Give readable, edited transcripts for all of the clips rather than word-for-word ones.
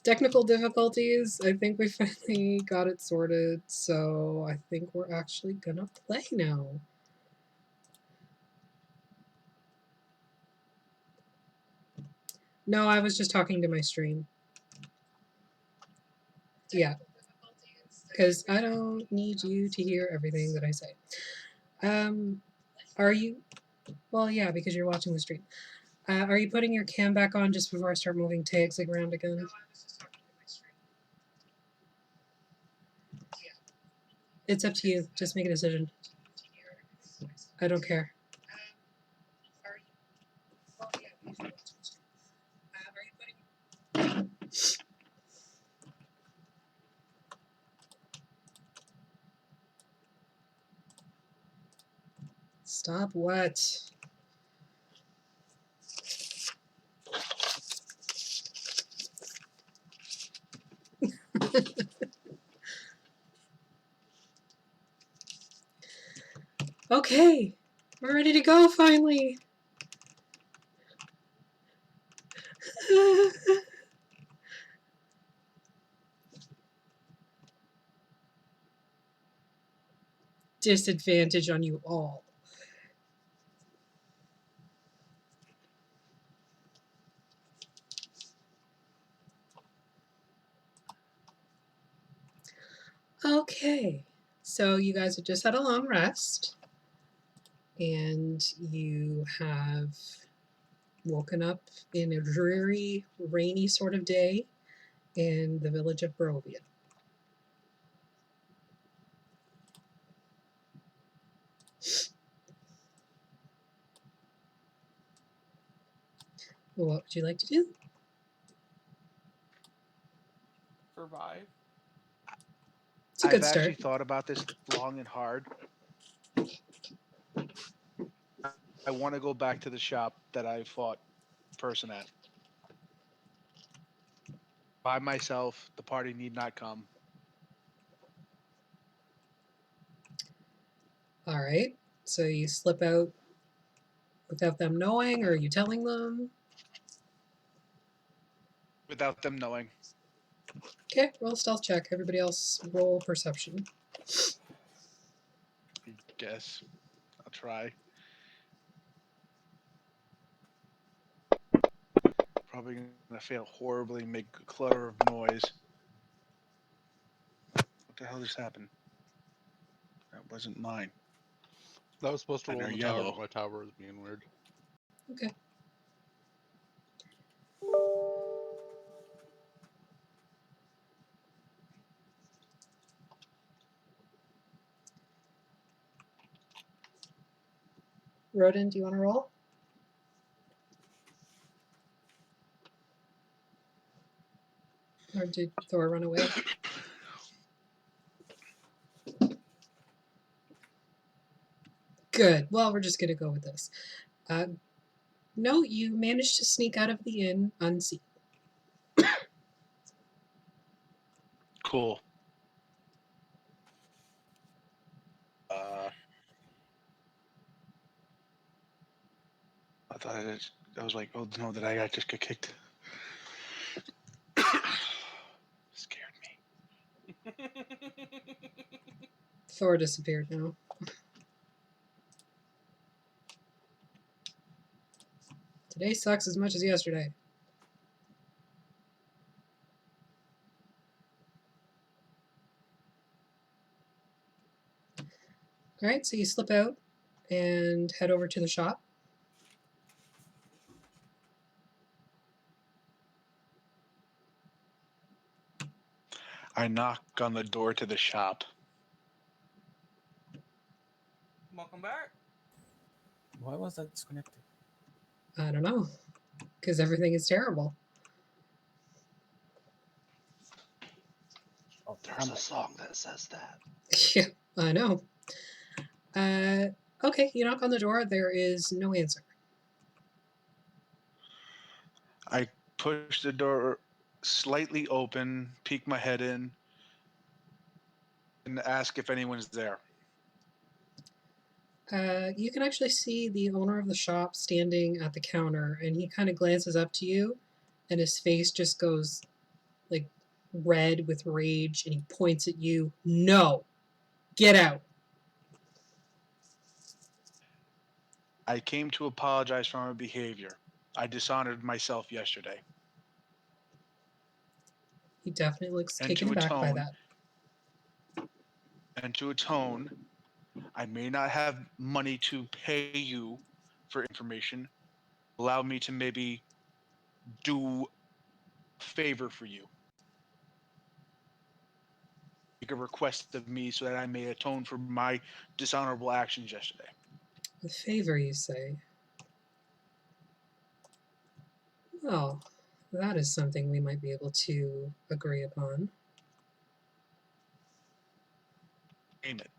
Technical difficulties. I think we finally got it sorted, so I think we're actually gonna play now. No, I was just talking to my stream. Yeah. Because I don't need you to hear everything that I say. Are you? Well, yeah, because you're watching the stream. Are you putting your cam back on just before I start moving tags around again? It's up to you. Just make a decision. I don't care. Stop what? Okay, we're ready to go finally. Disadvantage on you all. Okay, so you guys have just had a long rest, and you have woken up in a dreary, rainy sort of day in the village of Barovia. What would you like to do? Survive. It's a good I've start. actually thought about this long and hard. I want to go back to the shop that I fought person at. By myself, the party need not come. All right, so you slip out without them knowing, or are you telling them? Without them knowing. Okay, roll stealth check. Everybody else roll perception. I guess. I'll try. Probably gonna fail horribly, make a clutter of noise. What the hell just happened? That wasn't mine. That was supposed to And roll in they're the tower, yellow. but my tower is being weird. Okay. Rodin, do you want to roll? Or did Thor run away? Good. Well, we're just going to go with this. No, you managed to sneak out of the inn unseen. Cool. I thought I was like, oh no, did I just get kicked? Scared me. Thor disappeared now. Today sucks as much as yesterday. All right, so you slip out and head over to the shop. I knock on the door to the shop. Welcome back. Why was that disconnected? I don't know, because everything is terrible. Oh, There's a song that says that. Yeah, I know. Okay, you knock on the door. There is no answer. I push the door slightly open, peek my head in, and ask if anyone's there. You can actually see the owner of the shop standing at the counter, and he kind of glances up to you, and his face just goes like red with rage, and he points at you. No, get out. I came to apologize for my behavior. I dishonored myself yesterday. He definitely looks And taken to aback by atone, that. and to atone, I may not have money to pay you for information. Allow me to maybe do a favor for you. Make a request of me so that I may atone for my dishonorable actions yesterday. A favor, you say? Well, that is something we might be able to agree upon. Name it.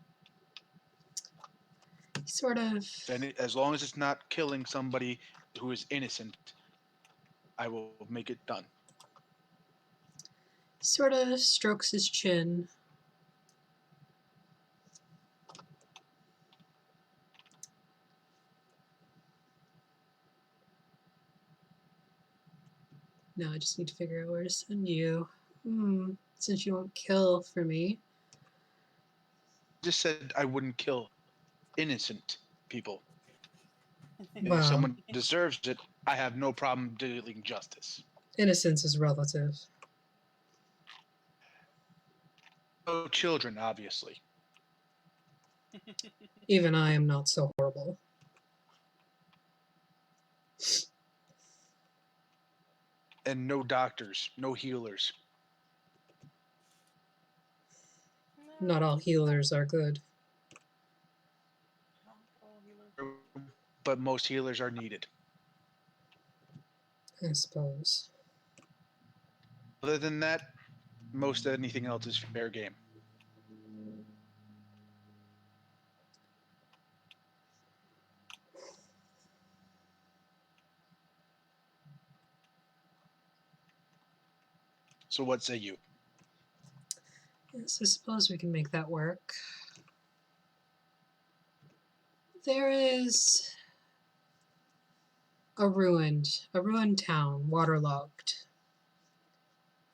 Sort of, And as long as it's not killing somebody who is innocent, I will make it done. sort of strokes his chin. Now I just need to figure out where to send you. Since you won't kill for me. Just said I wouldn't kill innocent people. And if Well, someone deserves it, I have no problem dealing justice. innocence is relative. No children, obviously. Even I am not so horrible. And no doctors, no healers. Not all healers are good, Not all healers. But most healers are needed. I suppose. Other than that, most anything else is fair game. So what say you? Yes, I suppose we can make that work. There is a ruined town, waterlogged,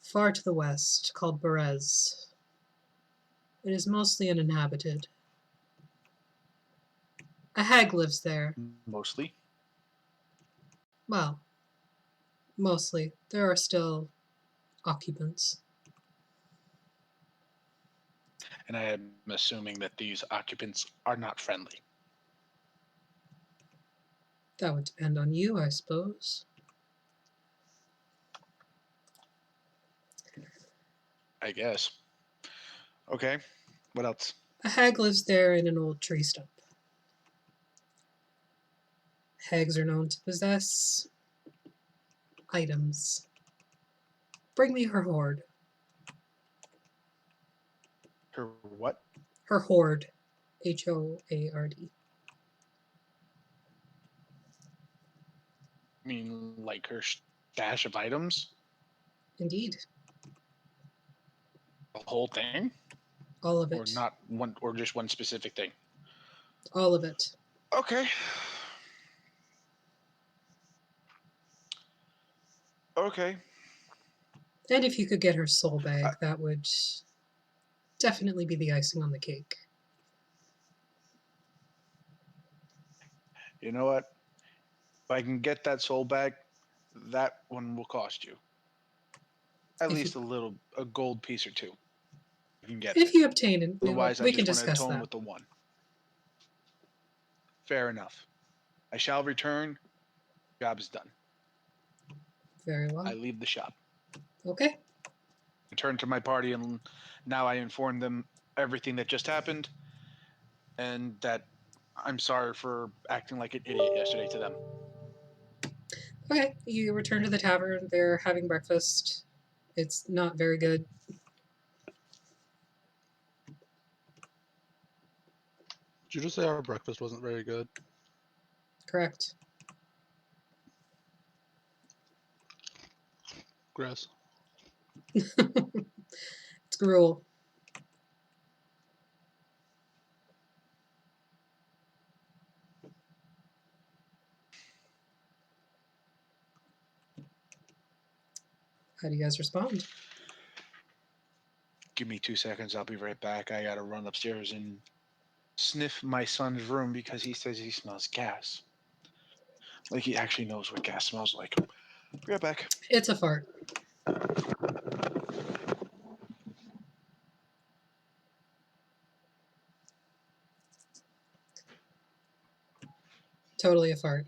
far to the west, called Berez. It is mostly uninhabited. A hag lives there. Mostly. Well, mostly. There are still occupants. And I am assuming that these occupants are not friendly. That would depend on you, I suppose. I guess. Okay. What else? A hag lives there in an old tree stump. Hags are known to possess items. Bring me her hoard. Her what? Her hoard. Hoard. I mean, like her stash of items? Indeed. The whole thing? All of Or it. not one, or just one specific thing? All of it. Okay. Okay. And if you could get her soul bag, that would definitely be the icing on the cake. You know what? If I can get that soul bag, that one will cost you. At If least you, a gold piece or two. I can get if it. you obtain it, Otherwise, I we can just want to discuss atone that. with the one. Fair enough. I shall return. Job is done. Very well. I leave the shop. Okay. Return to my party, and now I inform them everything that just happened, and that I'm sorry for acting like an idiot yesterday to them. Okay. You return to the tavern. They're having breakfast. It's not very good. Did you just say our breakfast wasn't very good? Correct. Gross. It's gruel. How do you guys respond? Give me 2 seconds. I'll be right back. I gotta run upstairs and sniff my son's room because he says he smells gas. Like he actually knows what gas smells like. Be right back. It's a fart. Totally a fart.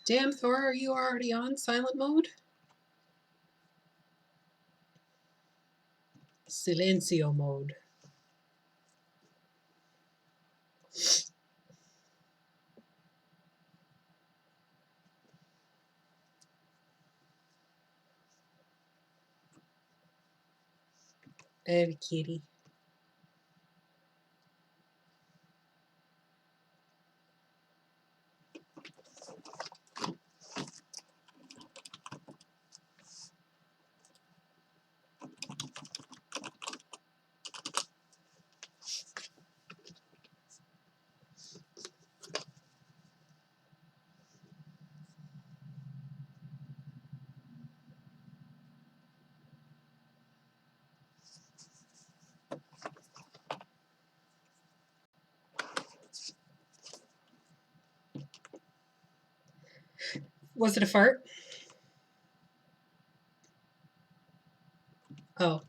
Damn, Thor, are you already on silent mode? Silencio mode. Hey, kitty. Was it a fart? Oh.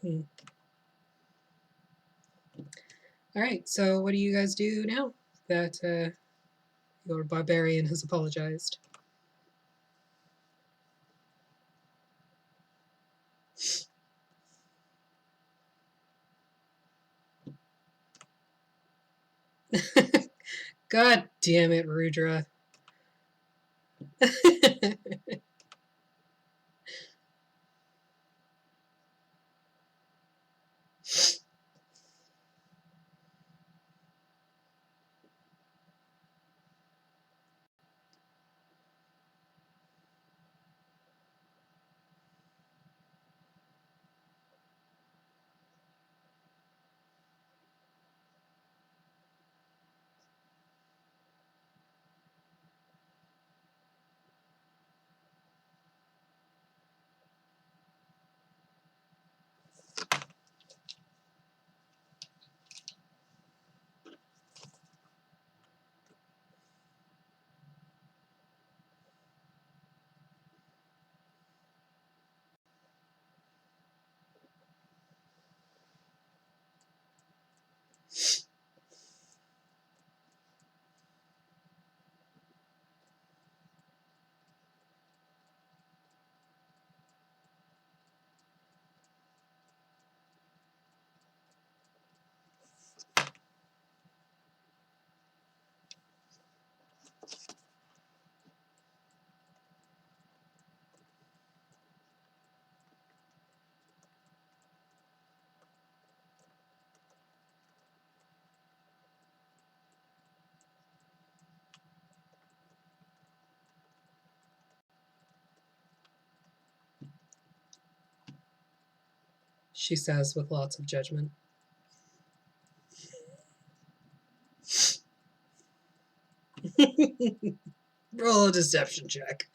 All right, so what do you guys do now that your barbarian has apologized? God damn it, Rudra. She says with lots of judgment. Roll a deception check.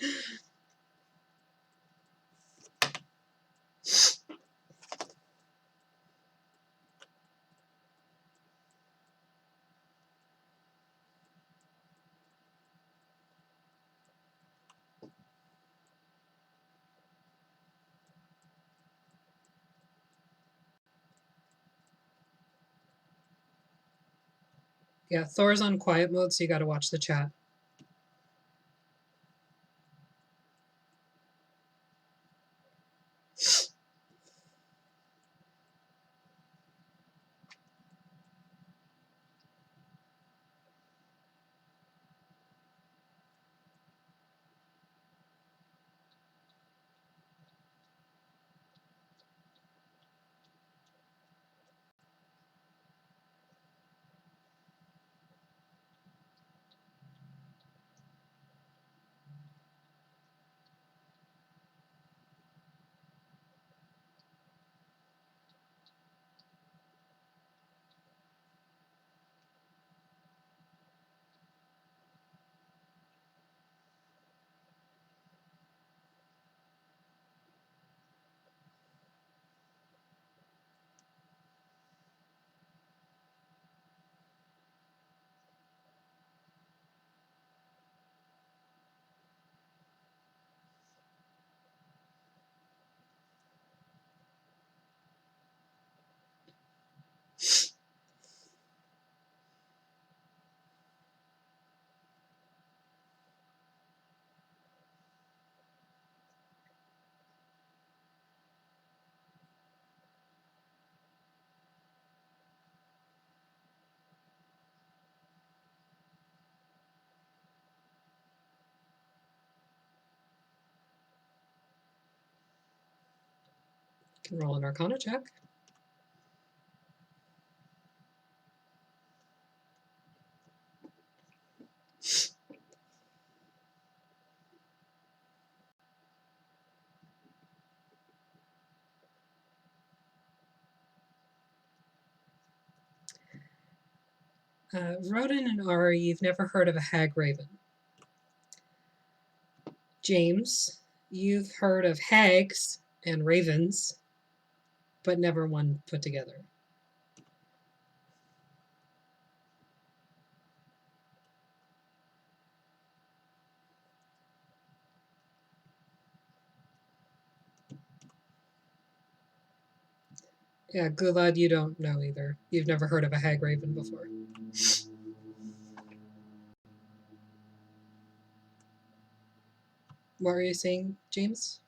Yeah, Thor's on quiet mode, so you gotta watch the chat. Can roll an Arcana check. Rodin and Ari, you've never heard of a hag raven. James, you've heard of hags and ravens, but never one put together. Yeah, Ghulad, you don't know either. You've never heard of a hag raven before. What were you saying, James?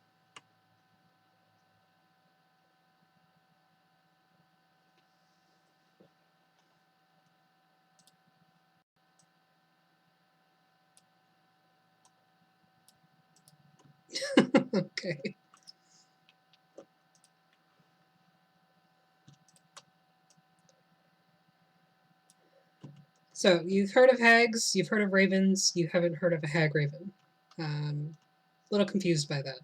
Okay. So you've heard of hags, you've heard of ravens, you haven't heard of a hag raven. A little confused by that.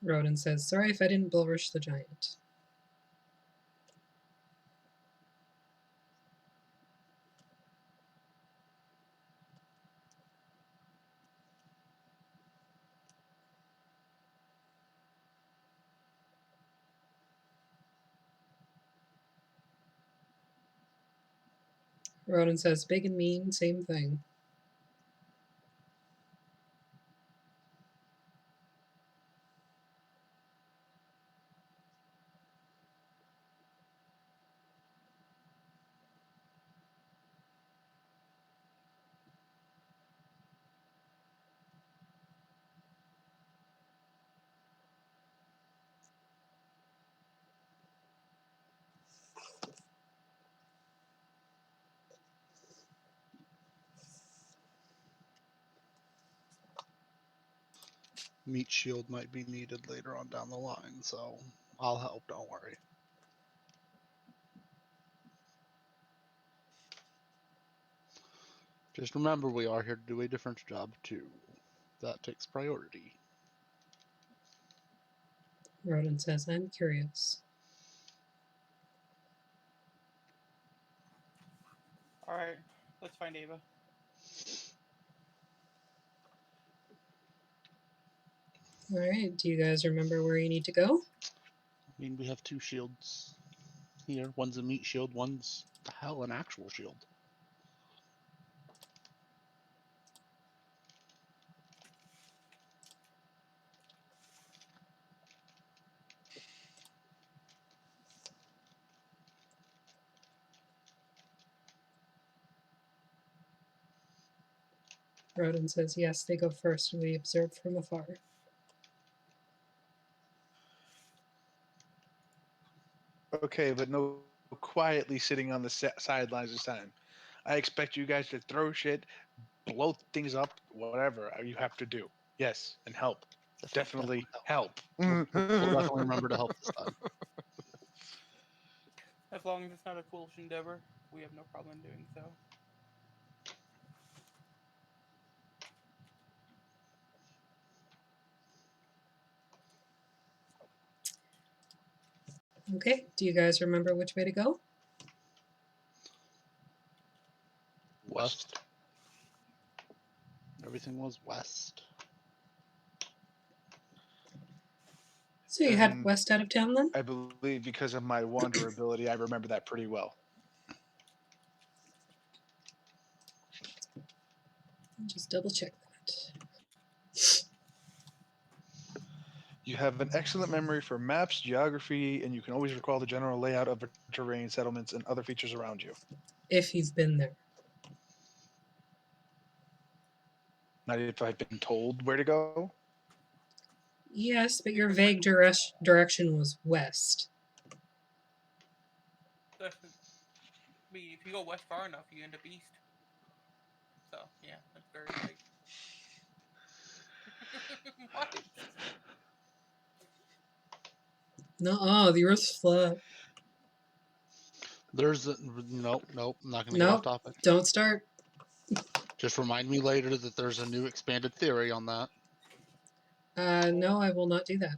Rodin says, sorry if I didn't bull rush the giant. Rodin says, big and mean, same thing. Meat shield might be needed later on down the line, so I'll help, don't worry. Just remember, we are here to do a different job too. That takes priority. Rodin says, I'm curious. Alright, let's find Ava. All right, do you guys remember where you need to go? I mean, we have two shields here. One's a meat shield, one's the hell an actual shield. Rodin says, yes, they go first and we observe from afar. Okay, but no quietly sitting on the sidelines this time. I expect you guys to throw shit, blow things up, whatever you have to do. Yes, and help. Definitely help. We'll definitely remember to help this time. As long as it's not a foolish endeavor, we have no problem in doing so. Okay, do you guys remember which way to go? West. Everything was west. So you head And west out of town then? I believe because of my wander ability, I remember that pretty well. Just double check that. You have an excellent memory for maps, geography, and you can always recall the general layout of terrain, settlements, and other features around you. If you've been there. Not if I've been told where to go. Yes, but your vague direction was west. That's, I mean, if you go west far enough, you end up east. So, yeah, that's very vague. What? No, the Earth's flat. There's nope. I'm not gonna get off Nope, topic. don't start. Just remind me later that there's a new expanded theory on that. No, I will not do that.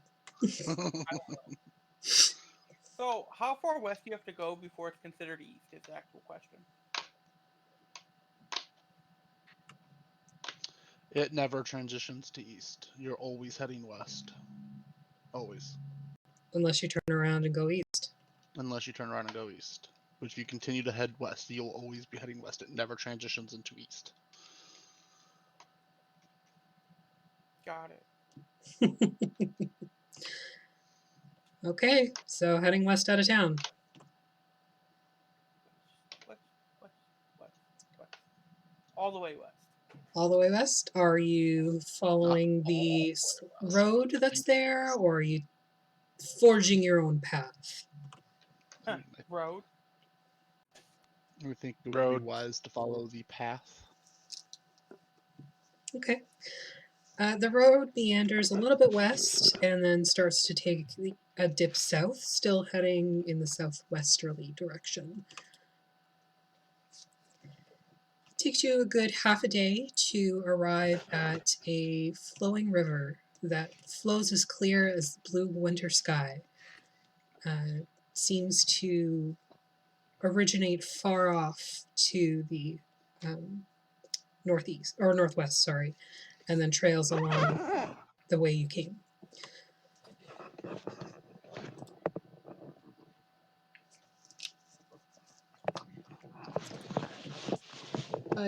So, how far west do you have to go before it's considered east? Is the actual question. It never transitions to east. You're always heading west. Always. Unless you turn around and go east. Unless you turn around and go east. But if you continue to head west, you'll always be heading west. It never transitions into east. Got it. Okay, so heading west out of town. West, west, west, west. All the way west. All the way west? Are you following the road that's there, or are you forging your own path? Road. I think it would Road. be wise to follow the path. Okay. The road meanders a little bit west and then starts to take a dip south, still heading in the southwesterly direction. It takes you a good half a day to arrive at a flowing river that flows as clear as the blue winter sky. Seems to originate far off to the northeast or northwest, sorry, and then trails along the way you came.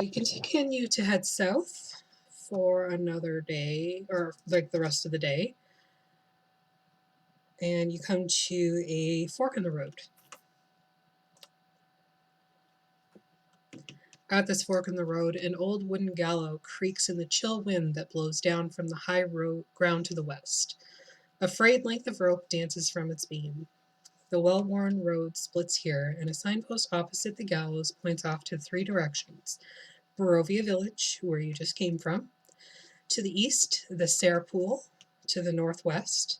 You continue to head south for another day, or like the rest of the day, and you come to a fork in the road. At this fork in the road, an old wooden gallows creaks in the chill wind that blows down from the high ground to the west. A frayed length of rope dances from its beam. The well-worn road splits here, and a signpost opposite the gallows points off to 3 directions. Barovia Village, where you just came from, to the east, the Sarah Pool, to the northwest,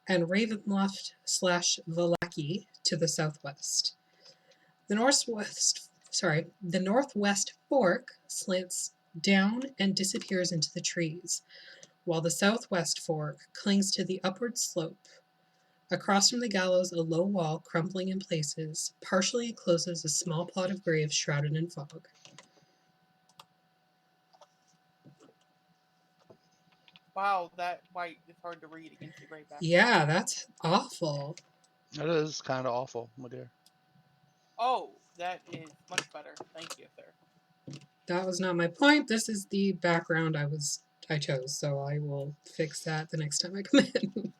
and Ravenloft/Valaki to the southwest. The northwest fork slants down and disappears into the trees, while the southwest fork clings to the upward slope. Across from the gallows, a low wall, crumbling in places, partially encloses a small plot of graves shrouded in fog. Wow, that white is hard to read against the gray background. Yeah, that's awful. That is kind of awful, my dear. Oh, that is much better. Thank you, sir. That was not my point. This is the background I chose, so I will fix that the next time I come in.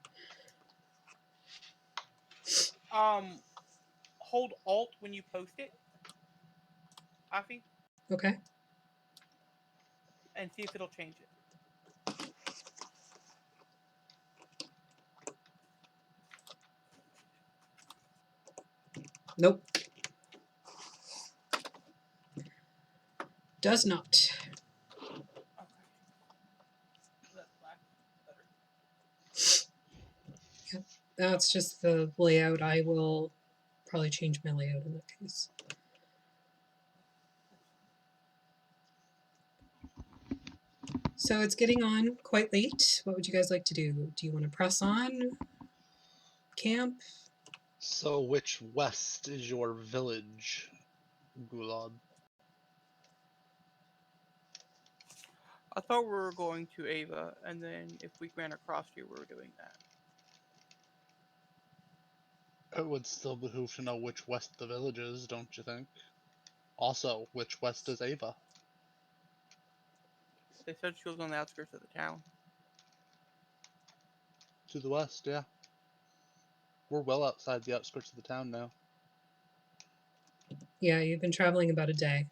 Hold Alt when you post it, Afi, Okay. and see if it'll change it. Nope. Does not. That's just the layout. I will probably change my layout in that case. So it's getting on quite late. What would you guys like to do? Do you want to press on? Camp? So, which west is your village, Ghulad? I thought we were going to Ava, and then if we ran across you, we were doing that. It would still behoove to know which west the village is, don't you think? Also, which west is Ava? They said she was on the outskirts of the town. To the west, yeah. We're well outside the outskirts of the town now. Yeah, you've been traveling about a day.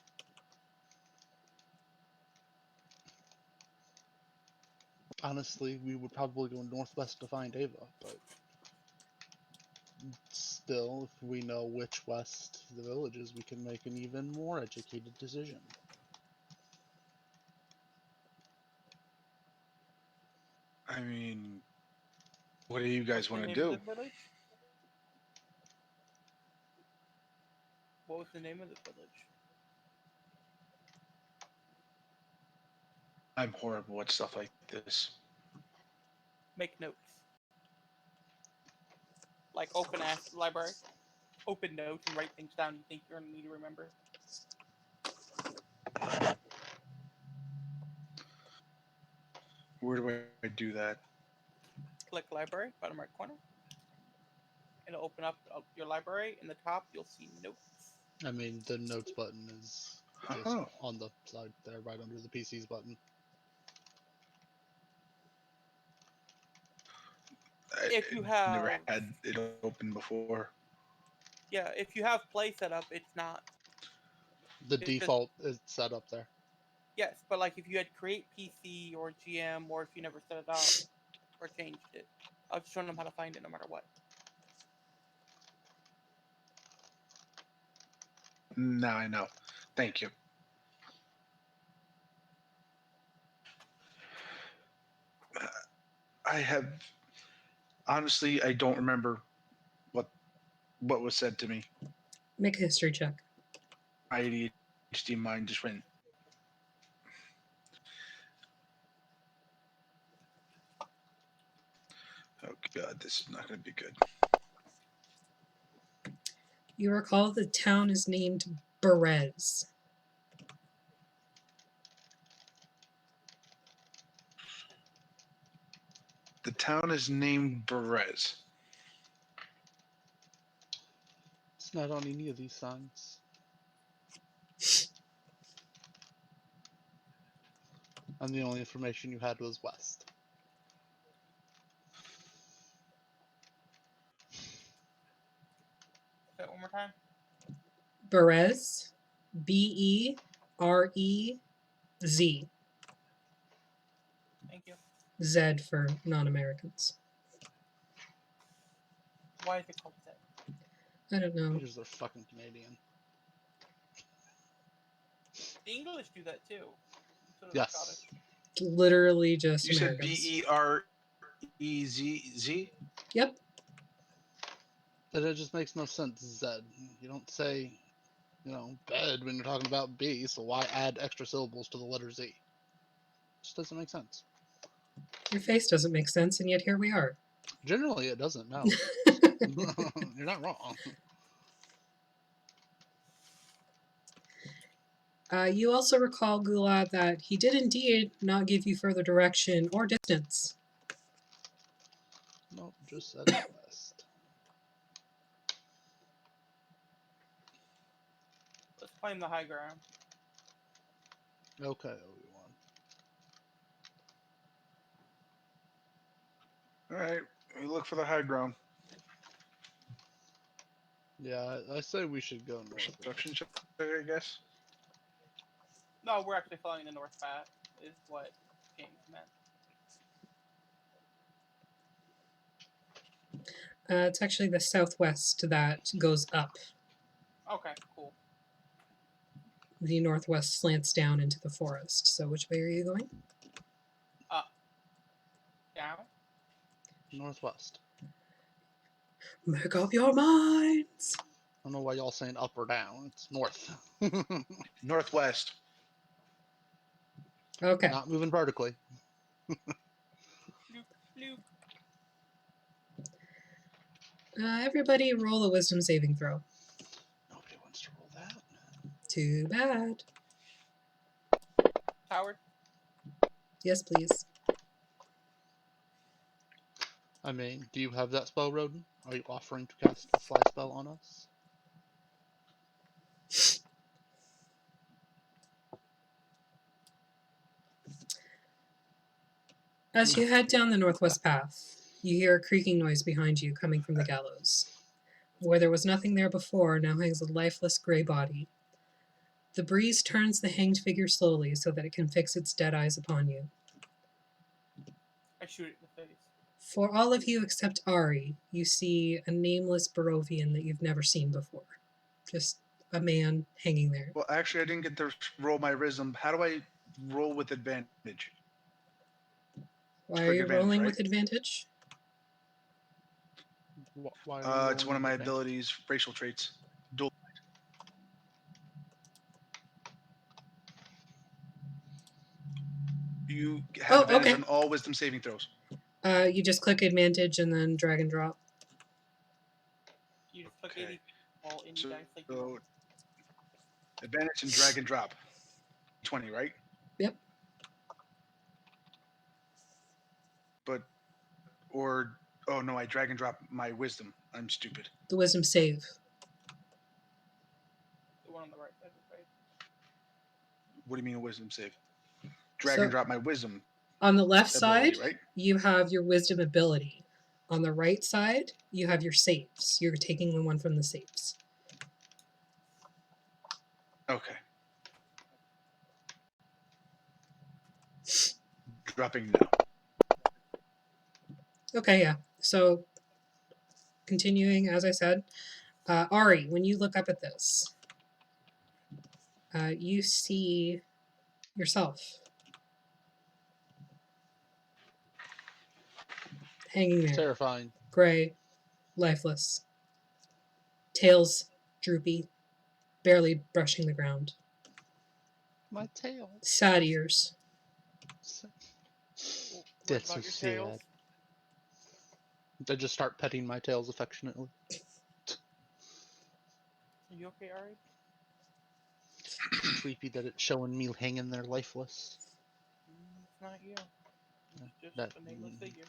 Honestly, we would probably go northwest to find Ava, but still, if we know which west the village is, we can make an even more educated decision. I mean, what do you guys What's the want to name of do? the village? What was the name of the village? I'm horrible at stuff like this. Make notes. Like open ask library. Open notes and write things down you think you're gonna need to remember. Where do I do that? Click library, bottom right corner. It'll open up your library. In the top, you'll see notes. I mean, the notes button is just Oh, on the side there, right under the PC's button. If you I never have, had it open before. yeah, if you have play set up, it's not. The It's just default is set up there. yes, but like if you had create PC or GM, or if you never set it up or changed it, I was just showing them how to find it no matter what. Now I know. Thank you. I have honestly, I don't remember what was said to me. Make a history check. My ADHD mind just went. Oh god, this is not going to be good. You recall the town is named Berez. The town is named Berez. It's not on any of these signs. And the only information you had was west. Say it one more time. Berez. Berez. Thank you. Z for non-Americans. Why is it called that? I don't know. Because they're fucking Canadian. The English do that too. So does the Yes. Scottish. Literally just You said Americans. Berez? Yep. It just makes no sense, Zed. You don't say, bed when you're talking about B, so why add extra syllables to the letter Z? It just doesn't make sense. Your face doesn't make sense, and yet here we are. Generally, it doesn't, no. You're not wrong. You also recall, Ghulad, that he did indeed not give you further direction or distance. Nope, just said west. Let's claim the high ground. Okay, Obi-Wan. Alright, we look for the high ground. Yeah, I say we should go north. Perception check, I guess. No, we're actually following the north path. Is what James meant. It's actually the southwest that goes up. Okay, cool. The northwest slants down into the forest. So which way are you going? Up. Down. Northwest. Make up your minds. I don't know why y'all saying up or down. It's north. Northwest. Okay. Not moving vertically. Bloop, bloop. Everybody roll a wisdom saving throw. Nobody wants to roll that. Too bad. Howard. Yes, please. I mean, do you have that spell, Rodin? Are you offering to cast a fly spell on us? As you head down the northwest path, you hear a creaking noise behind you coming from the gallows. Where there was nothing there before now hangs a lifeless gray body. The breeze turns the hanged figure slowly so that it can fix its dead eyes upon you. I shoot it in the face. For all of you except Ari, you see a nameless Barovian that you've never seen before. Just a man hanging there. Well, actually, I didn't get to roll my wisdom. How do I roll with advantage? Why are Quick you advantage, rolling right? with advantage? Why are you It's one of rolling my with advantage? abilities, racial traits. Dual. You have Oh, advantage okay. on all wisdom saving throws. You just click advantage and then drag and drop. You just click Okay. 80 all indie So, dice like you want. advantage and drag and drop. 20, right? Yep. But, or, oh no, I drag and drop my wisdom. I'm stupid. The wisdom save. The one on the right side of the page. What do you mean a wisdom save? Drag So and drop my wisdom on the left ability, side, right? you have your wisdom ability. On the right side, you have your saves. You're taking the one from the saves. Okay. Dropping now. Okay, yeah. So continuing, as I said, Ari, when you look up at this, you see yourself hanging It's there, terrifying. gray, lifeless, tails droopy, barely brushing the ground, My tail. sad ears. What That's about so your sad. tails? I just start petting my tails affectionately. Are you okay, Ari? Creepy that it's showing me hanging there lifeless. It's not you. It's just That a nameless figure.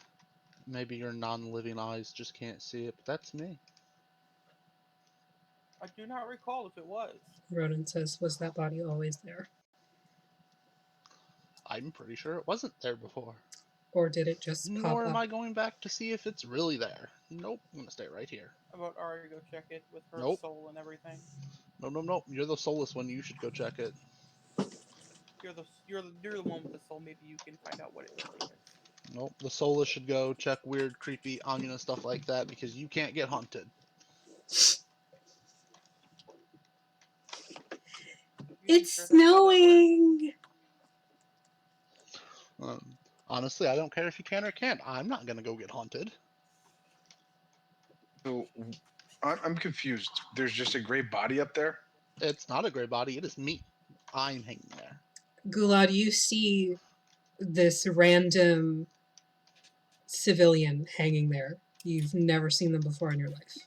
maybe your non-living eyes just can't see it, but that's me. I do not recall if it was. Ronan says, was that body always there? I'm pretty sure it wasn't there before. Or did it just pop Nor am up? I going back to see if it's really there. Nope, I'm gonna stay right here. How about Ari go check it with her Nope. soul and everything? Nope. You're the soulless one. You should go check it. You're the one with the soul. Maybe you can find out what it really is. Nope. The soulless should go check weird, creepy, ominous stuff like that because you can't get haunted. You It's sure that's how that works? snowing! Honestly, I don't care if you can or can't. I'm not gonna go get haunted. So I'm confused. There's just a gray body up there. It's not a gray body. It is me. I'm hanging there. Ghulad, you see this random civilian hanging there. You've never seen them before in your life.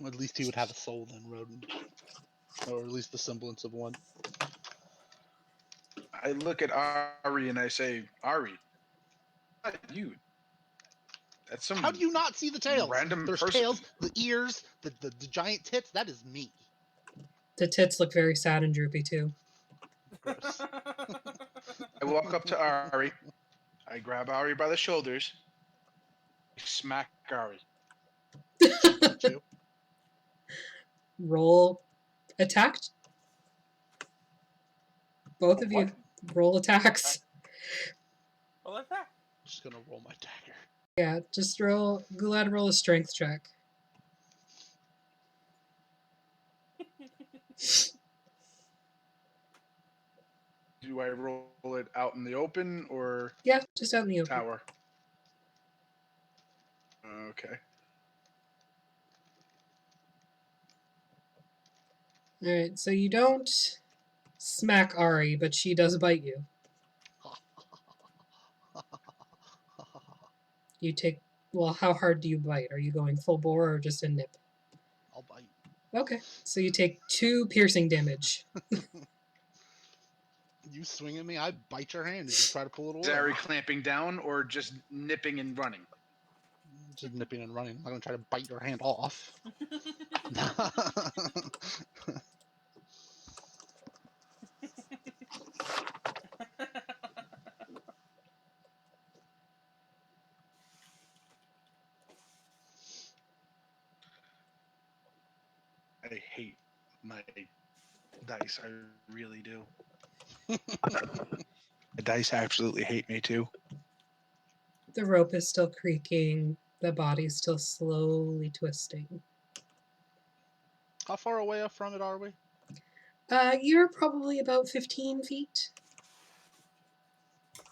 At least he would have a soul then, Rodin. Or at least the semblance of one. I look at Ari and I say, Ari, not you. That's some How do you not see the tails? random There's person. tails, the ears, the giant tits. That is me. The tits look very sad and droopy too. Gross. I walk up to Ari. I grab Ari by the shoulders. Smack Ari. She got you. Roll attack. Both of you What? roll attacks. Well, that's that. Just gonna roll my dagger. Yeah, just roll. Ghulad, roll a strength check. Do I roll it out in the open or Yeah, just out in the open. tower? Okay. All right, so you don't smack Ari, but she does bite you. You take. Well, how hard do you bite? Are you going full bore or just a nip? I'll bite. Okay, so you take 2 piercing damage. You swing at me, I bite your hand as you try to pull it Is away. Ari clamping down or just nipping and running? Just nipping and running. I'm not gonna try to bite your hand off. I hate my dice. I really do. The dice absolutely hate me too. The rope is still creaking. The body's still slowly twisting. How far away from it are we? You're probably about 15 feet.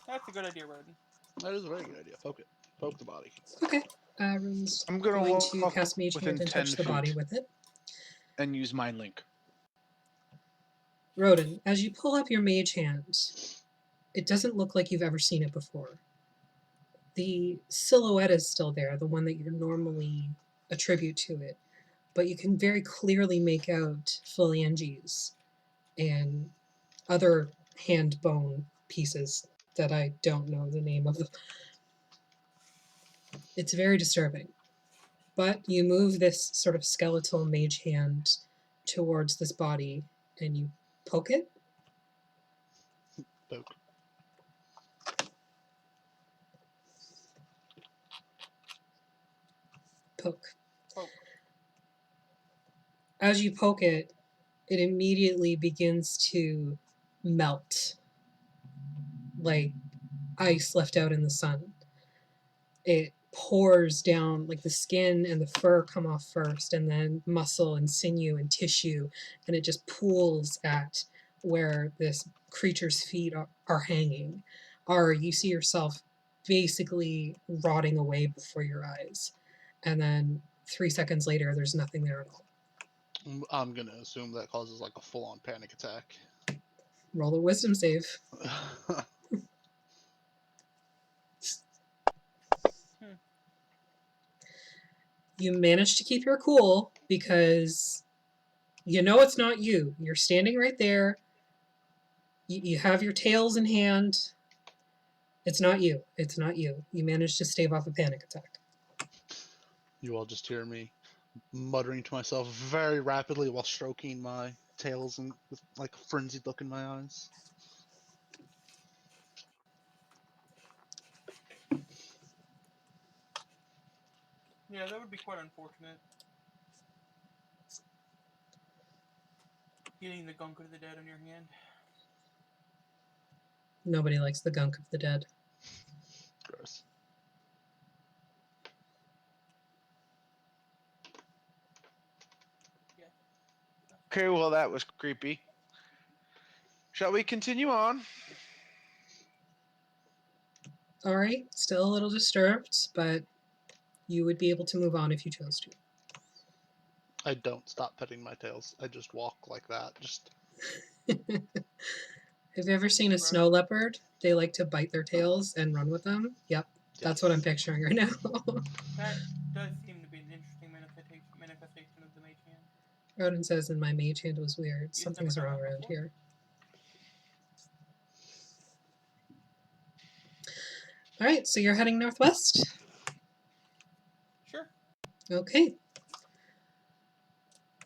That's a good idea, Roden. That is a very good idea. Poke it. Poke the body. Okay. Rune's I'm gonna going walk to cast Mage within Hand and 10 touch the body feet. with it. And use Mind Link. Roden, as you pull up your Mage Hand, it doesn't look like you've ever seen it before. The silhouette is still there, the one that you normally attribute to it, but you can very clearly make out phalanges and other hand bone pieces that I don't know the name of. It's very disturbing. But you move this sort of skeletal mage hand towards this body and you poke it. Poke. Poke. Poke. As you poke it, it immediately begins to melt like ice left out in the sun. It pours down, like the skin and the fur come off first, and then muscle and sinew and tissue, and it just pools at where this creature's feet are hanging. Or you see yourself basically rotting away before your eyes. And then 3 seconds later, there's nothing there at all. I'm gonna assume that causes like a full-on panic attack. Roll a wisdom save. You manage to keep your cool because you know it's not you. You're standing right there. You have your tails in hand. It's not you. It's not you. You managed to stave off a panic attack. You all just hear me muttering to myself very rapidly while stroking my tails and with like a frenzied look in my eyes. Yeah, that would be quite unfortunate. Getting the gunk of the dead on your hand. Nobody likes the gunk of the dead. Gross. Okay, well, that was creepy. Shall we continue on? All right, still a little disturbed, but you would be able to move on if you chose to. I don't stop petting my tails. I just walk like that. Just Have you ever seen a snow leopard? They like to bite their tails and run with them. Yep, that's what I'm picturing right now. That does seem to be an interesting manifestation of the mage hand. Rodin says, "And my mage hand was weird. You've Something's never done wrong that around before? here." All right, so you're heading northwest. Sure. Okay.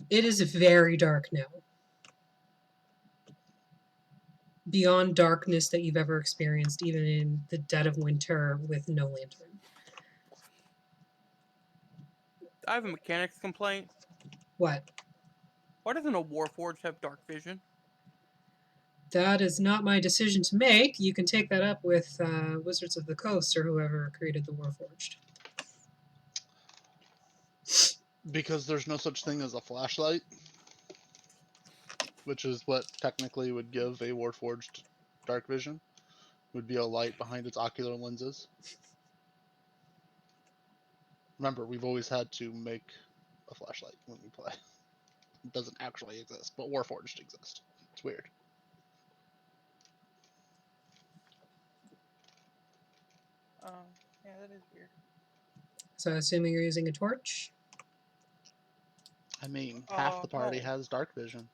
It is very dark now. Beyond darkness that you've ever experienced, even in the dead of winter with no lantern. I have a mechanics complaint. What? Why doesn't a Warforged have dark vision? That is not my decision to make. You can take that up with Wizards of the Coast or whoever created the Warforged. because there's no such thing as a flashlight, which is what technically would give a Warforged dark vision, would be a light behind its ocular lenses. Remember, we've always had to make a flashlight when we play. It doesn't actually exist, but Warforged exists. It's weird. Yeah, that is weird. So assuming you're using a torch, I mean, half the party No. has dark vision.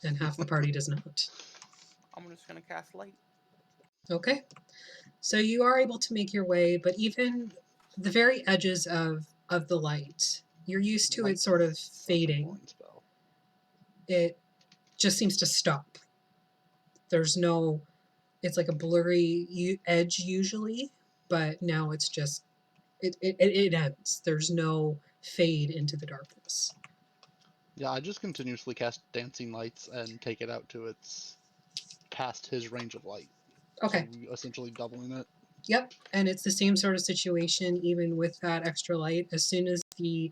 and half the party does not. I'm just gonna cast light. Okay. So you are able to make your way, but even the very edges of the light, you're used to Light it sort of suck a fading. boring spell. It just seems to stop. There's no, it's like a blurry edge usually, but now it's just, it ends. There's no fade into the darkness. Yeah, I just continuously cast dancing lights and take it out to its past his range of light. Okay. So essentially doubling it. Yep, and it's the same sort of situation even with that extra light. As soon as the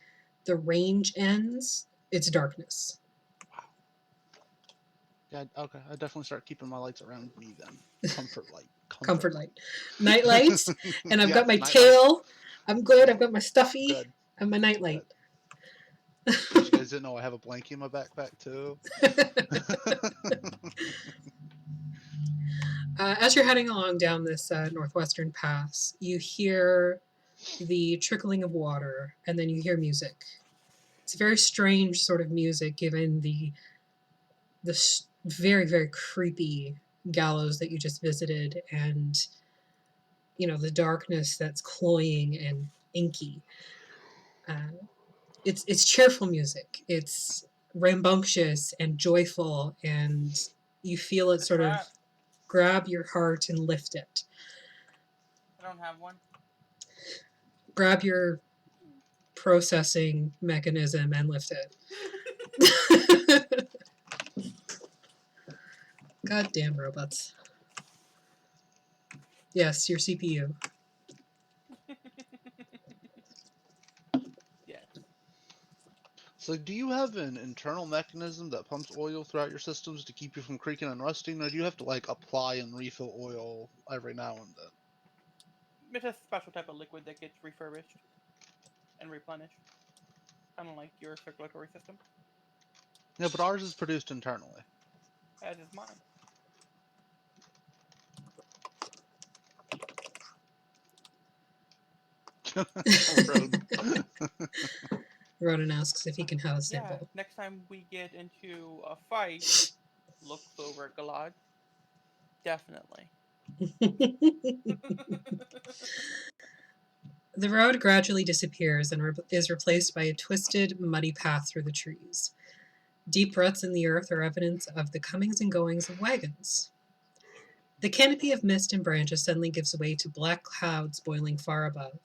range ends, it's darkness. Yeah, okay. I definitely start keeping my lights around me then. Comfort light. Comfort light. Night lights, and I've Yes, got my night tail. I'm good. I've got my stuffy Good. and my night light. In case you guys didn't know, I have a blankie in my backpack too. As you're heading along down this northwestern pass, you hear the trickling of water, and then you hear music. It's a very strange sort of music given the very, very creepy gallows that you just visited, and the darkness that's cloying and inky. It's cheerful music. It's rambunctious and joyful, and you feel it The sort of trap. grab your heart and lift it. I don't have one. Grab your processing mechanism and lift it. Goddamn robots. Yes, your CPU. Yes. So do you have an internal mechanism that pumps oil throughout your systems to keep you from creaking and rusting, or do you have to like apply and refill oil every now and then? It's a special type of liquid that gets refurbished and replenished. Kind of like your circulatory system, Yeah, but ours is produced internally. as is mine. Road. Ronan asks if he can have a Yeah, sample. next time we get into a fight, looks over at Ghulad. Definitely. The road gradually disappears and is replaced by a twisted, muddy path through the trees. Deep ruts in the earth are evidence of the comings and goings of wagons. The canopy of mist and branches suddenly gives way to black clouds boiling far above.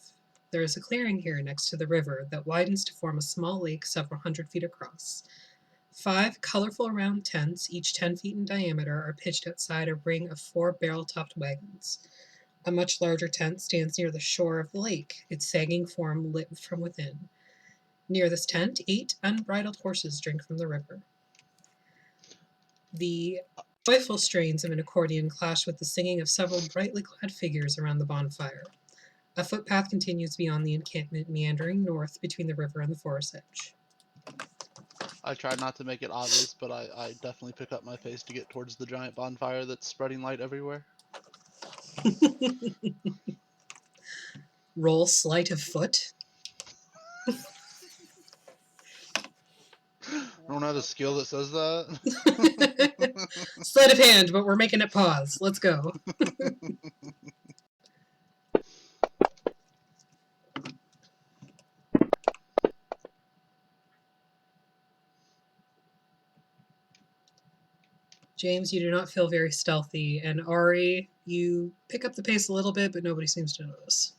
There is a clearing here next to the river that widens to form a small lake several hundred feet across. 5 colorful round tents, each 10 feet in diameter, are pitched outside a ring of 4 barrel-topped wagons. A much larger tent stands near the shore of the lake, its sagging form lit from within. Near this tent, 8 unbridled horses drink from the river. The joyful strains of an accordion clash with the singing of several brightly clad figures around the bonfire. A footpath continues beyond the encampment, meandering north between the river and the forest edge. I tried not to make it obvious, but I definitely pick up my pace to get towards the giant bonfire that's spreading light everywhere. Roll sleight of foot. I don't have a skill that says that. Sleight of hand, but we're making it pause. Let's go. James, you do not feel very stealthy, and Ari, you pick up the pace a little bit, but nobody seems to notice.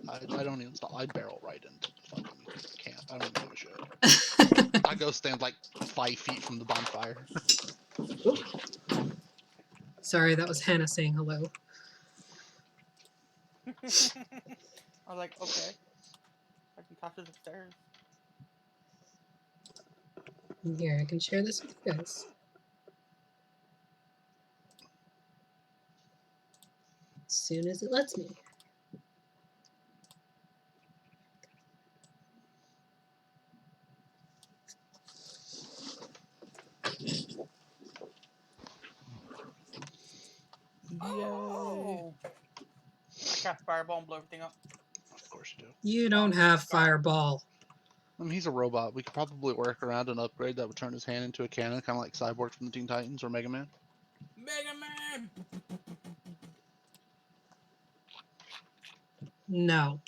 I don't even stop. I barrel right into the fucking camp. I don't give a shit. I go stand like 5 feet from the bonfire. Sorry, that was Hannah saying hello. I was like, okay. I can toss this upstairs. Here, I can share this with you guys. soon as it lets me. Oh! I cast fireball and blow everything up. Of course you do. You don't have fireball. I mean, he's a robot. We could probably work around an upgrade that would turn his hand into a cannon, kind of like Cyborg from the Teen Titans or Mega Man. Mega Man! No.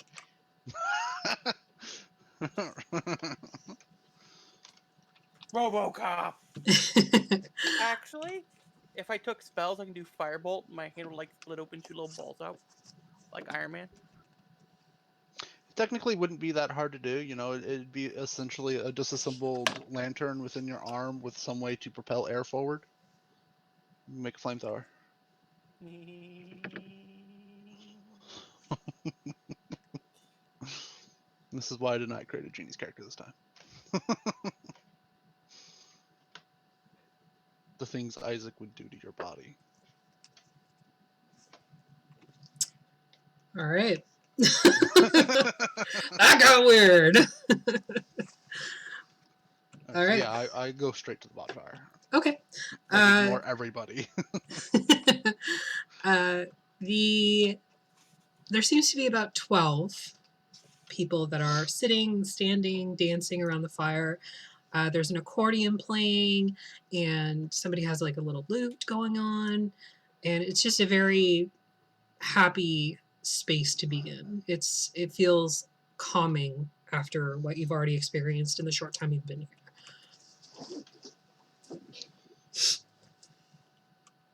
RoboCop! Actually, if I took spells, I can do firebolt. My hand would like split open, shoot little balls out, like Iron Man. It technically wouldn't be that hard to do. You know, it'd be essentially a disassembled lantern within your arm with some way to propel air forward. Make a flamethrower. This is why I did not create a genie's character this time. The things Isaac would do to your body. All right. That got weird. All right. Yeah, I go straight to the bonfire. Okay. Like, ignore everybody. There seems to be about 12 people that are sitting, standing, dancing around the fire. There's an accordion playing, and somebody has like a little lute going on, and it's just a very happy space to be in. It feels calming after what you've already experienced in the short time you've been here.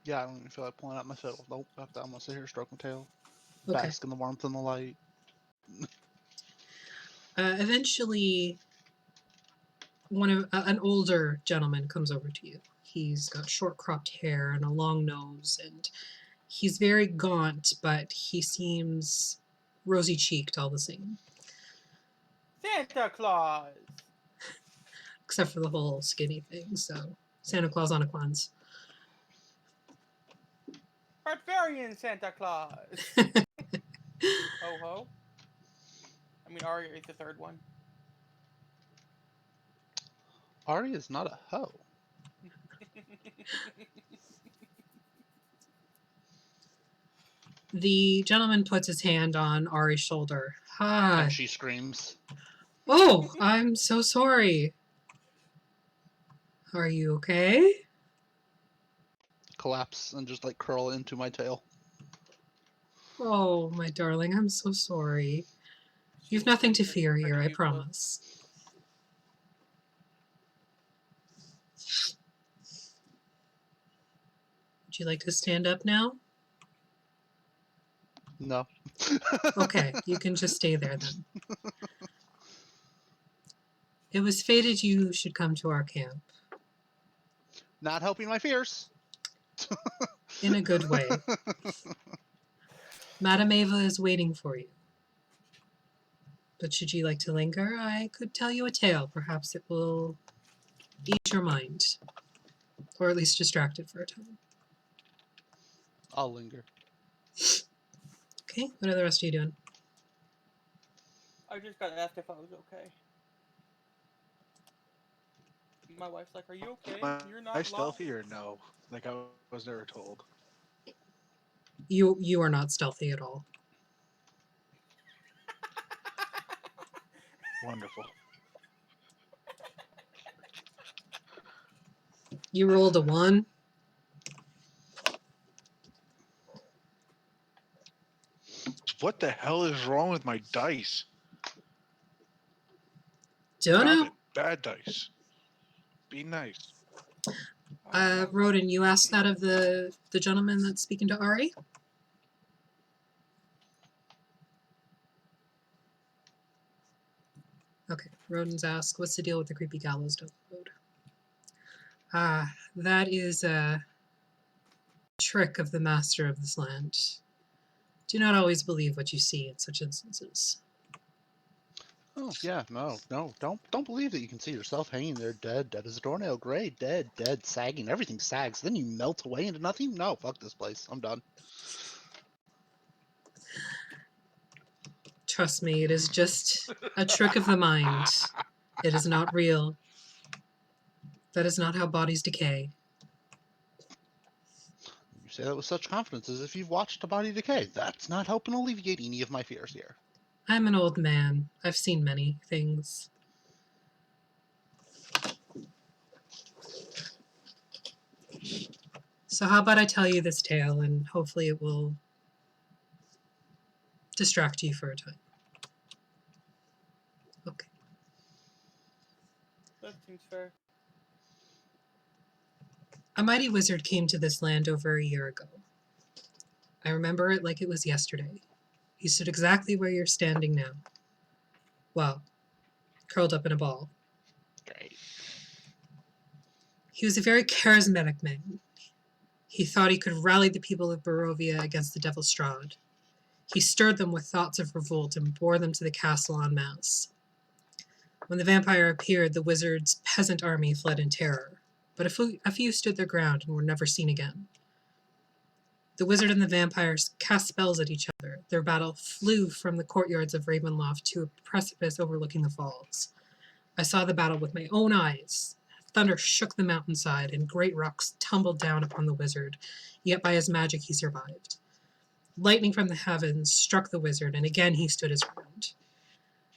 Yeah, I don't even feel like pulling out my fiddle. Nope, fuck that. I'm gonna sit here, stroke my tail, Okay. bask in the warmth and the light. Eventually, an older gentleman comes over to you. He's got short cropped hair and a long nose, and he's very gaunt, but he seems rosy cheeked all the same. Santa Claus! Except for the whole skinny thing, so Santa Claus on a cleanse. Barbarian Santa Claus! Ho ho. I mean, Aria is the third one. Ari is not a hoe. The gentleman puts his hand on Ari's shoulder. Hi. And she screams. Oh, I'm so sorry. Are you okay? Collapse and just like curl into my tail. Oh, my darling, I'm so sorry. You've nothing to fear here, I promise. Would you like to stand up now? No. Okay, you can just stay there then. It was fated you should come to our camp. Not helping my fears. In a good way. Madame Ava is waiting for you. But should you like to linger, I could tell you a tale. Perhaps it will ease your mind. Or at least distract it for a time. I'll linger. Okay, what are the rest of you doing? I just got asked if I was okay. My wife's like, "Are you okay? You're not Am I lost." stealthy or no? Like I was never told. You are not stealthy at all. Wonderful. You rolled a 1. What the hell is wrong with my dice? Don't Stop know. it. Bad dice. Be nice. Rodin, you asked that of the gentleman that's speaking to Ari? Okay, Rodin's asked, what's the deal with the creepy gallows road? That is a trick of the master of this land. Do not always believe what you see in such instances. Oh yeah, no, don't believe that you can see yourself hanging there dead as a doornail, gray, dead, sagging, everything sags. Then you melt away into nothing. No, fuck this place. I'm done. Trust me, it is just a trick of the mind. It is not real. That is not how bodies decay. You say that with such confidence as if you've watched a body decay. That's not helping alleviate any of my fears here. I'm an old man. I've seen many things. So how about I tell you this tale and hopefully it will distract you for a time. Okay. That seems fair. A mighty wizard came to this land over a year ago. I remember it like it was yesterday. He stood exactly where you're standing now. Well, curled up in a ball. Great. He was a very charismatic man. He thought he could rally the people of Barovia against the Devil's Strahd. He stirred them with thoughts of revolt and bore them to the castle en masse. When the vampire appeared, the wizard's peasant army fled in terror, but a few stood their ground and were never seen again. The wizard and the vampires cast spells at each other. Their battle flew from the courtyards of Ravenloft to a precipice overlooking the falls. I saw the battle with my own eyes. Thunder shook the mountainside, and great rocks tumbled down upon the wizard, yet by his magic he survived. Lightning from the heavens struck the wizard, and again he stood his ground.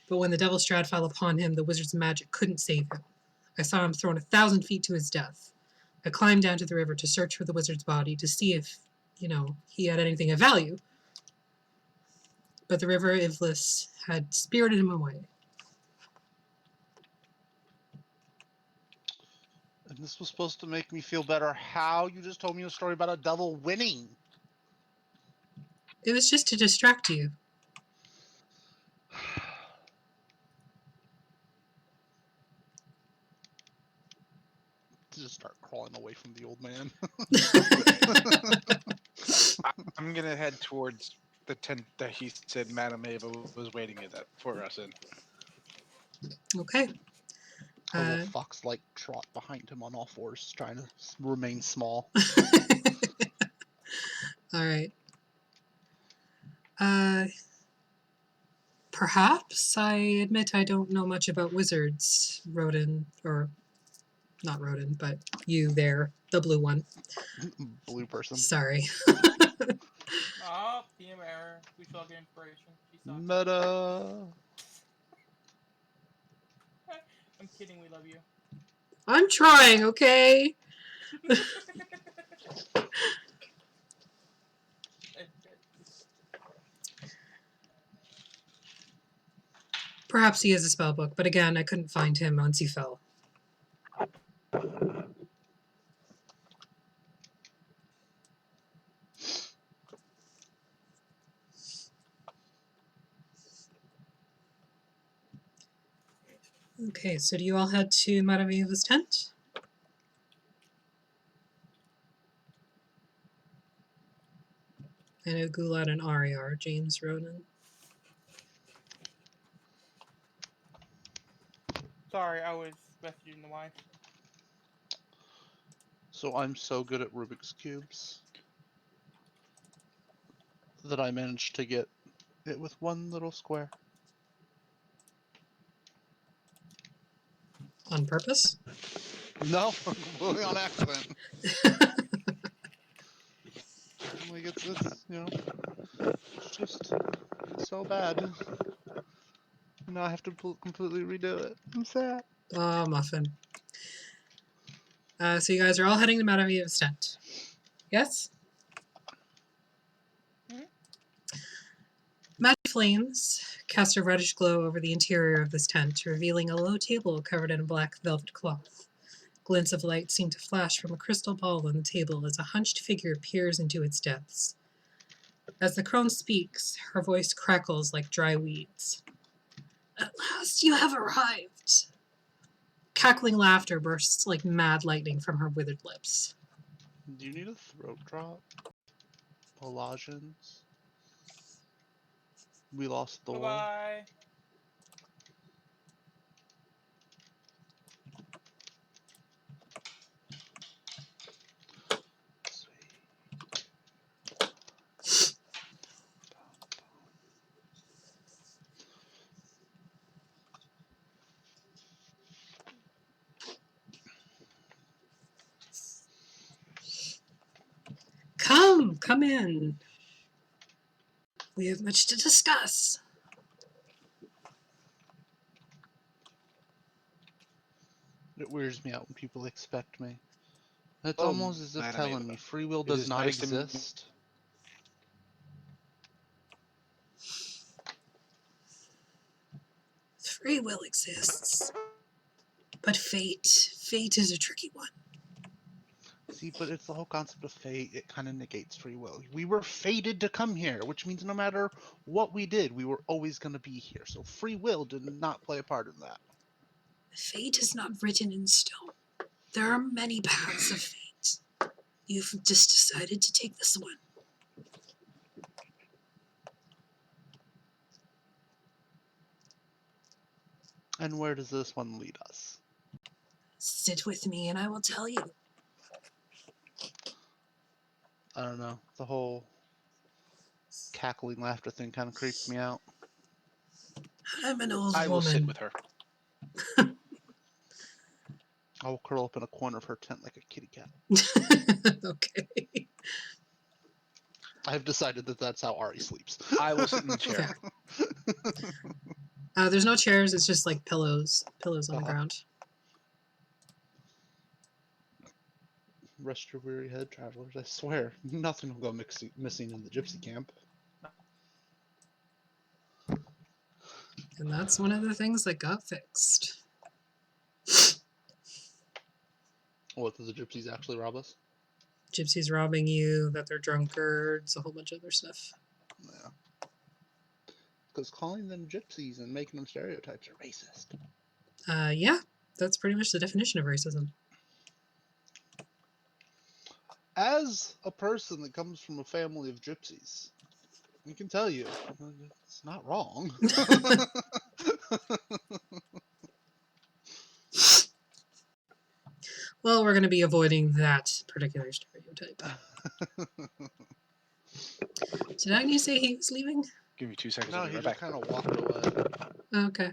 But when the Devil's Strahd fell upon him, the wizard's magic couldn't save him. I saw him thrown 1,000 feet to his death. I climbed down to the river to search for the wizard's body to see if, he had anything of value. But the river Ivlis had spirited him away. And this was supposed to make me feel better. How you just told me a story about a devil winning? It was just to distract you. To just start crawling away from the old man. I'm gonna head towards the tent that he said Madame Ava was waiting for us in. Okay. I will fox-like trot behind him on all fours, trying to remain small. All right. Perhaps I admit I don't know much about wizards, Rodin, or not Rodin, but you there, the blue one. Blue person. Sorry. Oh, team error. We shall get inspiration. She sucks. Meta. I'm kidding, we love you. I'm trying, okay? Perhaps he has a spell book, but again, I couldn't find him once he fell. Okay, so do you all head to Maraviva's tent? I know Ghulad and Ari are, James Ronan. Sorry, I was messaging the wife. So I'm so good at Rubik's Cubes that I managed to get it with one little square. On purpose? No, completely on accident. Like it's just so bad. Now I have to completely redo it. I'm sad. Oh, muffin. So you guys are all heading to Maraviva's tent. Yes? Mhm. Magic flames cast a reddish glow over the interior of this tent, revealing a low table covered in a black velvet cloth. Glints of light seem to flash from a crystal ball on the table as a hunched figure peers into its depths. As the crone speaks, her voice crackles like dry weeds. At last you have arrived! Cackling laughter bursts like mad lightning from her withered lips. Do you need a throat drop? Pelagians? We lost the war. Bye-bye. Come in. We have much to discuss. It weirds me out when people expect me. It's Oh, almost as if Madam telling Ava, me free will it does is not nice to meet- exist. Free will exists. But fate is a tricky one. See, but it's the whole concept of fate. It kind of negates free will. We were fated to come here, which means no matter what we did, we were always going to be here. So free will did not play a part in that. Fate is not written in stone. There are many paths of fate. You've just decided to take this one. And where does this one lead us? Sit with me and I will tell you. I don't know. The whole cackling laughter thing kind of creeps me out. I'm an old I will sit woman. with her. I will curl up in a corner of her tent like a kitty cat. Okay. I've decided that that's how Ari sleeps. I will sit in the chair. Fair. There's no chairs. It's just like pillows on the Uh-huh. ground. Rest your weary head, travelers. I swear, nothing will go missing in the gypsy camp. And that's one of the things that got fixed. What, did the gypsies actually rob us? Gypsies robbing you, that they're drunkards, a whole bunch of other stuff. Yeah. Because calling them gypsies and making them stereotypes are racist. Yeah, that's pretty much the definition of racism. As a person that comes from a family of gypsies, I can tell you, it's not wrong. Well, we're going to be avoiding that particular stereotype. Did Agnes say he was leaving? Give me 2 seconds. No, I'll be he right just back. kind of walked away. Okay.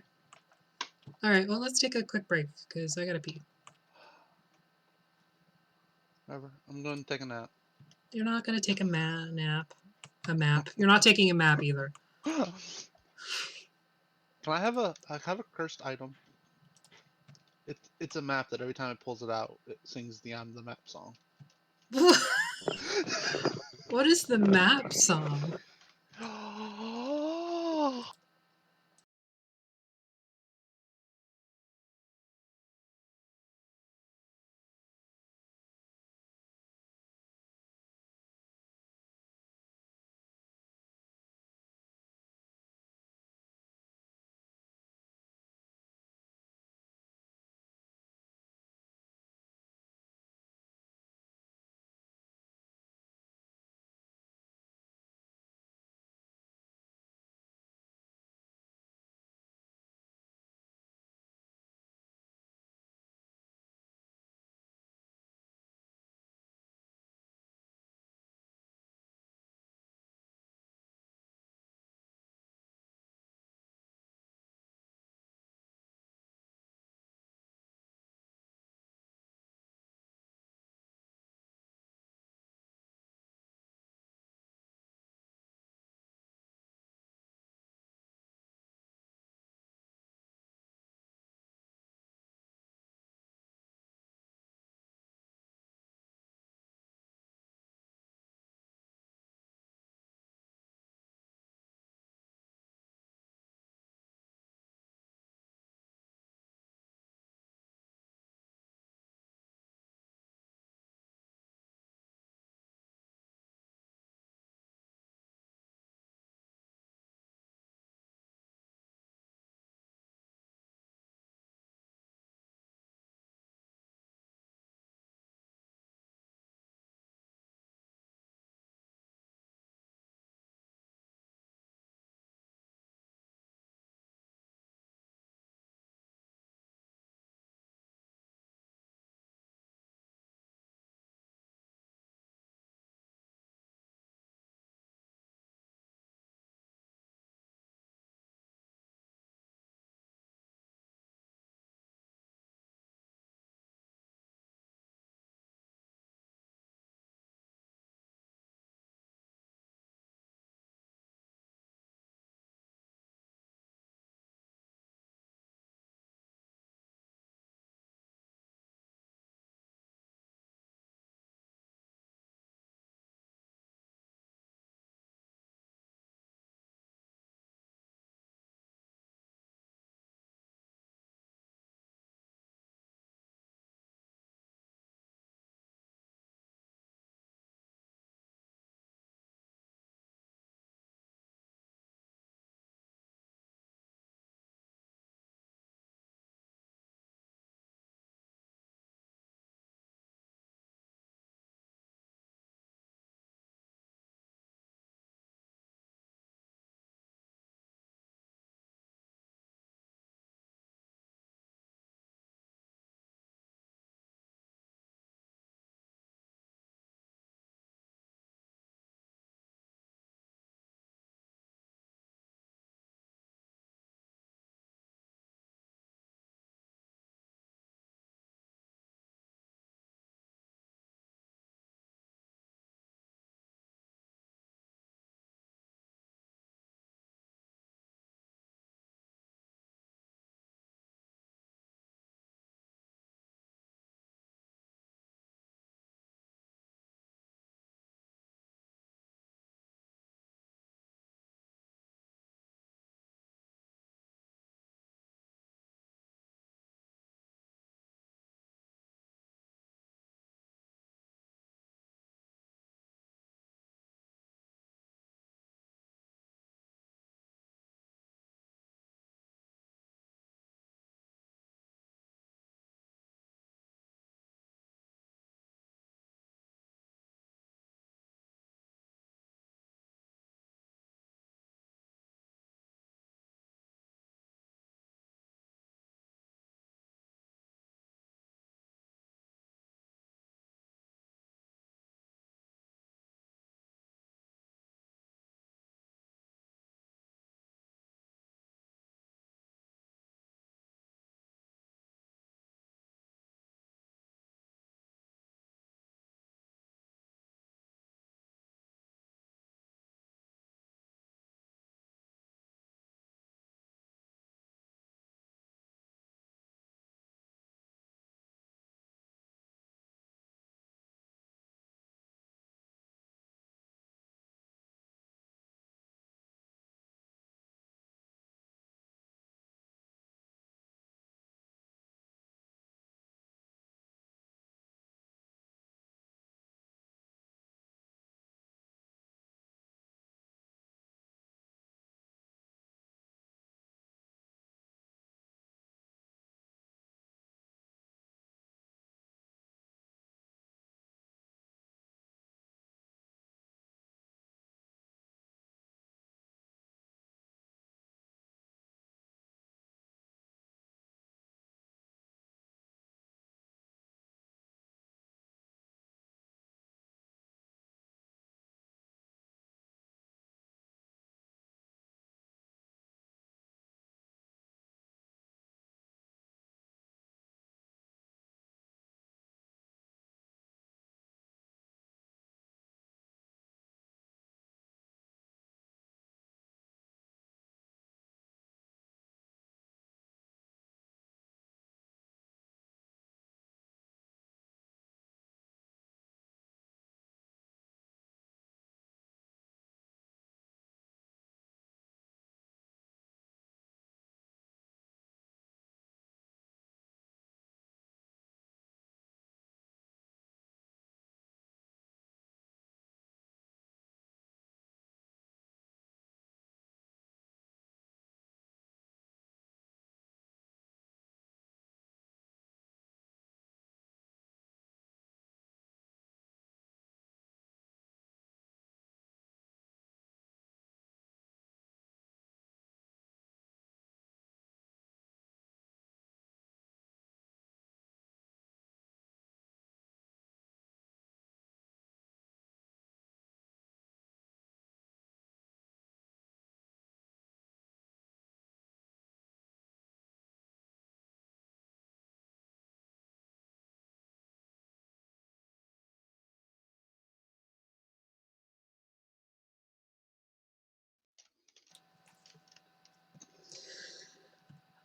All right, well, let's take a quick break because I got to pee. Whatever. I'm going to take a nap. You're not going to take a nap. A map. You're not taking a map either. Can I have a cursed item? It's a map that every time it pulls it out, it sings the "I'm the Map" song. What is the map song?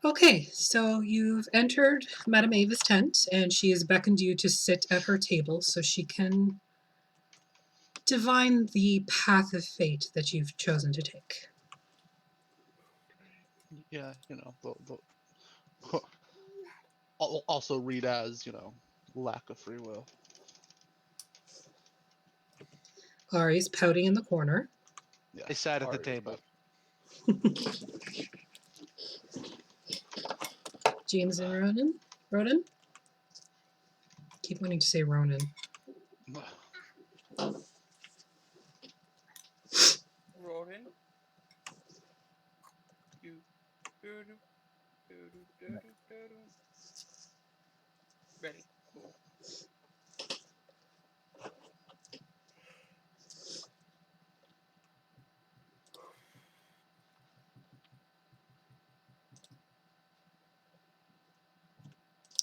Okay, so you've entered Madame Ava's tent, and she has beckoned you to sit at her table so she can divine the path of fate that you've chosen to take. Yeah, I'll also read as, lack of free will. Ari's pouting in the corner. Yes, I sat at the Ari is table. James and Ronan? Ronan? Keep wanting to say Ronan. about- Rodin. Do, do, do, do, do, do, do, do. Ready. Cool.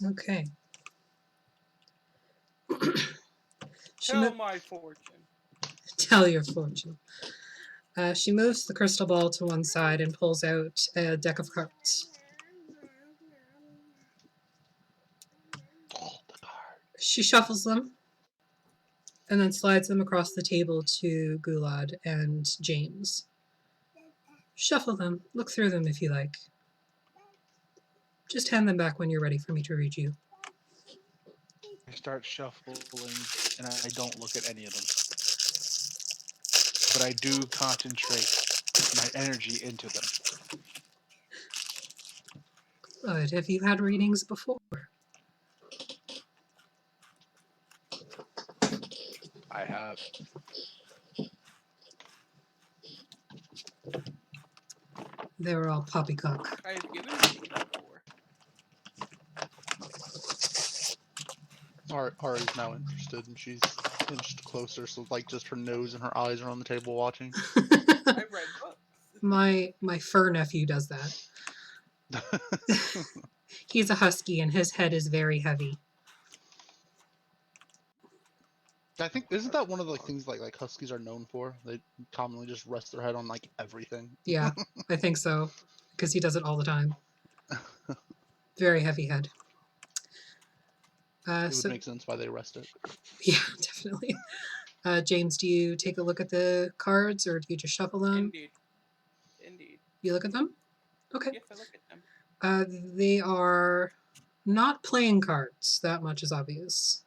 Okay. Tell my fortune. Tell your fortune. She moves the crystal ball to one side and pulls out a deck of cards. Oh, the card. She shuffles them and then slides them across the table to Ghulad and James. Shuffle them. Look through them if you like. Just hand them back when you're ready for me to read you. I start shuffling, and I don't look at any of them. But I do concentrate my energy into them. Good. Have you had readings before? I have. They were all poppycock. I've given readings before. Ari's now interested, and she's inched closer, so just her nose and her eyes are on the table watching. I've read books. My fur nephew does that. He's a husky and his head is very heavy. I think isn't that one of the things like huskies are known for? They commonly just rest their head on everything. Yeah, I think so. Because he does it all the time. Very heavy head. It would make sense why they rest it. Yeah, definitely. James, do you take a look at the cards or do you just shuffle them? Indeed. You look at them? Okay. Yes, I look at them. They are not playing cards. That much is obvious.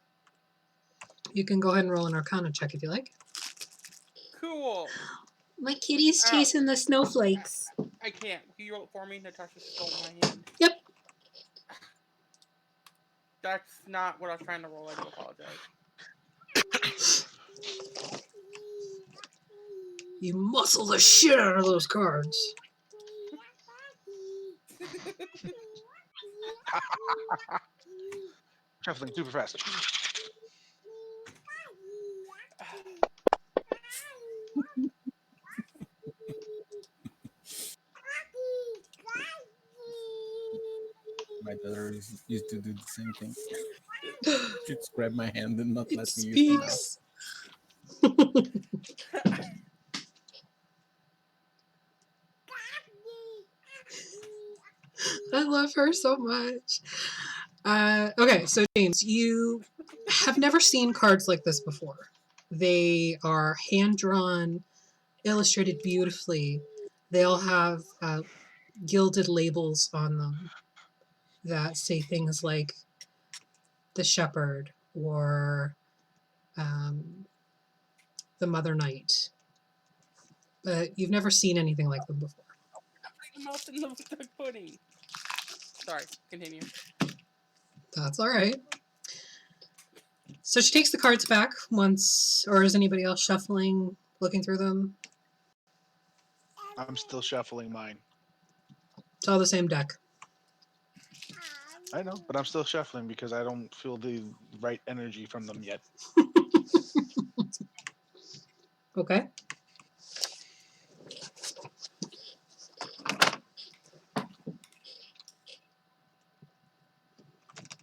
You can go ahead and roll an Arcana check if you like. Cool. My kitty's Ow. chasing the snowflakes. I can't. Can you roll it for me? Natasha stole my hand. Yep. That's not what I was trying to roll. I do apologize. You muscle the shit out of those cards. Shuffling super fast. My daughter used to do the same thing. She'd grab my hand and not It let me use the mouse. speaks. I love her so much. Okay, so James, you have never seen cards like this before. They are hand drawn, illustrated beautifully. They all have gilded labels on them that say things like the shepherd or the mother knight. But you've never seen anything like them before. The mouse in the pudding. Sorry, continue. That's all right. So she takes the cards back once, or is anybody else shuffling, looking through them? I'm still shuffling mine. It's all the same deck. I know, but I'm still shuffling because I don't feel the right energy from them yet. Okay.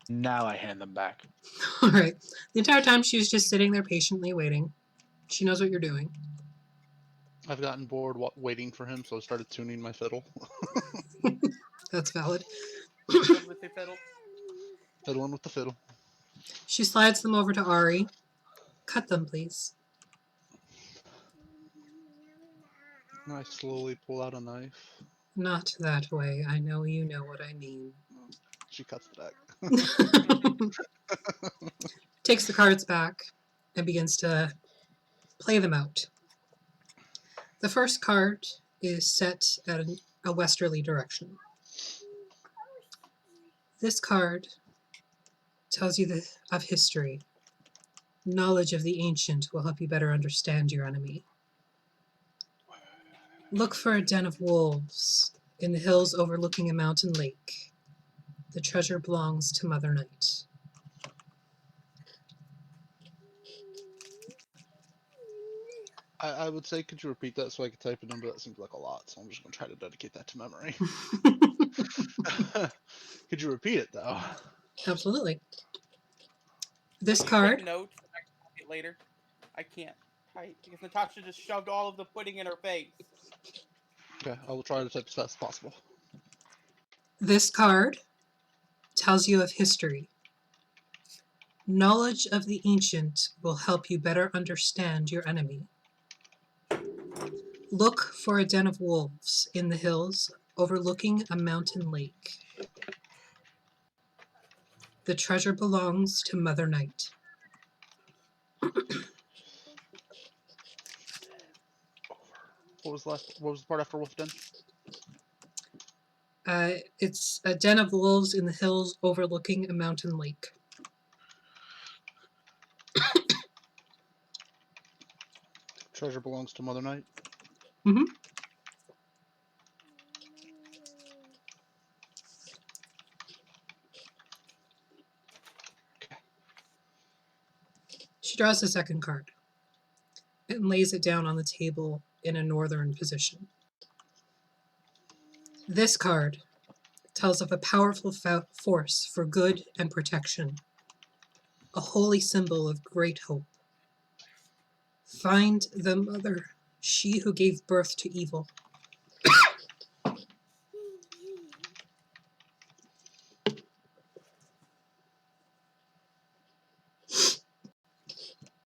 Now I hand them back. All right. The entire time she was just sitting there patiently waiting. She knows what you're doing. I've gotten bored waiting for him, so I started tuning my fiddle. That's valid. One with a fiddle. Fiddling with the fiddle. She slides them over to Ari. Cut them, please. And I slowly pull out a knife. Not that way. I know you know what I mean. She cuts the deck. Takes the cards back and begins to play them out. The first card is set at a westerly direction. This card tells you of history. Knowledge of the ancient will help you better understand your enemy. Look for a den of wolves in the hills overlooking a mountain lake. The treasure belongs to Mother Night. I would say, could you repeat that so I could type it in, but that seems like a lot, so I'm just going to try to dedicate that to memory. Could you repeat it, though? Absolutely. This Can you card, take notes and I can copy it later? I can't type because Natasha just shoved all of the pudding in her face. Okay, I will try to type as fast as possible. this card tells you of history. Knowledge of the ancient will help you better understand your enemy. Look for a den of wolves in the hills overlooking a mountain lake. The treasure belongs to Mother Night. What was left? What was the part after Wolf Den? It's a den of wolves in the hills overlooking a mountain lake. Treasure belongs to Mother Night. Mm-hmm. She draws the second card and lays it down on the table in a northern position. This card tells of a powerful force for good and protection, a holy symbol of great hope. Find the mother, she who gave birth to evil.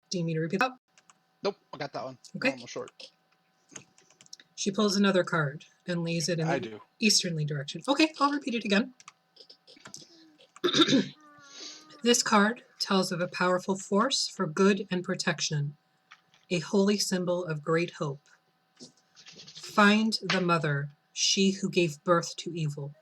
Do you need me to repeat that? Nope, I got that one. Okay. One was short. She pulls another card and lays it in I the do. easterly direction. Okay, I'll repeat it again. This card tells of a powerful force for good and protection, a holy symbol of great hope. Find the mother, she who gave birth to evil.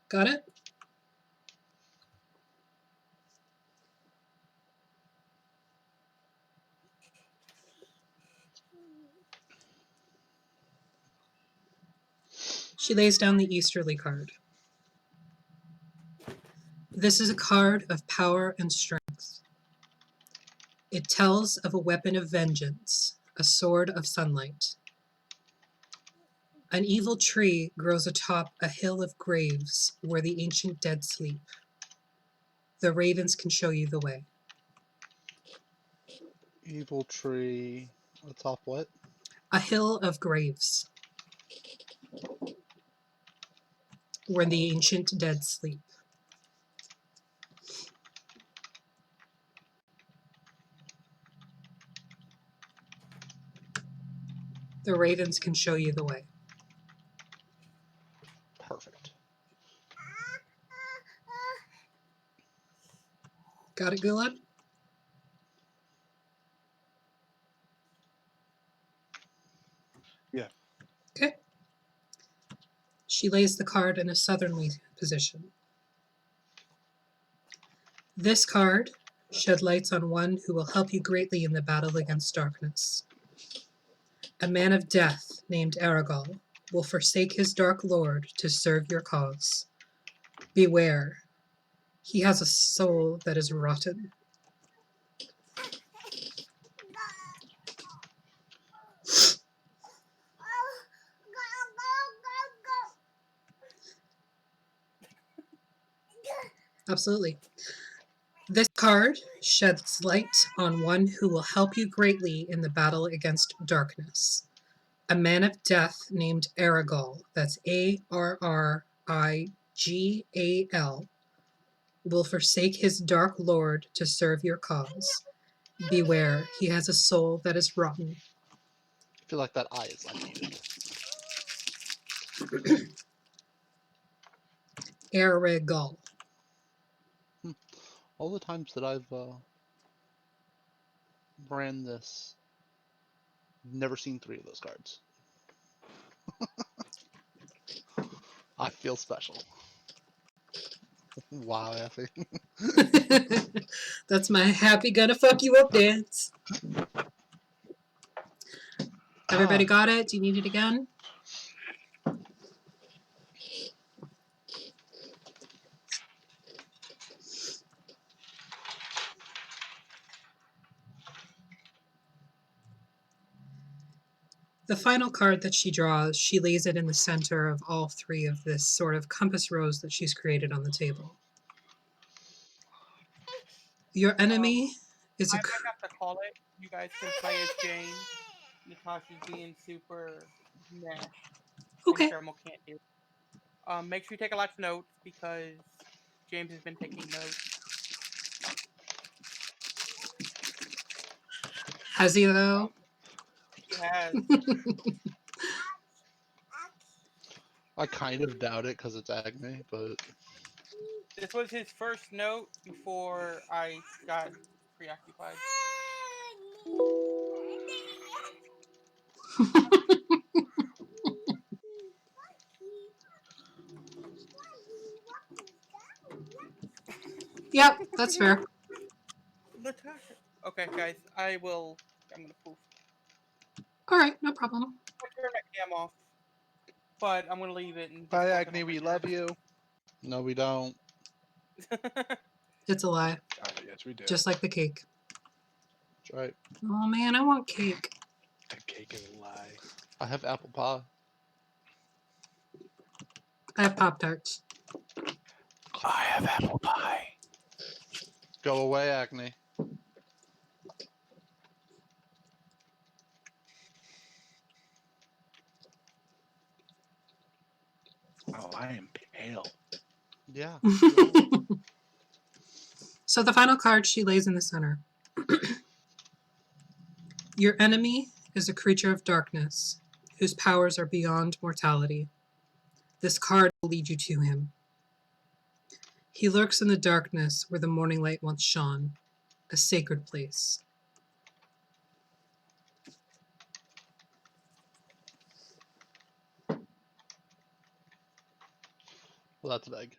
Got it? She lays down the easterly card. This is a card of power and strength. It tells of a weapon of vengeance, a sword of sunlight. An evil tree grows atop a hill of graves where the ancient dead sleep. The ravens can show you the way. Evil tree. Atop what? A hill of graves where the ancient dead sleep. The ravens can show you the way. Perfect. Got it, Ghulad? Yeah. Okay. She lays the card in a southerly position. This card shed lights on one who will help you greatly in the battle against darkness. A man of death named Aragal will forsake his dark lord to serve your cause. Beware. He has a soul that is rotten. Absolutely. This card sheds light on one who will help you greatly in the battle against darkness. A man of death named Aragol, that's Arrigal, will forsake his dark lord to serve your cause. Beware, he has a soul that is rotten. I feel like that I is unmuted. Aragol. All the times that I've ran this, never seen 3 of those cards. I feel special. Wow, Effie. That's my happy gonna fuck you up dance. Everybody got it? Do you need it again? The final card that she draws, she lays it in the center of all 3 of this sort of compass rose that she's created on the table. Your enemy is I a... might have to call it. You guys can play as Jane. Natasha's being super meh, and Okay. Thermal can't do. Make sure you take a lot of notes because James has been taking notes. Has he though? He has. I kind of doubt it because it's Agni, but This was his first note before I got preoccupied. Yep, that's fair. Natasha. Okay, guys, I'm gonna poof. All right, no problem. I turn my cam off, but I'm gonna leave it and just Bye, focus Agni. on We my love you. no, we don't. It's a lie, Yes, we do. just like the cake. That's right. Oh man, I want cake. The cake is a lie. I have apple pie. I have Pop-Tarts. I have apple pie. Go away, Agni. Oh, I am pale. Yeah. So the final card she lays in the center. Your enemy is a creature of darkness, whose powers are beyond mortality. This card will lead you to him. He lurks in the darkness where the morning light once shone, a sacred place. Well, that's vague.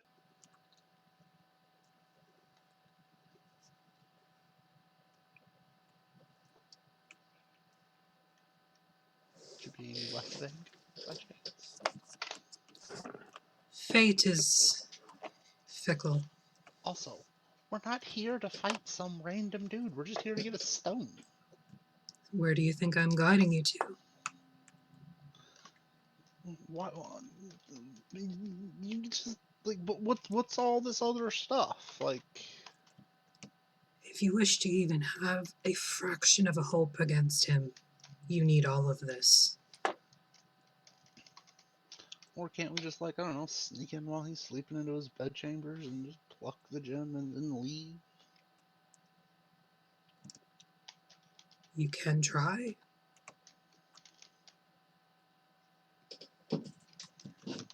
Should be any less vague by chance. Fate is fickle. Also, we're not here to fight some random dude. We're just here to get a stone. Where do you think I'm guiding you to? What? You just like, but what's all this other stuff? Like, If you wish to even have a fraction of a hope against him, you need all of this. or can't we just like I don't know, sneak in while he's sleeping into his bedchambers and just pluck the gem and then leave? You can try.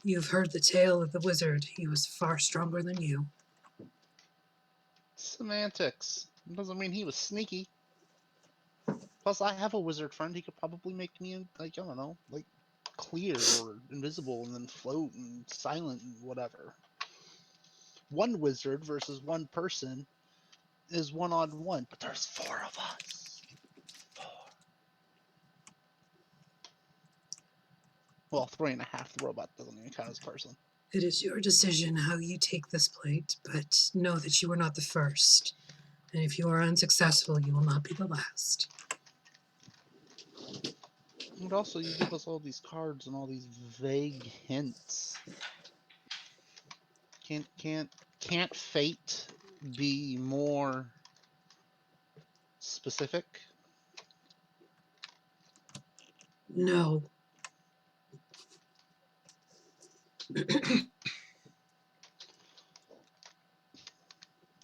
You've heard the tale of the wizard. He was far stronger than you. Semantics. It doesn't mean he was sneaky. Plus, I have a wizard friend. He could probably make me like I don't know, like clear or invisible and then float and silent and whatever. One wizard versus one person is 1-on-1, but there's 4 of us. 4. Well, 3.5. The robot doesn't even count as a person. It is your decision how you take this plate, but know that you are not the first. And if you are unsuccessful, you will not be the last. And also, you give us all these cards and all these vague hints. Can't Can't fate be more specific? No.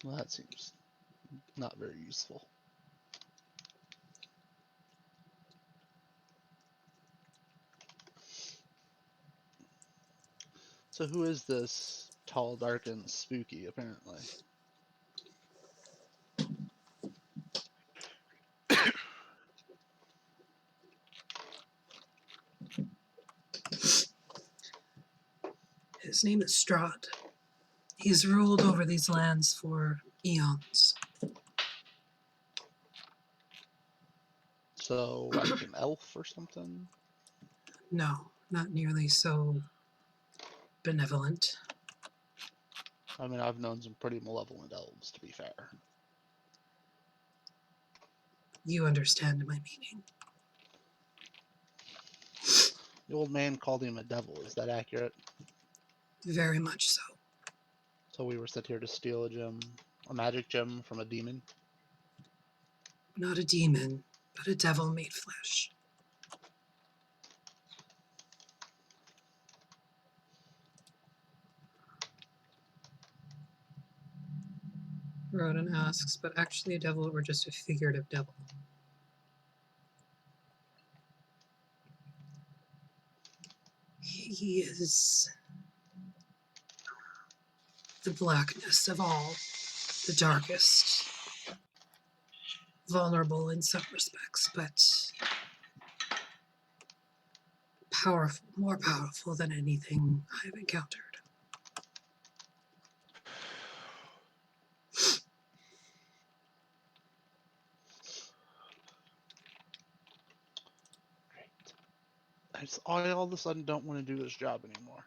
Well, that seems not very useful. So who is this tall, dark, and spooky, apparently? His name is Strahd. He's ruled over these lands for eons. So, like an elf or something? No, not nearly so benevolent. I mean, I've known some pretty malevolent elves, to be fair. You understand my meaning. The old man called him a devil, is that accurate? Very much so. So we were sent here to steal a gem, a magic gem from a demon? Not a demon, but a devil made flesh. Rodan asks, but actually a devil or just a figurative devil? He is the blackness of all, the darkest, vulnerable in some respects, but powerful, more powerful than anything I've encountered. Great. I all of a sudden don't want to do this job anymore.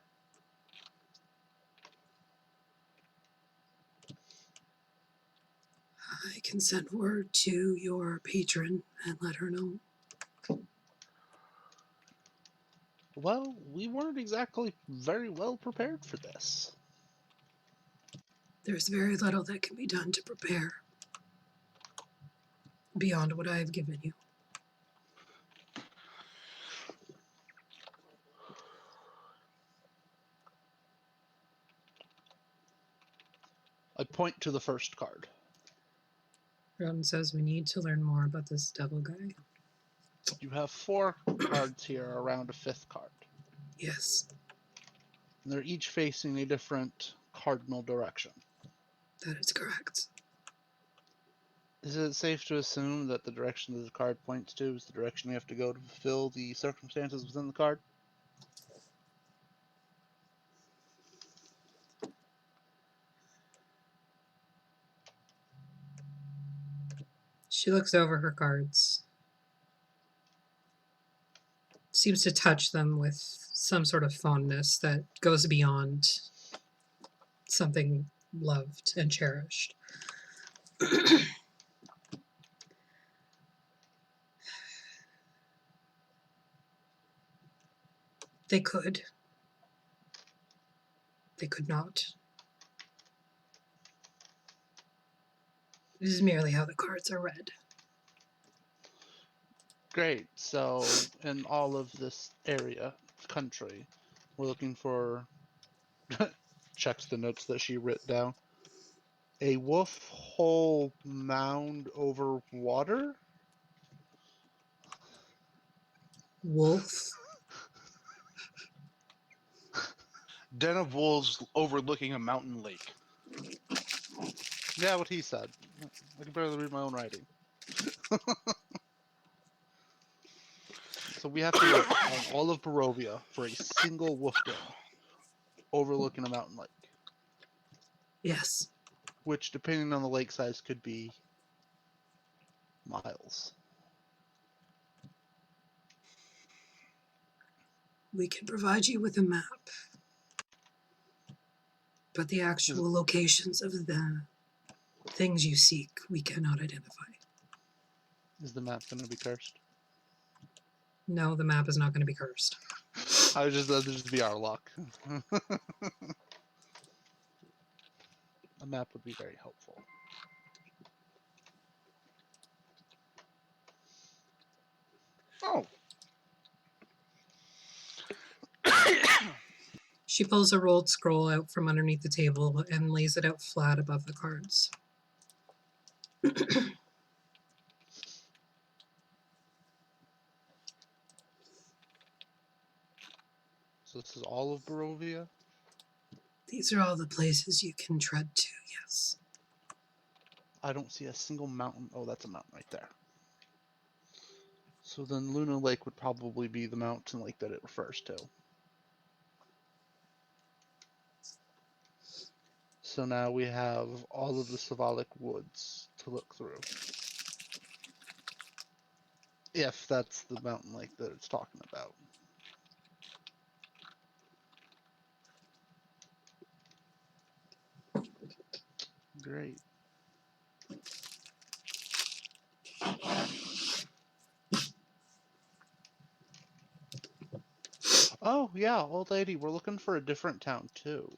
I can send word to your patron and let her know. Well, we weren't exactly very well prepared for this. There's very little that can be done to prepare beyond what I have given you. I point to the first card. Roden says we need to learn more about this devil guy. You have 4 cards here around a 5th card. Yes, And they're each facing a different cardinal direction. that is correct. Is it safe to assume that the direction that the card points to is the direction you have to go to fulfill the circumstances within the card? She looks over her cards, seems to touch them with some sort of fondness that goes beyond something loved and cherished. They could. They could not. This is merely how the cards are read. Great. So, in all of this area, country, we're looking for. Checks the notes that she wrote down. A wolf hole mound over water? Wolf. Den of wolves overlooking a mountain lake. Yeah, what he said. I can barely read my own writing. So we have to look on all of Barovia for a single wolf den overlooking a mountain lake, Yes. which, depending on the lake size, could be miles. We can provide you with a map, but the actual locations of the things you seek, we cannot identify. Is the map going to be cursed? No, the map is not going to be cursed. That'd just be our luck. A map would be very helpful. Oh. She pulls a rolled scroll out from underneath the table and lays it out flat above the cards. So this is all of Barovia? These are all the places you can tread to, yes. I don't see a single mountain. Oh, that's a mountain right there. So then Luna Lake would probably be the mountain lake that it refers to. So now we have all of the Savalic woods to look through. If that's the mountain lake that it's talking about. Great. Oh, yeah, old lady, we're looking for a different town too.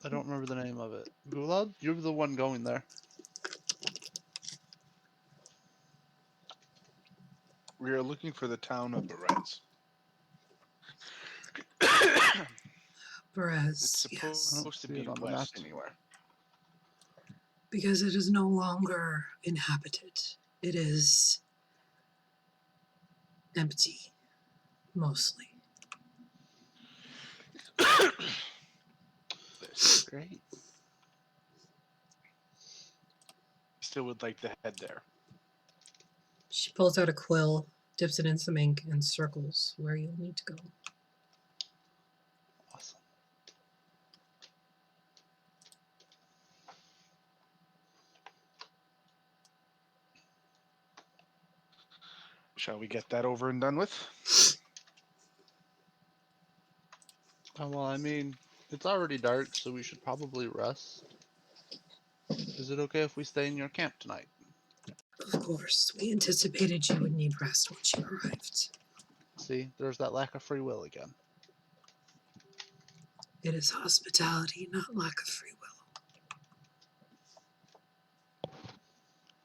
I don't remember the name of it. Ghulad? You're the one going there. We are looking for the town of Berez. Perez, It's I yes. don't supposed to see be it on the map west. anywhere. Because it is no longer inhabited. It is empty, mostly. This. Great. Still would like to head there. She pulls out a quill, dips it in some ink, and circles where you'll need to go. Awesome. Shall we get that over and done with? Oh, well, I mean, it's already dark, so we should probably rest. Is it okay if we stay in your camp tonight? Of course, we anticipated you would need rest once you arrived. See, there's that lack of free will again. It is hospitality, not lack of free will.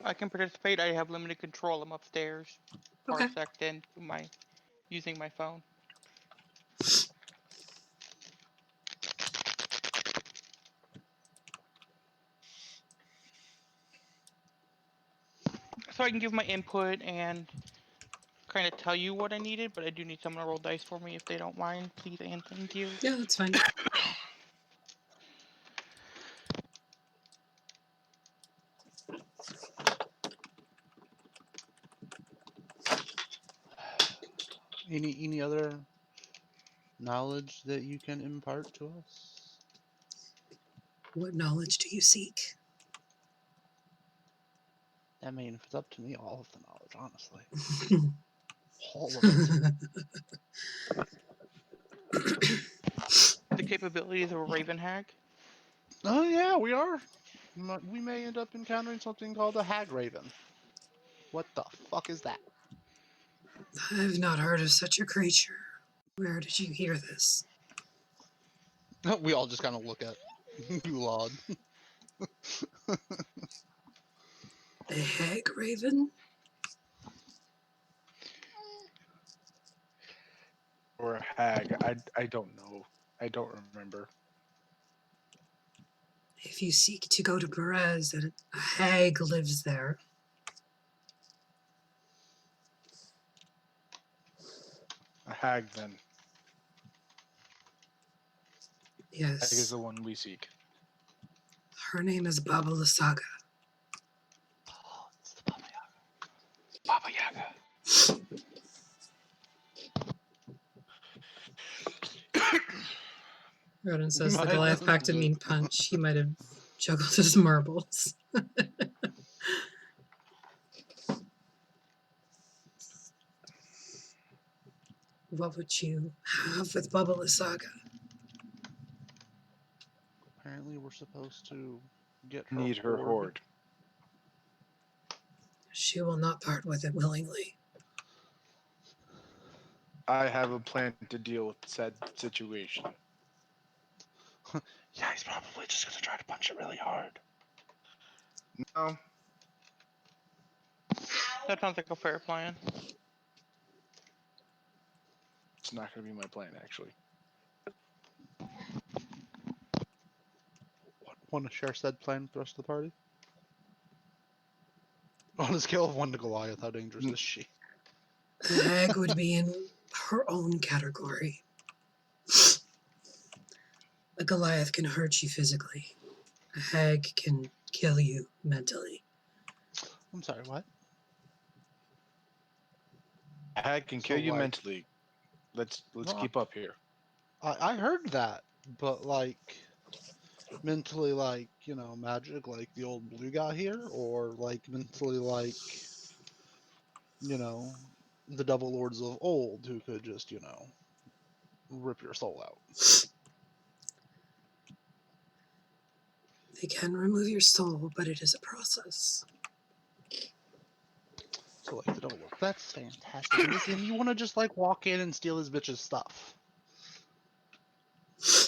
I can participate. I have limited control. I'm upstairs, Okay. parsec in using my phone. So I can give my input and kind of tell you what I needed, but I do need someone to roll dice for me if they don't mind, please and thank you. Yeah, that's fine. Any other knowledge that you can impart to us? What knowledge do you seek? I mean, if it's up to me, all of the knowledge, honestly. All of it. The capabilities of a raven hag. Oh, yeah, we are. We may end up encountering something called a hag raven. What the fuck is that? I've not heard of such a creature. Where did you hear this? We all just kind of look at Ghulad. A hag raven? Or a hag. I don't know. I don't remember. If you seek to go to Perez, and a hag lives there. A hag, then. Hag is Yes. the one we seek. Her name is Baba Lysaga. Oh, it's the Baba Yaga. Baba Yaga. Rodin says the Might Goliath have packed a to. mean punch. He might have juggled his marbles. What would you have with Baba Lysaga? Apparently, we're supposed to get her Need her hoard. She will not part with it willingly. I have a plan to deal with said situation. Yeah, he's probably just gonna try to punch it really hard. No, That sounds like a fair plan. it's not going to be my plan, actually. Want to share said plan with the rest of the party? On a scale of 1 to Goliath, how dangerous is she? A hag would be in her own category. A Goliath can hurt you physically. A hag can kill you mentally. I'm sorry, what? A hag can kill So, you like- mentally. Let's No, keep up here. I heard that, but like mentally, like magic, like the old blue guy here, or like mentally, like the double lords of old who could just rip your soul out. They can remove your soul, but it is a process. So like the double lord, that's fantastic. And you want to just like walk in and steal his bitch's stuff.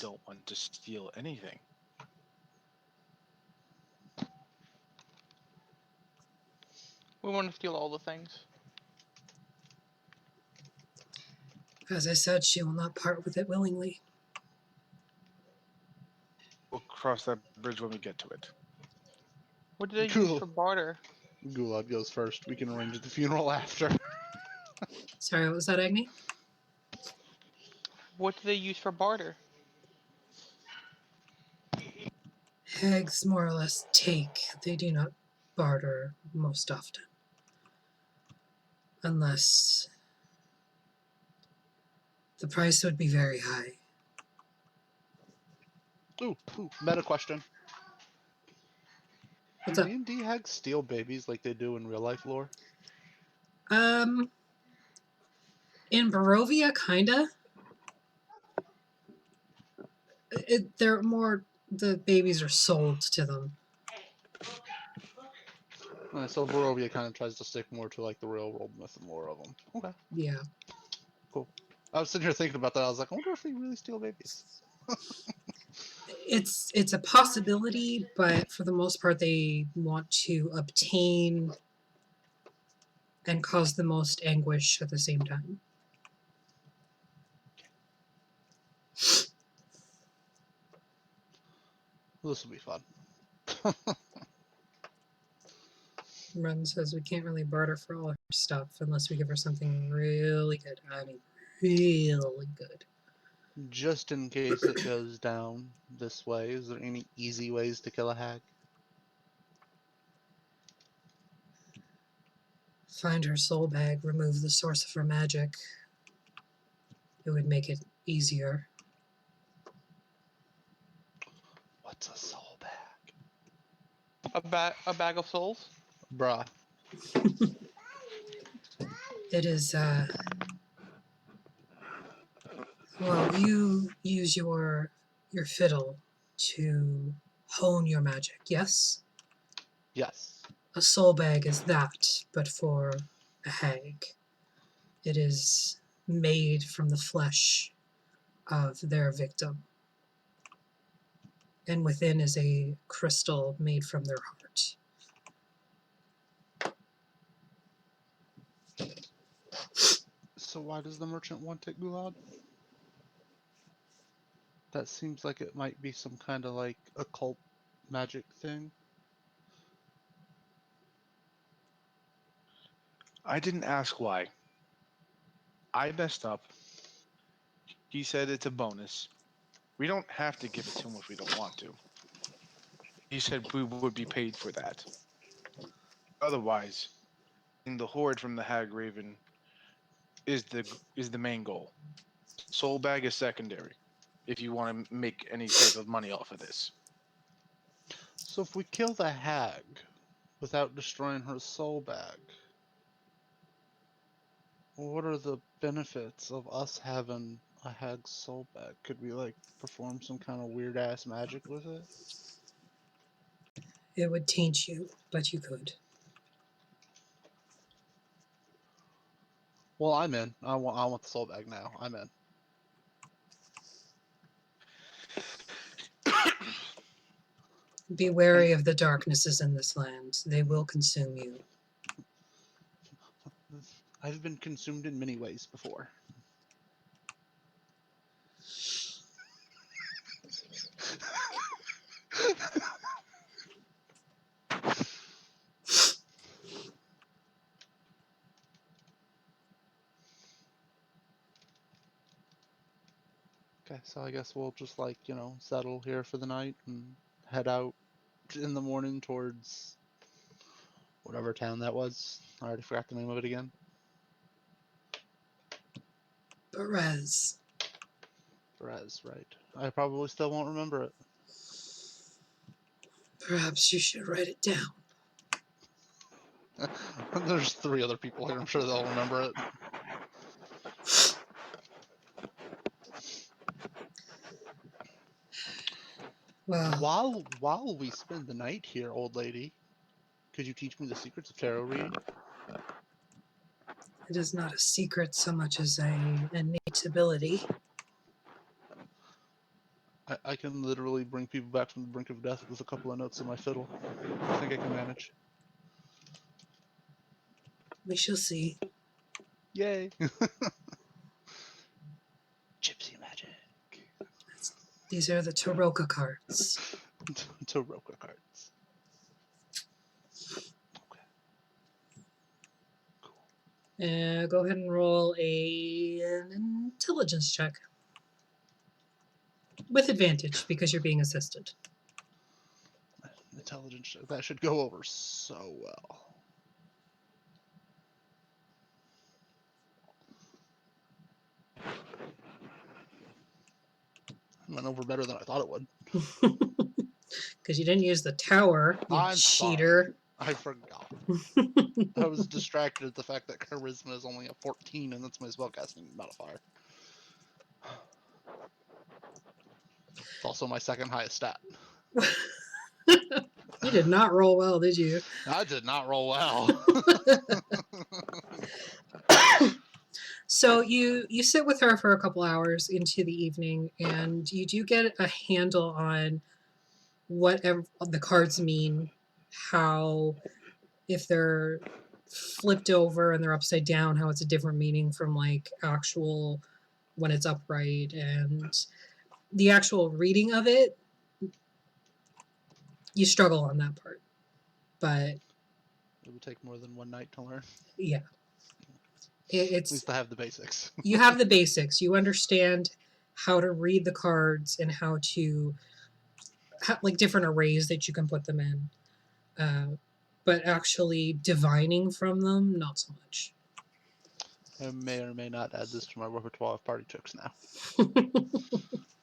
Don't want to steal anything. We want to steal all the things. As I said, she will not part with it willingly. We'll cross that bridge when we get to it. What do they Cool. use for barter? Ghulad goes first. We can arrange the funeral after. Sorry, what was that, Agni? What do they use for barter? Hags more or less take. They do not barter most often. Unless the price would be very high. Ooh, meta question. What's Do up? D&D hags steal babies like they do in real life lore? In Barovia, kinda. They're more, the babies are sold to them. So Barovia kind of tries to stick more to like the real world myth and lore of them. Okay, Yeah. cool. I was sitting here thinking about that. I was like, I wonder if they really steal babies. It's a possibility, but for the most part, they want to obtain and cause the most anguish at the same time. This will be fun. Ren says we can't really barter for all her stuff unless we give her something really good. I mean, really good. Just in case it goes down this way, is there any easy ways to kill a hag? Find her soul bag, remove the source of her magic. It would make it easier. What's a soul bag? A bag of souls? Bruh. It is, well, you use your fiddle to hone your magic, yes? Yes. A soul bag is that, but for a hag. It is made from the flesh of their victim. And within is a crystal made from their heart. So why does the merchant want it, Ghulad? That seems like it might be some kind of like occult magic thing. I didn't ask why. I messed up. He said it's a bonus. We don't have to give it to him if we don't want to. He said we would be paid for that. Otherwise, in the horde from the Hag Raven is the main goal. Soul bag is secondary. If you want to make any type of money off of this, So if we kill the hag without destroying her soul bag, what are the benefits of us having a hag's soul bag? Could we like perform some kind of weird ass magic with it? It would taint you, but you could. Well, I'm in. I want the soul bag now. I'm in. Be wary of the darknesses in this land. They will consume you. I've been consumed in many ways before. Okay, so I guess we'll just settle here for the night and head out in the morning towards whatever town that was. I already forgot the name of it again. Perez. Perez, right. I probably still won't remember it. Perhaps you should write it down. There's 3 other people here. I'm sure they'll remember it. Well, While we spend the night here, old lady, could you teach me the secrets of tarot reading? it is not a secret so much as a innate ability. I can literally bring people back from the brink of death with a couple of notes on my fiddle. I think I can manage. We shall see. Yay! Gypsy magic. These are the Taroka cards. Taroka cards. Okay. Cool. Go ahead and roll an intelligence check. With advantage, because you're being assisted. Intelligence check. That should go over so well. It went over better than I thought it would. Because you didn't use the tower, you I'm cheater. sorry. I forgot. I was distracted at the fact that charisma is only a 14, and that's my spellcasting modifier. It's also my second highest stat. You did not roll well, did you? I did not roll well. So you sit with her for a couple hours into the evening, and you do get a handle on what the cards mean, how, if they're flipped over and they're upside down, how it's a different meaning from like actual when it's upright, and the actual reading of it, you struggle on that part. But It would take more than one night to learn. yeah, At it's least I have the basics. you have the basics. You understand how to read the cards and how to like different arrays that you can put them in. But actually divining from them, not so much. I may or may not add this to my repertoire of party tricks now.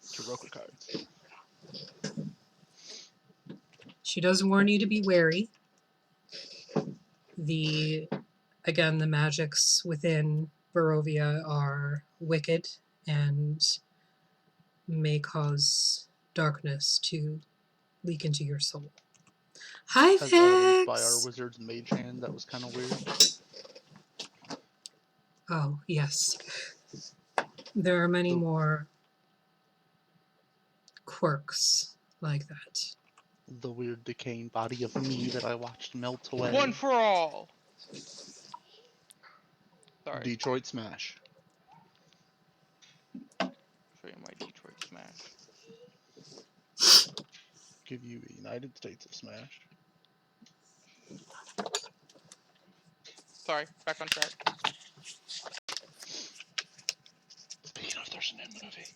Taroka cards. She does warn you to be wary. Again, the magics within Barovia are wicked and may cause darkness to leak into your soul. Hi, As evidenced by our Vex! wizard's mage hand, that was kind of weird. Oh, yes. There are many more quirks like that. The weird decaying body of me that I watched melt away. One for all. Sorry, Detroit Smash. show you my Detroit Smash. Give you a United States of Smash. Sorry, back on track. Speaking of, there's a new movie.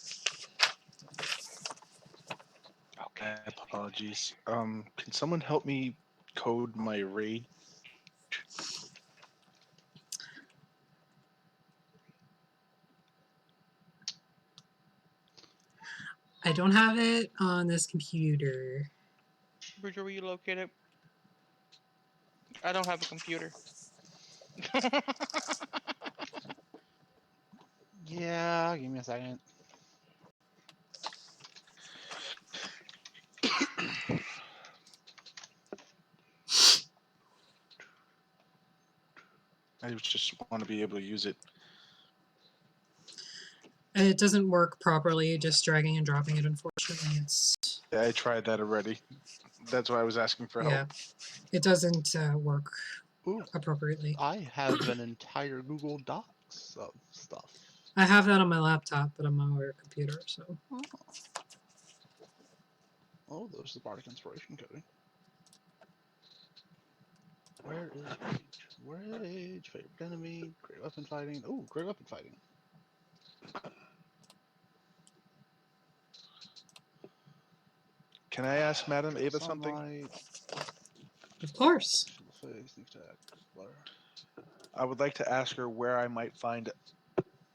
Okay, apologies. Can someone help me code my rage? I don't have it on this computer. Bridger, where you located? I don't have a computer. Yeah, give me a second. I just want to be able to use it It doesn't work properly, just dragging and dropping it, unfortunately. It's, Yeah, I tried that already. That's why I was asking for help. yeah, it doesn't work Ooh, appropriately. I have an entire Google Docs of stuff. I have that on my laptop, but I'm on my computer, so. Oh, there's the Bardic Inspiration coding. Where is Rage? Rage, favorite enemy, great weapon fighting. Oh, great weapon fighting. Can I ask Madam Ava something? Sunlight, Of course. shield of faith, sneak attack, blur. I would like to ask her where I might find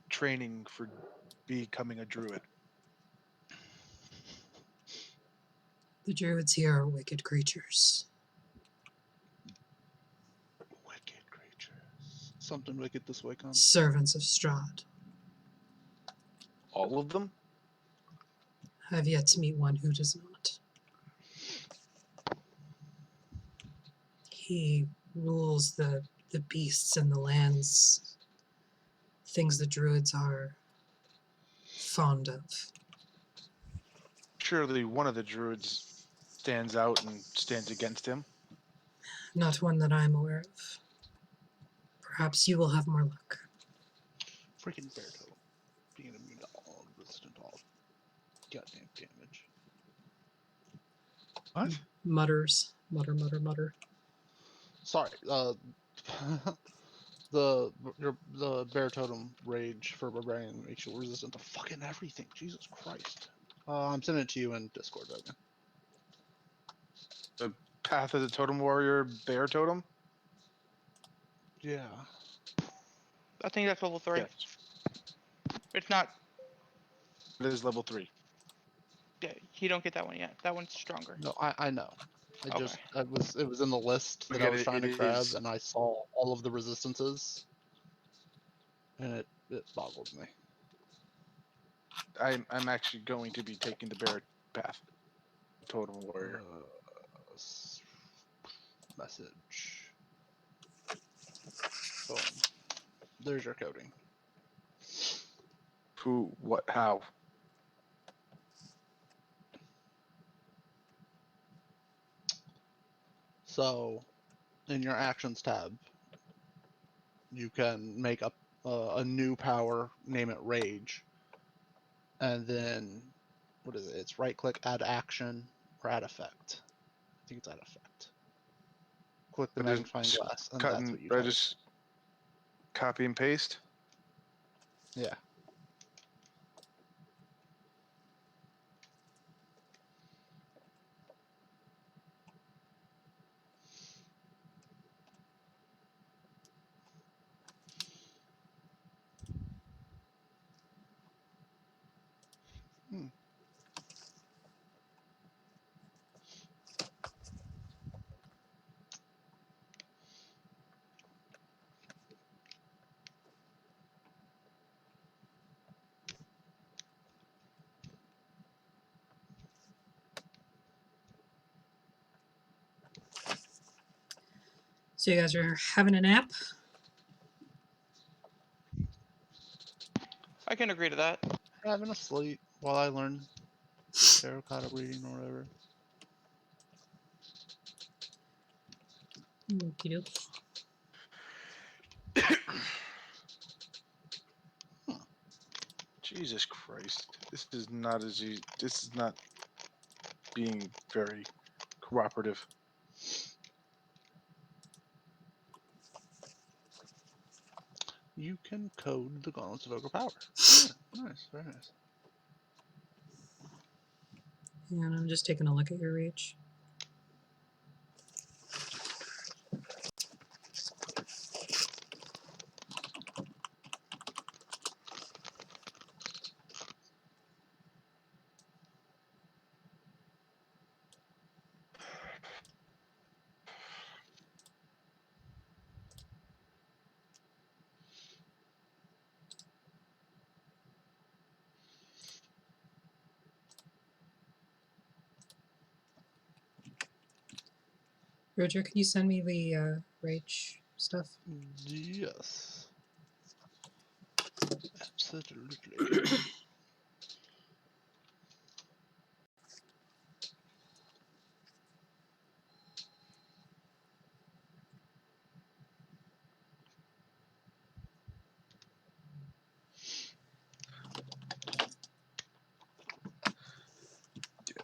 training for becoming a druid. The druids here are wicked creatures. Wicked creatures. Something wicked this way comes. Servants of Strahd. All of them? I've yet to meet one who does not. He rules the beasts and the lands, things the druids are fond of. Surely one of the druids stands out and stands against him. Not one that I'm aware of. Perhaps you will have more luck. Freaking bear totem. Being immune to all, resistant to all goddamn damage. What? Mutters. Mutter. Sorry, the bear totem rage for barbarian makes you resistant to fucking everything. Jesus Christ. I'm sending it to you in Discord right now. The Path of the Totem Warrior bear totem? Yeah. I think that's level 3. Yes. It's not. It is level 3. Yeah, you don't get that one yet. That one's stronger. No, I know. Okay. It was in the list that I Again, was trying to it grab, is- and I saw all of the resistances, and it boggled me. I'm actually going to be taking the bear path. Totem Warrior. Message. Boom. There's your coding. Who? What? How? So, in your actions tab, you can make up a new power, name it Rage, and then what is it? It's right click, add action, or add effect. I think it's add effect. Click the I just magnifying glass, and cut that's and what you I type. just copy and paste. Yeah. Hmm. So you guys are having a nap? I can agree to that. Having a sleep while I learn terracotta reading or whatever. Okie dokie. Jesus Christ! This is not as easy. This is not being very cooperative. You can code the gauntlets of overpower. Yeah, nice, very nice. And I'm just taking a look at your reach. Roger, can you send me the rage stuff? Yes. Absolutely.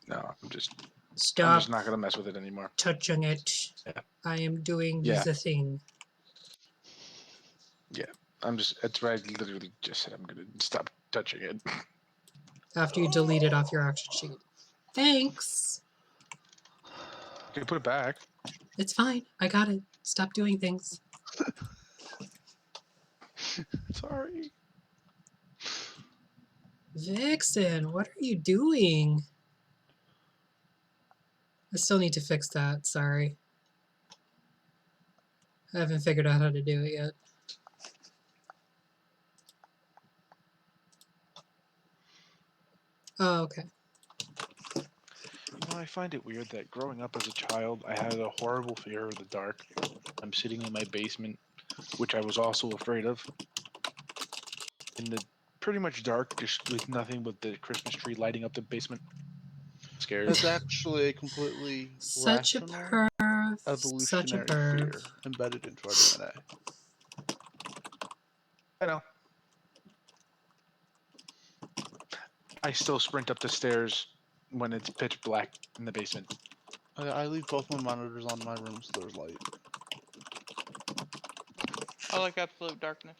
No, I'm just Stop not gonna mess with it anymore. touching it. Yeah. I am doing Yeah. the thing. That's what I literally just said. I'm gonna stop touching it. After you delete it off your action sheet. Thanks. Can you put it back? It's fine. I got it. Stop doing things. Sorry. Vixen, what are you doing? I still need to fix that. Sorry. I haven't figured out how to do it yet. Oh, okay. I find it weird that growing up as a child, I had a horrible fear of the dark. I'm sitting in my basement, which I was also afraid of, in the pretty much dark, just with nothing but the Christmas tree lighting up the basement. Scared. That's actually a completely Such a rational perv. Such a evolutionary perv. fear embedded into our DNA. I know. I still sprint up the stairs when it's pitch black in the basement. I leave both my monitors on in my room so there's light. I like absolute darkness.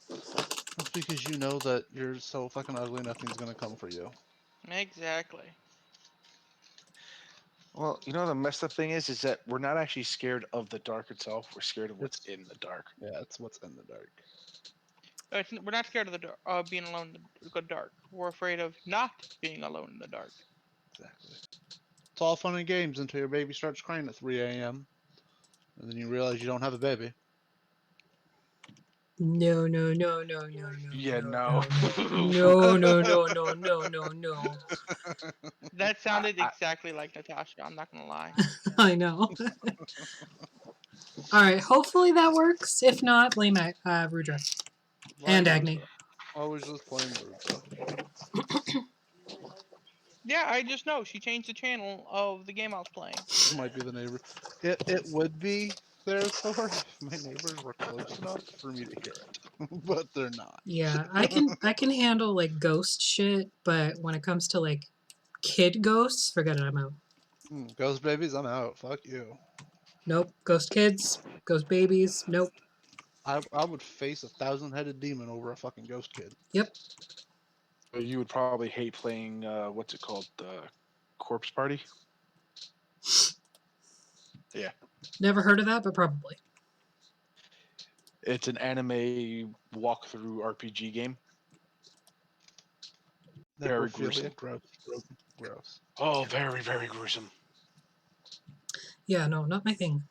That's because you know that you're so fucking ugly, nothing's gonna come for you. Exactly. Well, the messed up thing is that we're not actually scared of the dark itself. We're scared of what's in the dark. Yeah, it's what's in the dark. We're not scared of being alone in the dark. We're afraid of not being alone in the dark. Exactly. It's all fun and games until your baby starts crying at 3 a.m. and then you realize you don't have a baby. No, no, no, no, no, no. Yeah, no. no. No, no, no, no, no, no, no. That sounded exactly like Natasha. I'm not gonna lie. I know. Alright, hopefully that works. If not, blame Rudra. And Agni. Always just blame Rudra. Yeah, I just know she changed the channel of the game I was playing. Might be the neighbor. It would be their Thor if my neighbors were close enough for me to hear it, but they're not. Yeah, I can handle like ghost shit, but when it comes to like kid ghosts, forget it, I'm out. Ghost babies, I'm out. Fuck you. Nope. Ghost kids, ghost babies, nope. I would face a 1,000-headed demon over a fucking ghost kid. Yep. You would probably hate playing, what's it called? Corpse Party? Yeah. Never heard of that, but probably. It's an anime walkthrough RPG game. Very gruesome. Gross. Oh, very, very gruesome. Yeah, no, not my thing.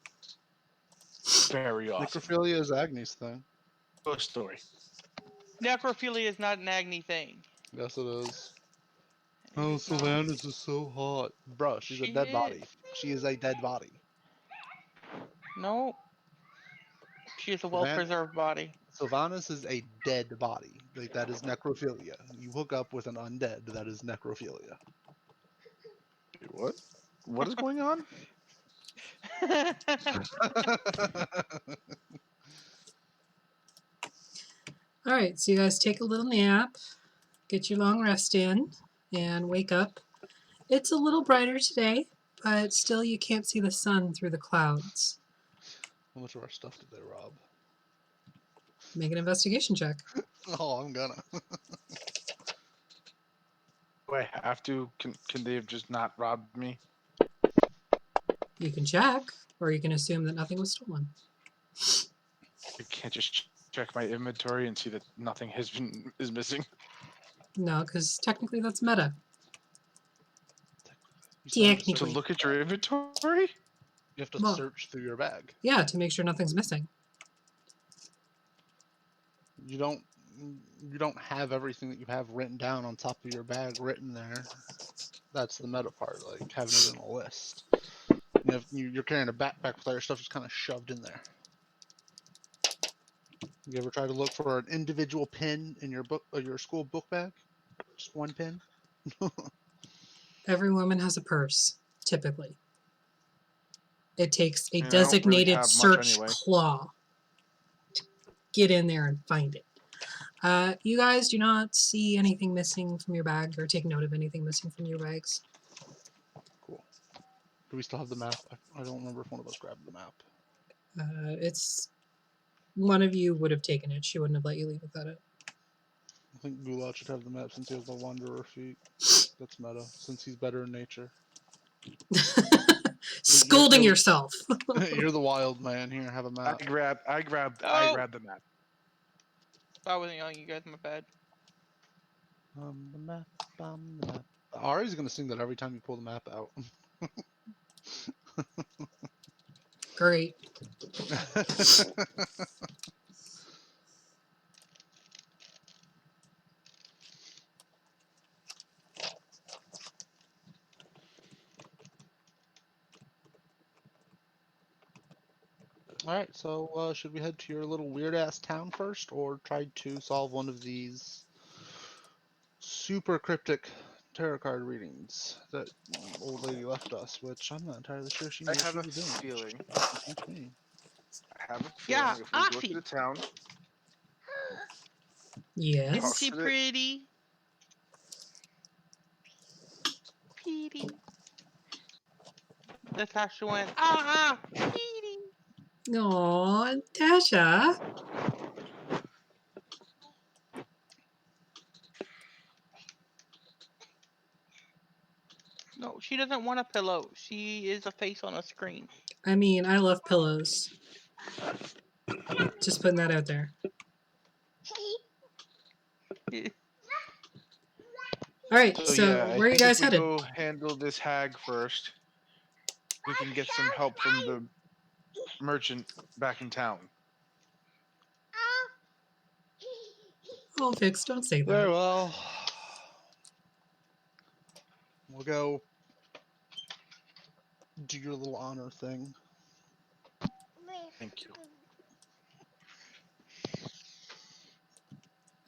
Very awesome. Necrophilia is Agni's thing. Ghost story. Necrophilia is not an Agni thing. Yes, it is. Oh, Sylvanas is so hot. Bro, she's a She dead body. is. She is a dead body. No. She is a well-preserved body. Sylvanas is a dead body. Like, that is necrophilia. You hook up with an undead, that is necrophilia. Wait, what? What is going on? Alright, so you guys take a little nap, get your long rest in, and wake up. It's a little brighter today, but still you can't see the sun through the clouds. How much of our stuff did they rob? Make an investigation check. Oh, I'm gonna. Do I have to? Can they have just not robbed me? You can check, or you can assume that nothing was stolen. I can't just check my inventory and see that nothing is missing. No, because technically that's meta. You To Technically. look at your inventory? have to Well, search through your bag. yeah, to make sure nothing's missing. You don't have everything that you have written down on top of your bag written there. That's the meta part, like having it in a list. You're carrying a backpack with all your stuff just kind of shoved in there. You ever try to look for an individual pin in your book or your school book bag? Just one pin? Every woman has a purse, typically. It takes a And I don't really designated have much search anyway. claw to get in there and find it. You guys do not see anything missing from your bags or take note of anything missing from your bags. Cool. Do we still have the map? I don't remember if one of us grabbed the map. It's one of you would have taken it. She wouldn't have let you leave without it. I think Ghulad should have the map since he has the wanderer feet. That's meta, since he's better in nature. Scolding You're- yourself. You're the wild man. Here, have a I map. grabbed Oh! the map. I wasn't yelling at you guys, my bad. The map, the map. Ari's gonna sing that every time you pull the map out. Great. Alright, so should we head to your little weird ass town first, or try to solve one of these super cryptic tarot card readings that old lady left us, which I'm not entirely sure she knew I what have she a was doing. feeling. She can teach me. I have a feeling Yeah, if we go to the town, Yes. talk to the pretty? Petey. Natasha went, Petey. Aw, Tasha. No, she doesn't want a pillow. She is a face on a screen. I mean, I love pillows. Just putting that out there. All right, So so yeah, I where are you think if guys we headed? go handle this hag first, we can get some help from the merchant back in town. Oh, Vix, don't say Very that. well. We'll go do your little honor thing. Thank you.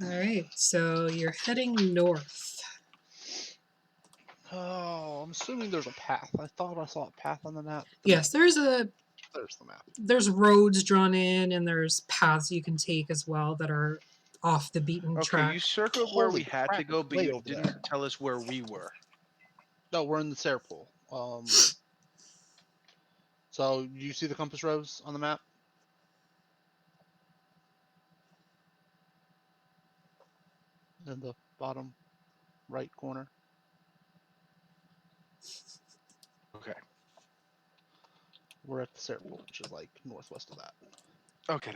All right, so you're heading north. Oh, I'm assuming there's a path. I thought I saw a path on the map. Yes, there's the There's roads drawn in, and there's paths you can take as well that are off the beaten Okay, track. you circled where Holy we had to crap, go, it's but way you over didn't there. tell us where we were. No, we're in the Sarah pool. So you see the compass rose on the map? In the bottom right corner. Okay. We're at the Sarah pool, which is like northwest of that. Okay.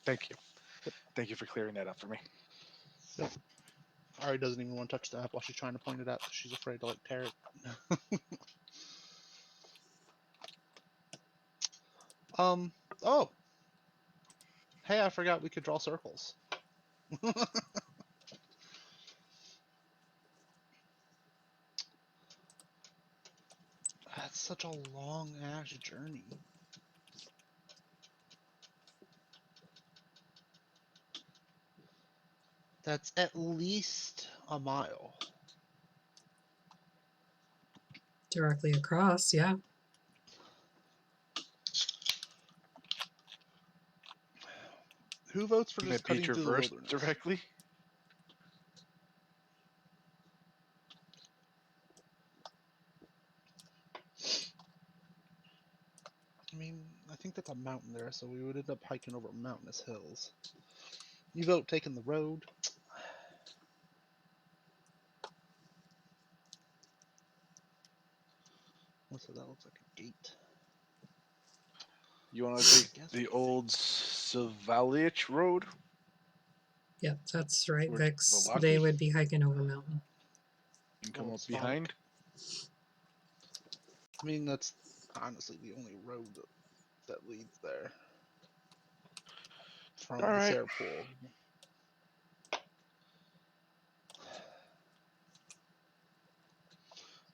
Thank you. Thank you for clearing that up for me. Yep. Ari doesn't even want to touch the map while she's trying to point it out because she's afraid to like tear it. Oh. Hey, I forgot we could draw circles. That's such a long ass journey. That's at least a mile. Directly across, yeah. Who votes for Can just it be cutting through the traversed wilderness? directly? I mean, I think that's a mountain there, so we would end up hiking over mountainous hills. You vote taking the road. So that looks like a gate. You want to take Guess the old Savaliach road? Yep, that's right, Towards Vix. They Valaki? would be hiking over mountain. And come Old up Svalak. behind? I mean, that's honestly the only road that leads there. From the Alright. Sarah pool.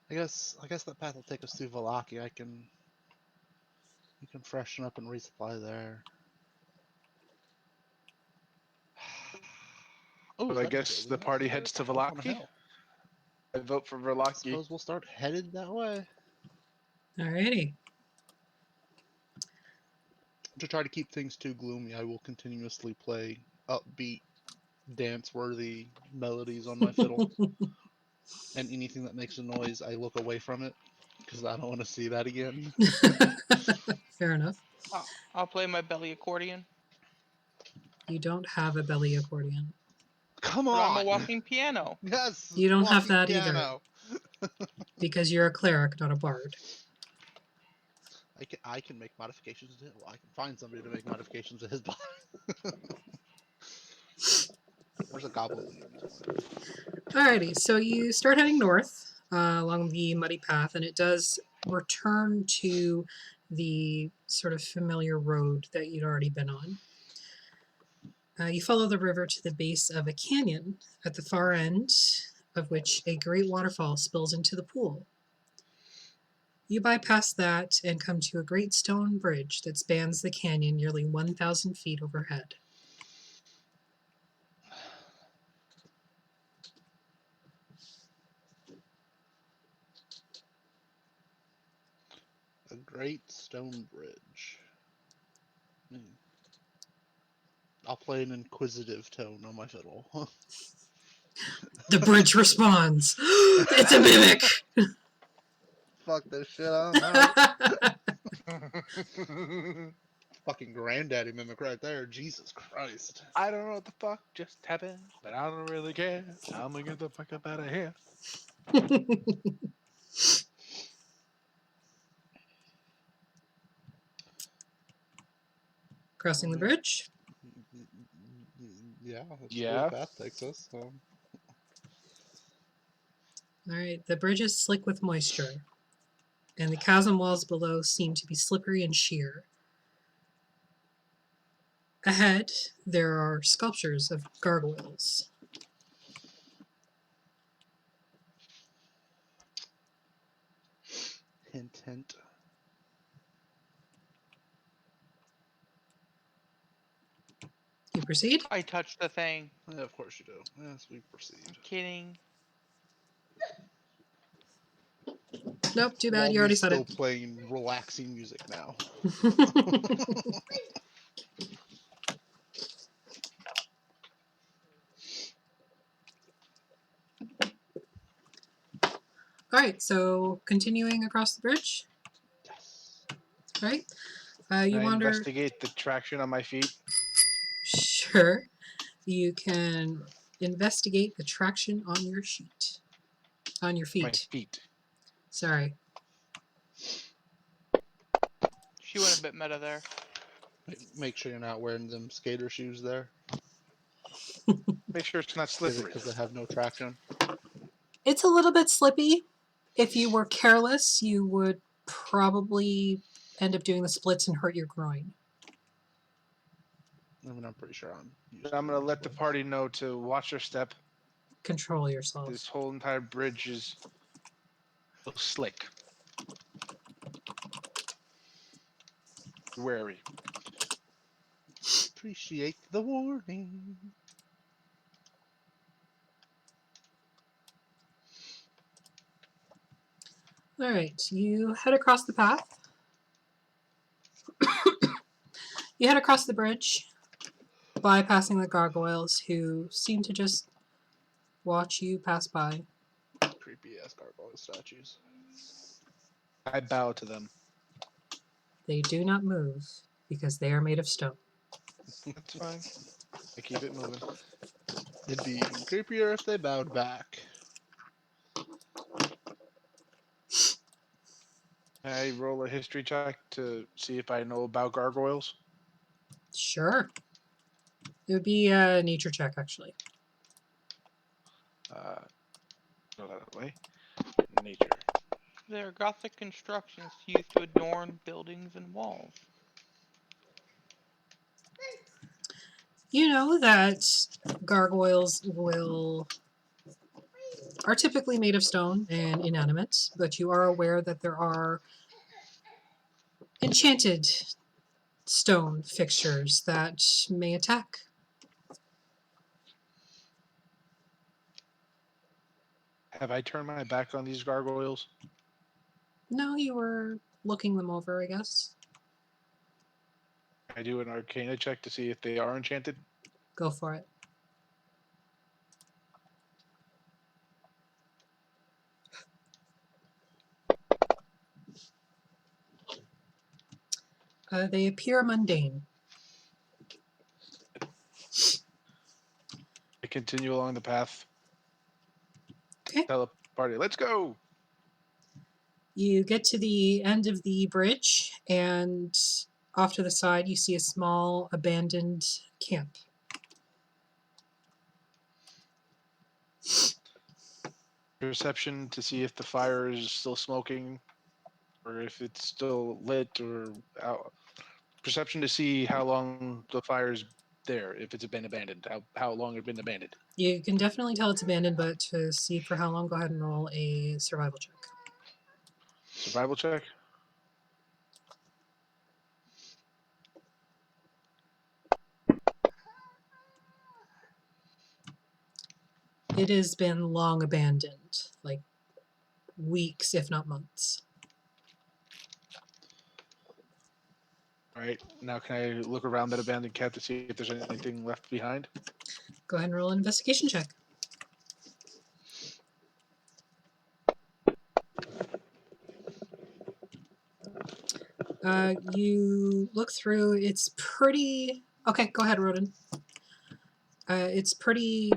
I guess that path will take us through Valaki. You can freshen up and resupply there. Oh, But I guess the party heads to Velaki. I vote for I Velaki. suppose we'll start headed that way. Alrighty. To try to keep things too gloomy, I will continuously play upbeat, dance-worthy melodies on my fiddle. And anything that makes a noise, I look away from it because I don't want to see that again. Fair enough. I'll play my belly accordion. You don't have a belly accordion. Come But I'm a on! walking piano. Yes! You don't have walking that piano. either. Because you're a cleric, not a bard. I can make modifications to it. Well, I can find somebody to make modifications to his body. There's a goblin in here somewhere. Alrighty, so you start heading north along the muddy path, and it does return to the sort of familiar road that you'd already been on. You follow the river to the base of a canyon, at the far end of which a great waterfall spills into the pool. You bypass that and come to a great stone bridge that spans the canyon nearly 1,000 feet overhead. A great stone bridge. I'll play an inquisitive tone on my fiddle. The bridge responds. It's a mimic! Fuck this shit, I don't know. Fucking granddaddy mimic right there. Jesus Christ. I don't know what the fuck just happened, but I don't really care. I'm gonna get the fuck up out of here. Crossing the bridge. Yeah, that's where Yeah. the path takes us. So. Alright, the bridge is slick with moisture, and the chasm walls below seem to be slippery and sheer. Ahead, there are sculptures of gargoyles. Hint, hint. You proceed? I touched the thing. Yeah, of course you do. Yes, we proceed. I'm kidding. Nope, too bad. You Wally's already said still it. playing relaxing music now. Alright, so continuing across the bridge. Yes. Right? Can You I wander. investigate the traction on my feet? Sure. You can investigate the traction on your sheet. On your My feet. feet. Sorry. She went a bit meta there. Make sure you're not wearing them skater shoes there. Make sure it's not slippery. Because they have no traction. It's a little bit slippy. If you were careless, you would probably end up doing the splits and hurt your groin. I mean, I'm pretty sure I'm used I'm to gonna it, let the but- party know to watch their step. Control yourself. This whole entire bridge is so slick. Wary. Appreciate the warning. Alright, you head across the path. You head across the bridge, bypassing the gargoyles who seem to just watch you pass by. Creepy ass gargoyle statues. I bow to them. They do not move because they are made of stone. That's fine. I keep it moving. It'd be even creepier if they bowed back. Can I roll a history check to see if I know about gargoyles? Sure. It would be a nature check, actually. Go that way. Nature. They're Gothic constructions used to adorn buildings and walls. You know that gargoyles are typically made of stone and inanimate, but you are aware that there are enchanted stone fixtures that may attack. Have I turned my back on these gargoyles? No, you were looking them over, I guess. I do an Arcana check to see if they are enchanted. Go for it. They appear mundane. I continue along the path. Okay. Tell the party, let's go. You get to the end of the bridge, and off to the side, you see a small abandoned camp. Perception to see if the fire is still smoking, or if it's still lit, or out. Perception to see how long the fire's there, if it's been abandoned, how long it's been abandoned. You can definitely tell it's abandoned, but to see for how long, go ahead and roll a survival check. Survival check. It has been long abandoned, like weeks, if not months. All right. Now, can I look around that abandoned camp to see if there's anything left behind? Go ahead and roll an investigation check. You look through. It's pretty. Okay, go ahead, Rodin. It's pretty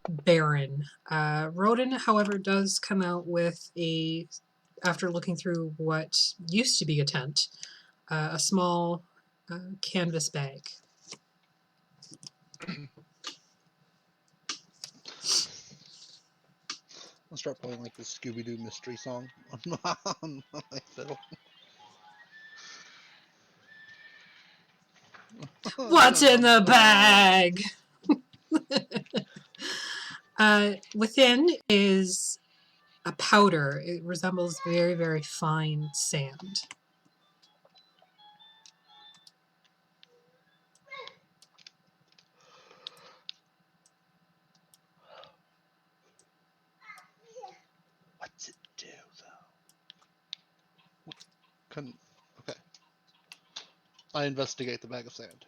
barren. Rodin, however, does come out with after looking through what used to be a tent, a small canvas bag. I'll start playing like the Scooby Doo mystery song on my fiddle. What's in the bag? Within is a powder. It resembles very, very fine sand. What's it do though? Okay. I investigate the bag of sand.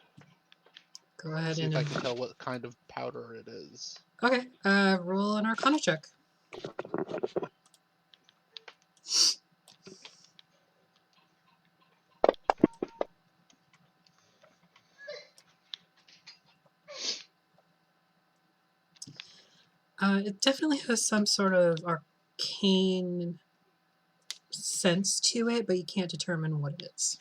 Go ahead See and if I can tell what kind of powder it is. okay. Roll an Arcana check. It definitely has some sort of arcane sense to it, but you can't determine what it is.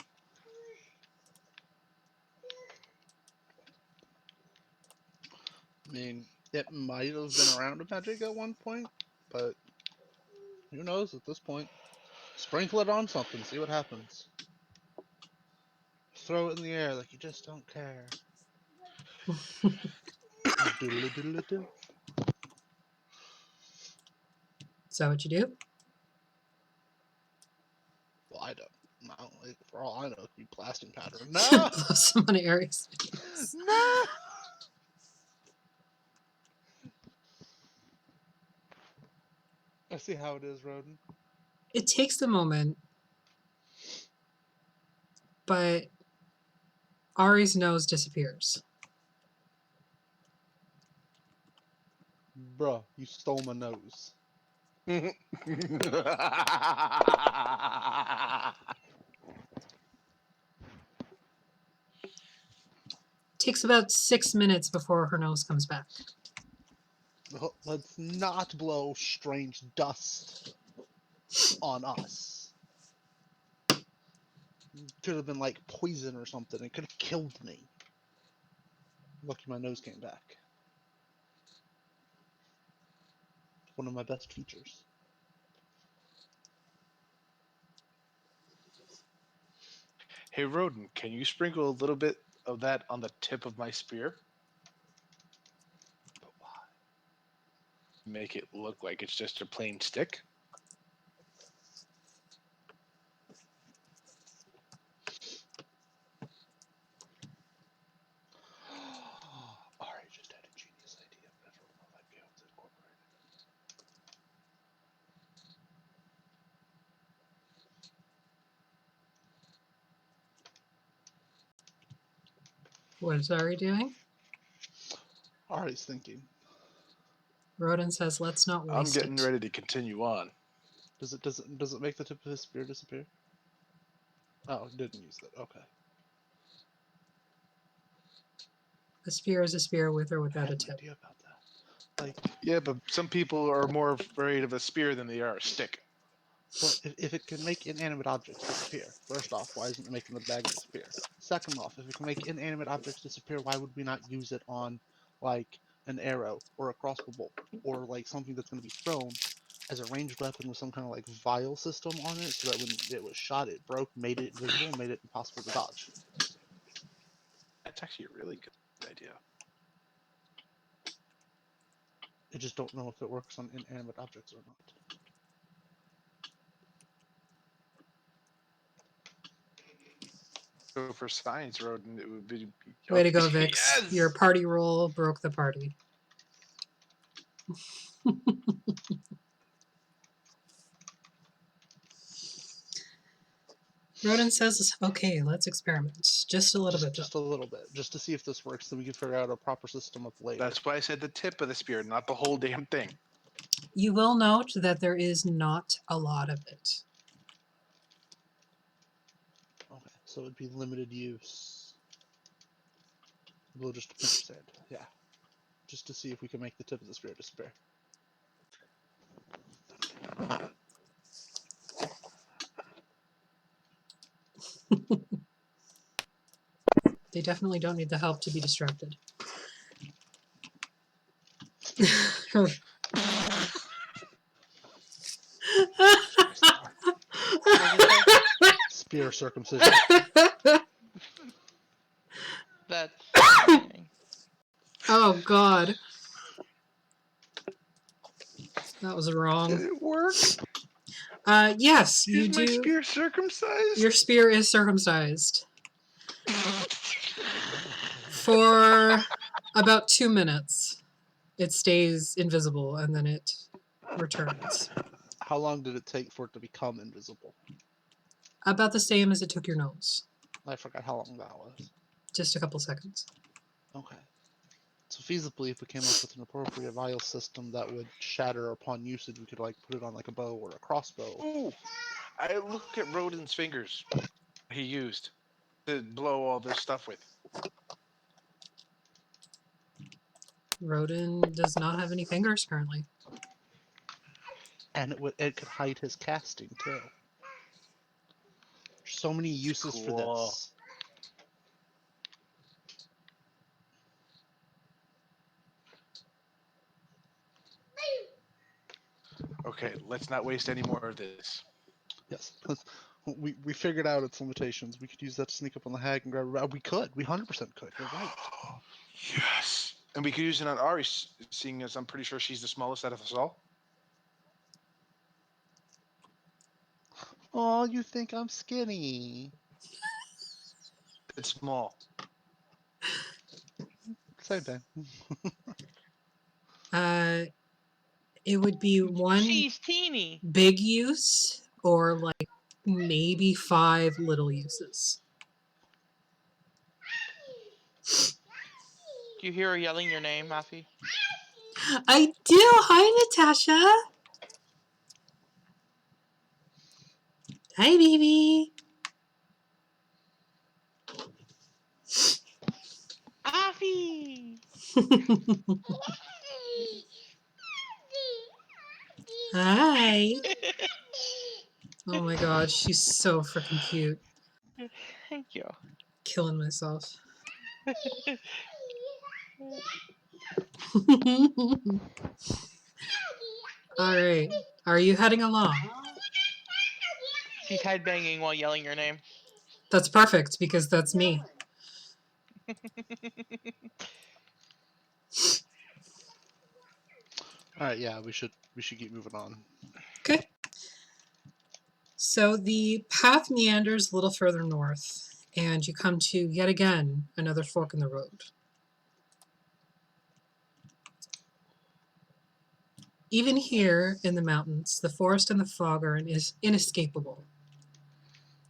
I mean, it might have been around a magic at one point, but who knows at this point? Sprinkle it on something, see what happens. Throw it in the air like you just don't care. Doodly doodly doo. Is that what you do? Well, I don't. No, like, for all I know, it could be blasting powder. No! Blow someone Aries. No! I see how it is, Rodin. It takes a moment, but Ari's nose disappears. Bruh, you stole my nose. Takes about 6 minutes before her nose comes back. Let's not blow strange dust on us. Could have been like poison or something. It could have killed me. Lucky my nose came back. One of my best features. Hey, Rodin, can you sprinkle a little bit of that on the tip of my spear? But why? Make it look like it's just a plain stick? Ari just had a genius idea, but I don't know if I'd be able to incorporate What is Ari doing? Ari's thinking. Rodin says, let's not I'm waste getting it. ready to continue on. Does it make the tip of his spear disappear? Oh, it didn't use that. Okay. A spear is a spear with or I without had a an tip. idea about that. Like, Yeah, but some people are more afraid of a spear than they are a stick. well, if it can make inanimate objects disappear, first off, why isn't it making the bag disappear? Second off, if it can make inanimate objects disappear, why would we not use it on, like, an arrow or a crossbow bolt or like something that's going to be thrown as a ranged weapon with some kind of like vial system on it, so that when it was shot, it broke, made it invisible, made it impossible to dodge. That's actually a really good idea. I just don't know if it works on inanimate objects or not. So for science, Rodin, it would be. Way to go, okay, Vix. Yes. Your party roll broke the party. Rodin says, okay, let's experiment. Just a little bit. Just a little bit, just to see if this works, so we can figure out a proper system of later. That's why I said the tip of the spear, not the whole damn thing. You will note that there is not a lot of it. Okay, so it'd be limited use. We'll just pinch sand, yeah. Just to see if we can make the tip of the spear disappear. They definitely don't need the help to be distracted. Spear circumcision. That's fascinating. Oh, God. That was Did wrong. it work? Yes, you Is my do. spear circumcised? Your spear is circumcised. For about 2 minutes, it stays invisible and then it returns. How long did it take for it to become invisible? About the same as it took your nose. I forgot how long that was. Just a couple seconds. Okay. So feasibly, if we came up with an appropriate vial system that would shatter upon usage, we could like put it on like a bow or a crossbow. Ooh, I look at Rodin's fingers he used to blow all this stuff with. Rodin does not have any fingers currently. And it could hide his casting too. There's so many uses for cool. this. Okay, let's not waste any more of this. Yes, because we figured out its limitations. We could use that to sneak up on the hag and grab her. We could. We 100% could. You're right. Yes. And we could use it on Ari, seeing as I'm pretty sure she's the smallest out of us all. Oh, you think I'm skinny? It's small. Same thing. It would be one She's teeny. big use or like maybe 5 little uses. Do you hear her yelling your name, Mafi? I do. Hi, Natasha. Hi, baby. Afi! Hi. Oh my god, she's so freaking cute. Thank you. Killing myself. Alright. Are you heading along? She's headbanging while yelling your name. That's perfect because that's me. All right, yeah, we should keep moving on. Okay. So the path meanders a little further north, and you come to, yet again, another fork in the road. Even here in the mountains, the forest and the fog are inescapable.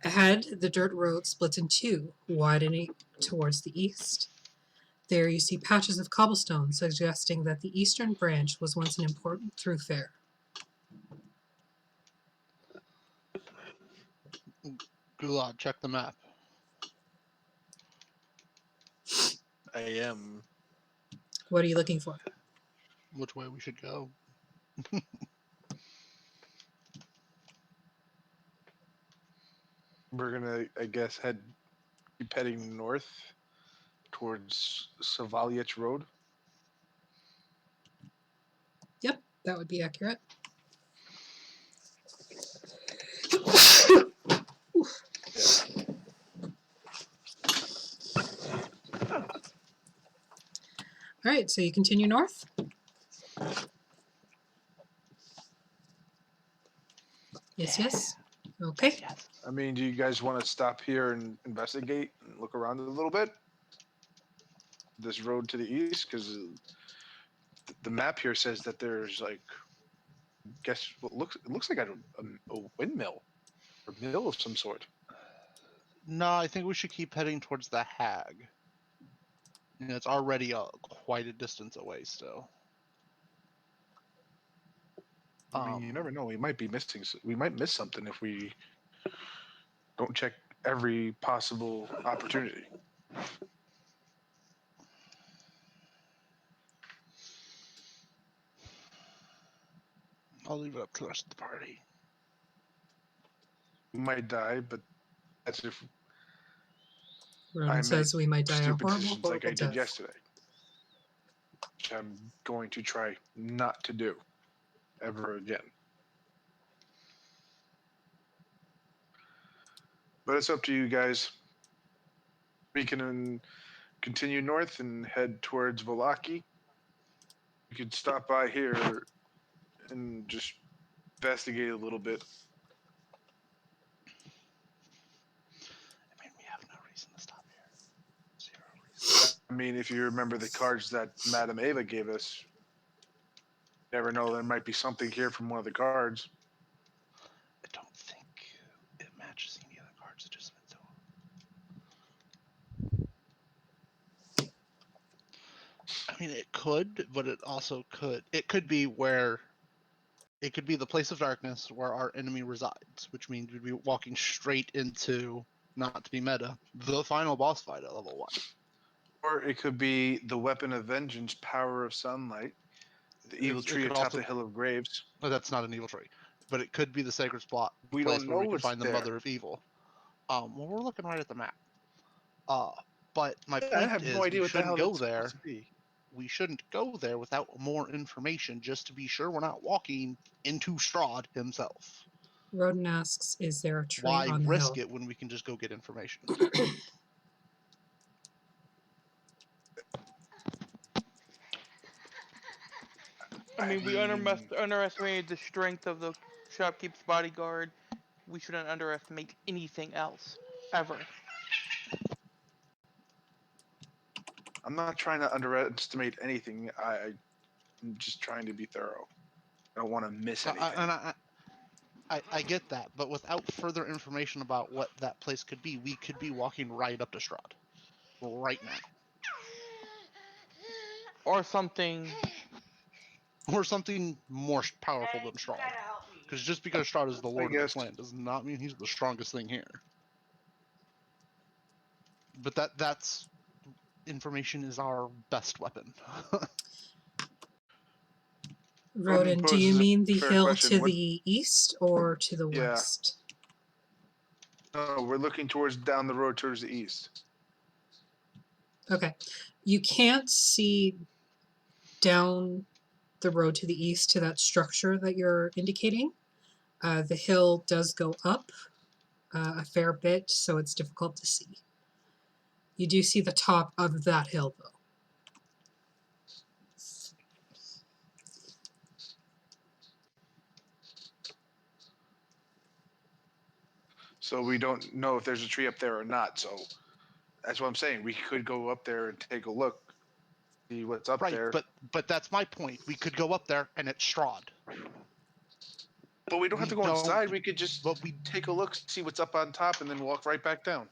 Ahead, the dirt road splits in two, widening towards the east. There you see patches of cobblestone, suggesting that the eastern branch was once an important thoroughfare. Ghulad, check the map. I am. What are you looking for? Which way we should go? We're gonna, I guess, keep heading north towards Savaliech Road. Yep, that would be accurate. All right, so you continue north. Yes. Okay. Yes. I mean, do you guys want to stop here and investigate and look around a little bit? This road to the east, because the map here says that there's like, guess what looks like a windmill or mill of some sort. No, I think we should keep heading towards the Hag. It's already quite a distance away still. I mean, you never know. We might be missing. We might miss something if we don't check every possible opportunity. I'll leave it up to the rest of the party. We might die, but that's if Ronan I says we might die a stupid horrible, decisions like I horrible did death. yesterday, which I'm going to try not to do ever again. But it's up to you guys. We can continue north and head towards Valaki. You could stop by here and just investigate a little bit. I mean, we have no reason to stop here. Zero reason. I mean, if you remember the cards that Madame Ava gave us, you never know, there might be something here from one of the cards. I don't think it matches any other cards. It just meant so. I mean, it could, but it also could. It could be where. It could be the place of darkness where our enemy resides, which means we'd be walking straight into, not to be meta, the final boss fight at level 1. Or it could be the weapon of vengeance, power of sunlight, the evil tree could atop also- the hill of graves. No, that's not an evil tree, but it could be the sacred spot We place don't where we know could what's find the there. mother of evil. Well, we're looking right at the map. But my I point have is, no idea we what the shouldn't hell go that's there. supposed to be. We shouldn't go there without more information, just to be sure we're not walking into Strahd himself. Roden asks, is there a tree Why on the risk hill? it when we can just go get information? I mean, we underestimated the strength of the shopkeep's bodyguard. We shouldn't underestimate anything else, ever. I'm not trying to underestimate anything. I'm just trying to be thorough. I don't want to miss anything. I get that, but without further information about what that place could be, we could be walking right up to Strahd. Right now. Or something. Or something more powerful than Strahd. Because just because Strahd is the lord of this guess. land does not mean he's the strongest thing here. But that's information is our best weapon. Roden, do you poses a mean the fair hill question. to What- the east or to the Yeah. west? No, we're looking towards down the road towards the east. Okay. You can't see down the road to the east to that structure that you're indicating. The hill does go up a fair bit, so it's difficult to see. You do see the top of that hill, though. So we don't know if there's a tree up there or not. So that's what I'm saying. We could go up there and take a look, see what's up Right, there. but that's my point. We could go up there and it's Strahd. But we don't have to go inside. We could just But we take a look, see what's up on top, and then walk right back down.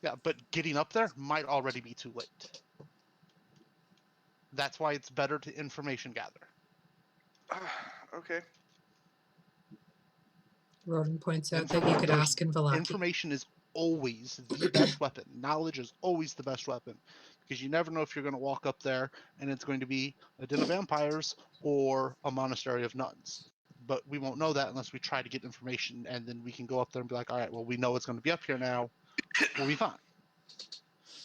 Yeah, but getting up there might already be too late. That's why it's better to information gather. Okay. Rodin points out that you could ask in Velaki. Information is always the best weapon. Knowledge is always the best weapon, because you never know if you're going to walk up there and it's going to be a den of vampires or a monastery of nuns. But we won't know that unless we try to get information, and then we can go up there and be like, all right, well, we know it's going to be up here now. We'll be fine.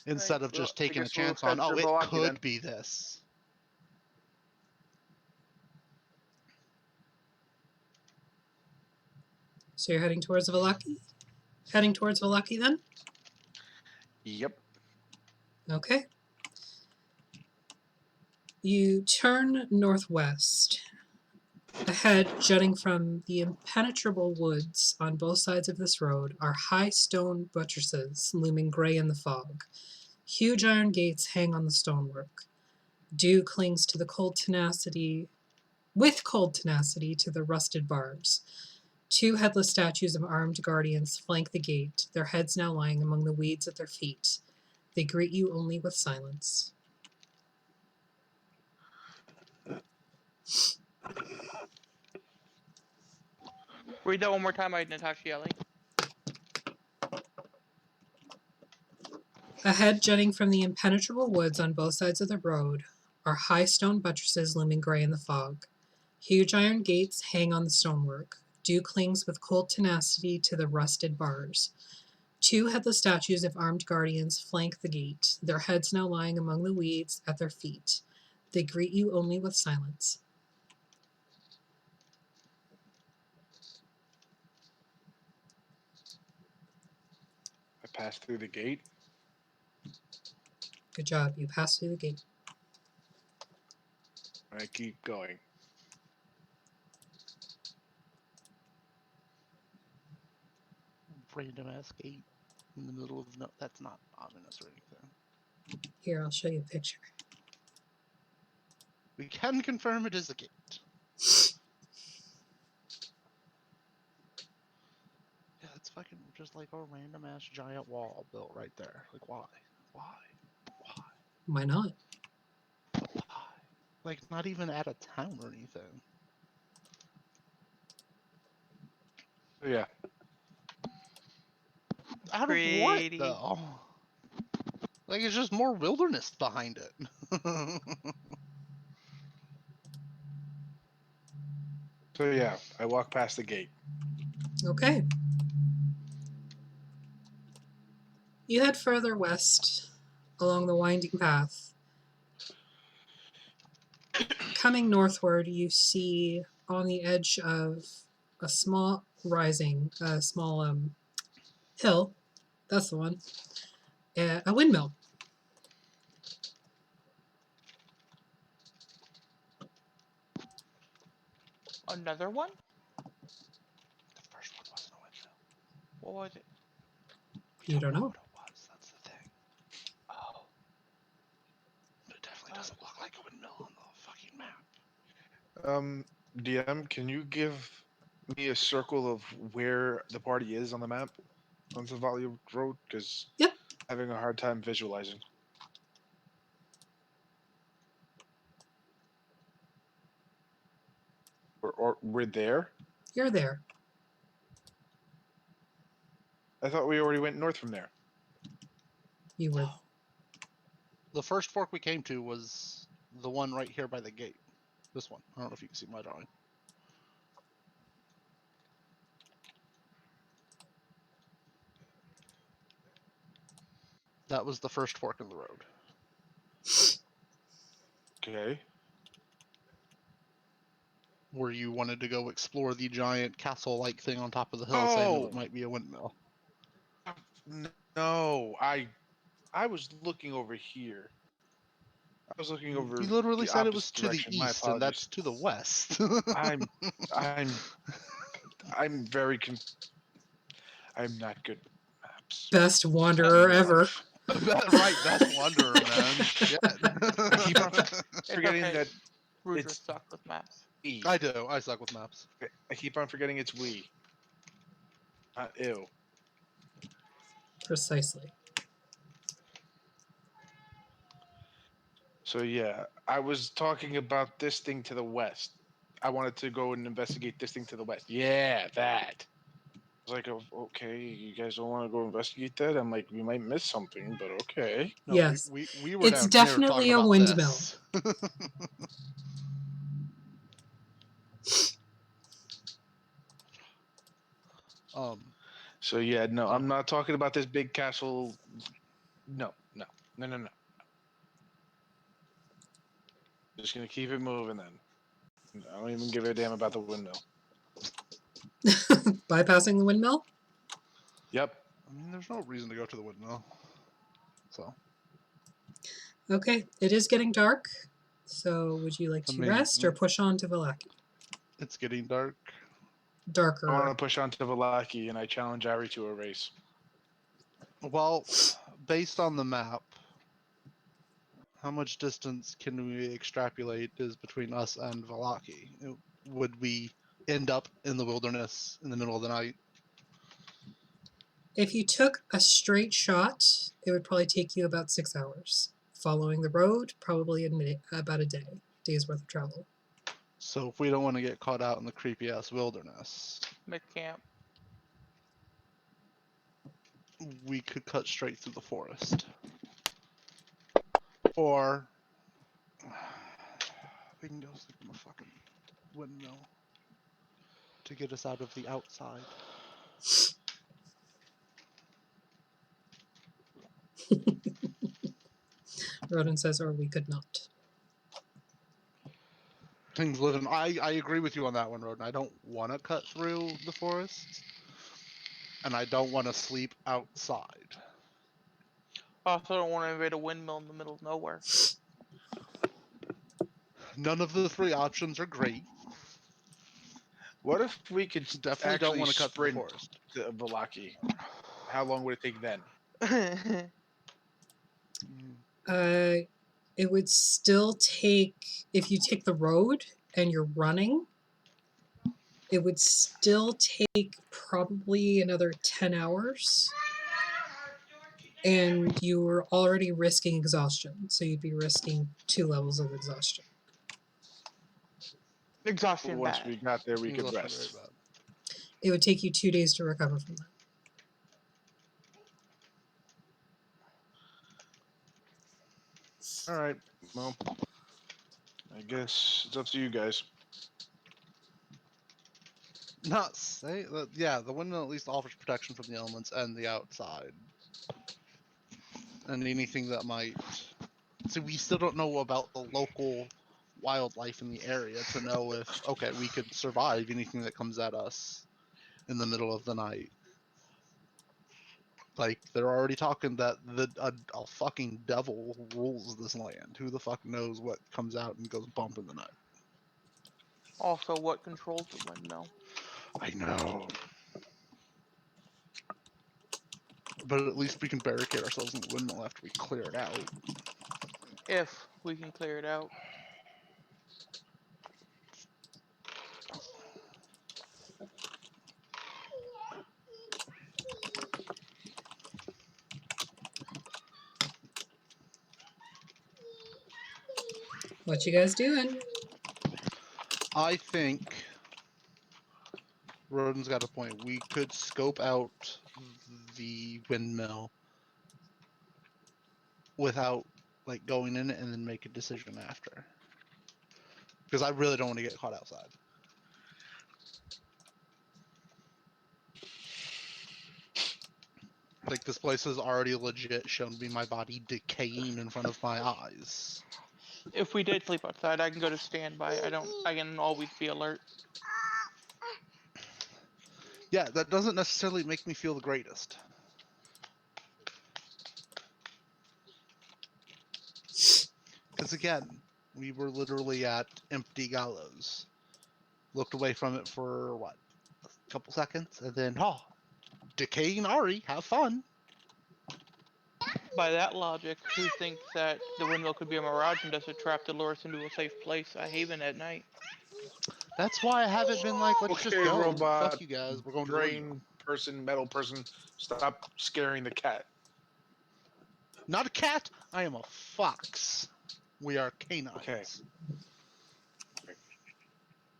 Instead of just taking a chance on, oh, it could be this. So you're heading towards Velaki? Heading towards Velaki then? Yep. Okay. You turn northwest. Ahead, jutting from the impenetrable woods on both sides of this road, are high stone buttresses looming gray in the fog. Huge iron gates hang on the stonework. Dew clings to the cold tenacity to the rusted bars. Two headless statues of armed guardians flank the gate, their heads now lying among the weeds at their feet. They greet you only with silence. Read that one more time, Natasha yelling. Ahead, jutting from the impenetrable woods on both sides of the road, are high stone buttresses looming gray in the fog. Huge iron gates hang on the stonework. Dew clings with cold tenacity to the rusted bars. Two headless statues of armed guardians flank the gate, their heads now lying among the weeds at their feet. They greet you only with silence. I passed through the gate. Good job, you pass through the gate. I keep going. Random ass gate in the middle of no. That's not ominous or anything. Here, I'll show you a picture. We can confirm it is a gate. Yeah, it's fucking just like a random ass giant wall built right there. Like, why? Why? Why? Why not? Why? Like, not even at a town or anything. So yeah. Out of what, Pretty. though? Like, it's just more wilderness behind it. So yeah, I walk past the gate. Okay. You head further west along the winding path. Coming northward, you see on the edge of a small hill, that's the one, a windmill. Another one? The first one wasn't a windmill. What was it? You don't know. What it was. That's the thing. Oh. But it definitely doesn't look like a windmill on the fucking map. DM, can you give me a circle of where the party is on the map on the Valley Road? Because Yep. having a hard time visualizing. Or we're there? You're there. I thought we already went north from there. You were. The first fork we came to was the one right here by the gate. This one. I don't know if you can see my drawing. That was the first fork in the road. Okay. Where you wanted to go explore the giant castle-like thing on top of the hill, saying it might be a windmill. No, I was looking over here. I was looking over. You literally the said it was opposite to the direction. My east, and that's apologies. to the west. I'm very I'm not good with maps. Best wanderer ever. Right, best wanderer, man. Shit. I keep on forgetting okay. that Rudra it's suck with maps. we. I do. I suck with maps. I keep on forgetting it's we. Not ew. Precisely. So yeah, I was talking about this thing to the west. I wanted to go and investigate this thing to the west. Yeah, that. I was like, "Oh, okay, you guys don't want to go investigate that? I'm like, we might miss something, but okay. No, Yes. we were It's down here talking definitely a about windmill. this. um, So yeah, no, I'm not talking about this big castle. No, no, no, no, no. Just gonna keep it moving then. I don't even give a damn about the windmill. Bypassing the windmill? Yep. I mean, there's no reason to go to the windmill. So, Okay, it is getting dark. So would you like I to mean, rest or push on to Vallaki? it's getting dark. I Darker. want to push on to Vallaki, and I challenge Ari to a race. Well, based on the map, how much distance can we extrapolate is between us and Vallaki? Would we end up in the wilderness in the middle of the night? If you took a straight shot, it would probably take you about 6 hours. Following the road, probably about a day's worth of travel. So if we don't want to get caught out in the creepy ass wilderness, Make camp. we could cut straight through the forest. Or we can go sleep in the fucking windmill to get us out of the outside. Rodin says, or we could not. Things living. I agree with you on that one, Roden. I don't want to cut through the forest, and I don't want to sleep outside. Also, don't want to invade a windmill in the middle of nowhere. None of the three options are great. What if we could Definitely don't actually want to cut through the sprint forest. to Vallaki? How long would it take then? It would still take, if you take the road and you're running, it would still take probably another 10 hours. And you were already risking exhaustion. So you'd be risking 2 levels of exhaustion. Exhaustion Once bad. we got there, we could Exhaustion rest. very bad. It would take you 2 days to recover from that. All right. Well, I guess it's up to you guys. Not say that. Yeah, the windmill at least offers protection from the elements and the outside, and anything that might. So we still don't know about the local wildlife in the area to know if we could survive anything that comes at us in the middle of the night. Like they're already talking that a fucking devil rules this land. Who the fuck knows what comes out and goes bump in the night? Also, what controls the windmill? I know. But at least we can barricade ourselves in the windmill after we clear it out. If we can clear it out. What you guys doing? I think Rodin's got a point. We could scope out the windmill without like going in it and then make a decision after. Because I really don't want to get caught outside. Like this place has already legit shown me my body decaying in front of my eyes. If we did sleep outside, I can go to standby. I can always be alert. Yeah, that doesn't necessarily make me feel the greatest. Because again, we were literally at empty gallows. Looked away from it for what? A couple seconds, and then, decaying Ari, have fun. By that logic, who thinks that the windmill could be a mirage and just a trap to lure us into a safe place, a haven at night? That's why I haven't been like, let's just Okay, go. robot, Fuck you guys, we're going to the brain windmill. person, metal person, stop scaring the cat. Not a cat, I am a fox. We are canines. Okay.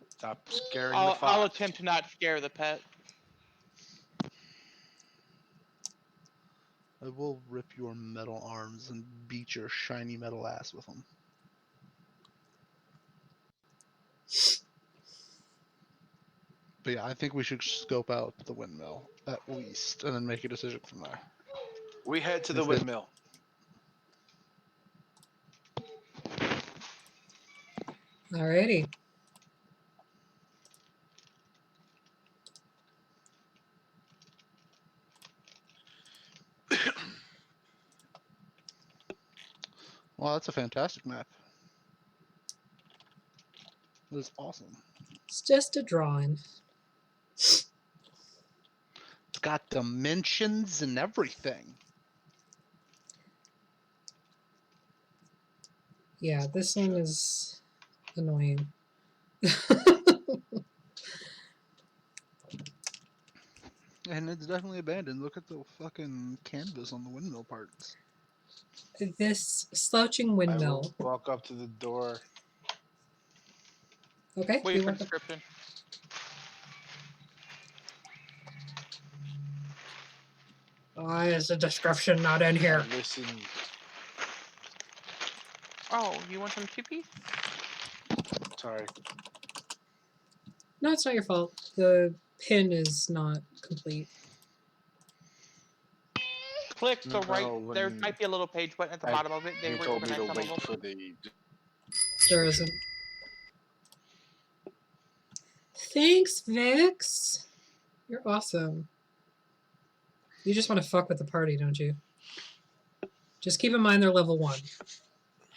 Stop scaring the I'll fox. attempt to not scare the pet. I will rip your metal arms and beat your shiny metal ass with them. But yeah, I think we should scope out the windmill at least, and then make a decision from there. We head to the If it- windmill. Alrighty. Well, that's a fantastic map. That is awesome. It's just a drawing. It's got dimensions and everything. Yeah, this one is annoying. And it's definitely abandoned. Look at the fucking canvas on the windmill parts. This slouching I windmill. will walk up to the door. Okay, Wait you for walk up. description. Why is the description not in here? I listen. Oh, you want some chippies? Sorry. No, it's not your fault. The pin is not complete. Click the right. No, There when might be a little page button at the I- bottom of it. They he told me reorganized to some of wait them. for the. There isn't. Thanks, Vix. You're awesome. You just want to fuck with the party, don't you? Just keep in mind they're level 1.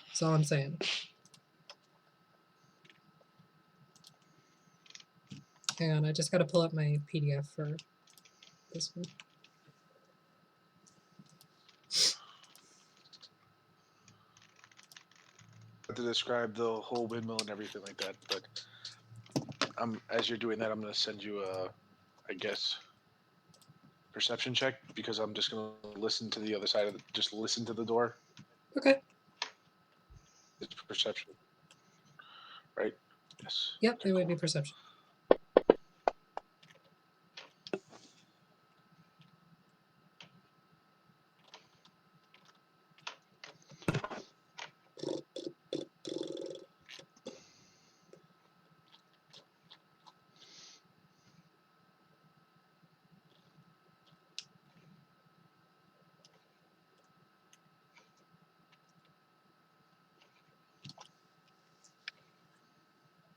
That's all I'm saying. Hang on, I just got to pull up my PDF for this one. To describe the whole windmill and everything like that, but as you're doing that, I'm gonna send you a, I guess, perception check because I'm just gonna listen to the other side of the, just listen to the door. Okay. It's perception, right? Yes. Yep, Okay, it would cool. be perception.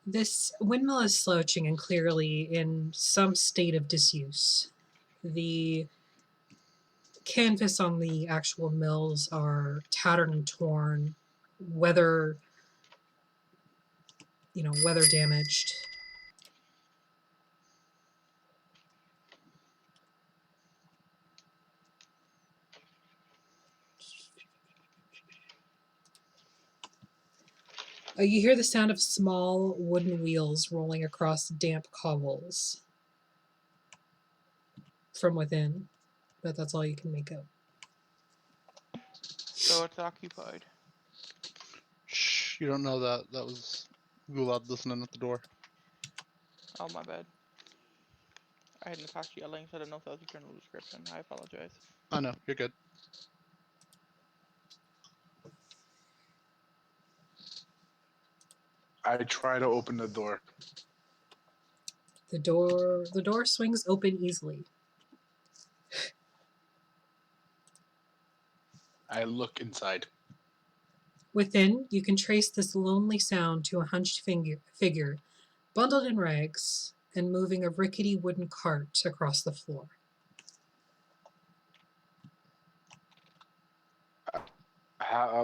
This windmill is slouching and clearly in some state of disuse. The canvas on the actual mills are tattered and torn, weather damaged. You hear the sound of small wooden wheels rolling across damp cobbles from within, but that's all you can make out. So it's occupied. Shh, you don't know that. That was Ghulad listening at the door. Oh, my bad. I had Natasha yelling, so I don't know if that was a general description. I apologize. I know, you're good. I try to open the door. The door swings open easily. I look inside. Within, you can trace this lonely sound to a hunched figure, bundled in rags and moving a rickety wooden cart across the floor.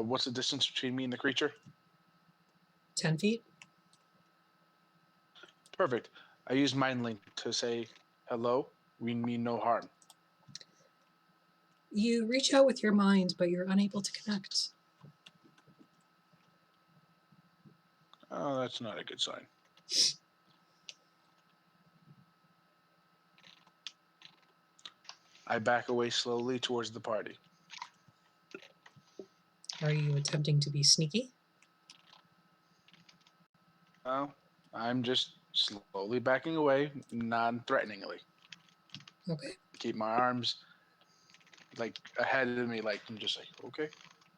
What's the distance between me and the creature? 10 feet? Perfect. I use Mind Link to say, hello, we mean no harm. You reach out with your mind, but you're unable to connect. Oh, that's not a good sign. I back away slowly towards the party. Are you attempting to be sneaky? No, I'm just slowly backing away, non-threateningly. Okay. Keep my arms like ahead of me, like I'm just like, okay,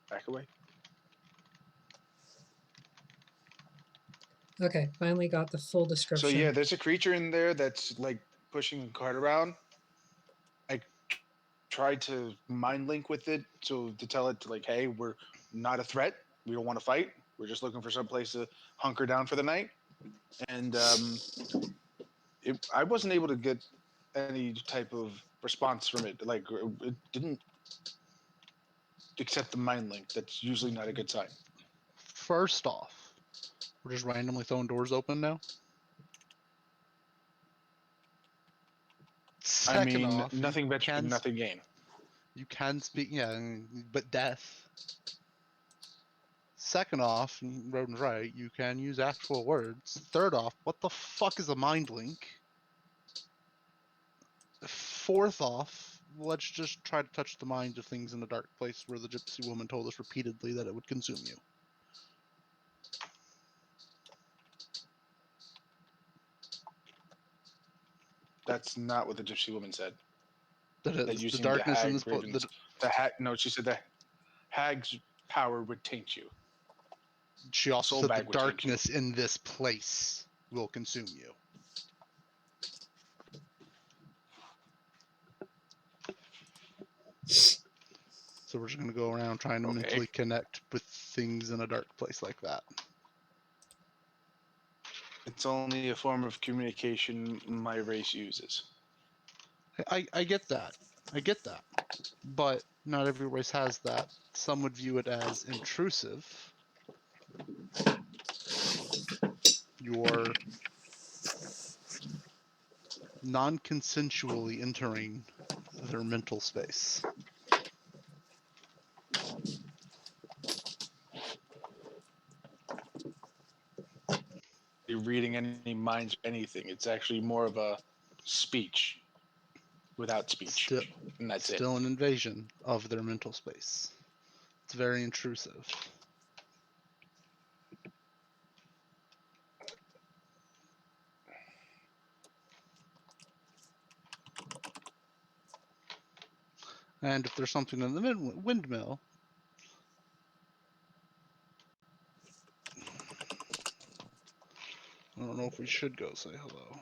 back away. Okay. Finally got the full So description. yeah, there's a creature in there that's like pushing a cart around. I tried to mind link with it to tell it to like, hey, we're not a threat. We don't want to fight. We're just looking for some place to hunker down for the night. And I wasn't able to get any type of response from it. Like it didn't accept the mind link. That's usually not a good sign. First off, we're just randomly throwing doors open now. I Second mean, off, nothing ventured, nothing gained. you can speak, yeah, but death. Second off, Rodin's right, you can use actual words. Third off, what the fuck is a mind link? Fourth off, let's just try to touch the minds of things in a dark place where the gypsy woman told us repeatedly that it would consume you. That's not what the gypsy woman said. That That is the using the darkness in hag this ravens, the hag. No, she said the hag's power would taint you. she also Soul said the bag would taint you. darkness in this place will consume you. So we're just gonna go around trying to Okay. mentally connect with things in a dark place like that. It's only a form of communication my race uses. I get that. I get that. But not every race has that. Some would view it as intrusive. You're non-consensually entering their mental space. You're reading any minds or anything. It's actually more of a speech without speech, Still, and that's it. still an invasion of their mental space. It's very intrusive. And if there's something in the windmill, I don't know if we should go say hello.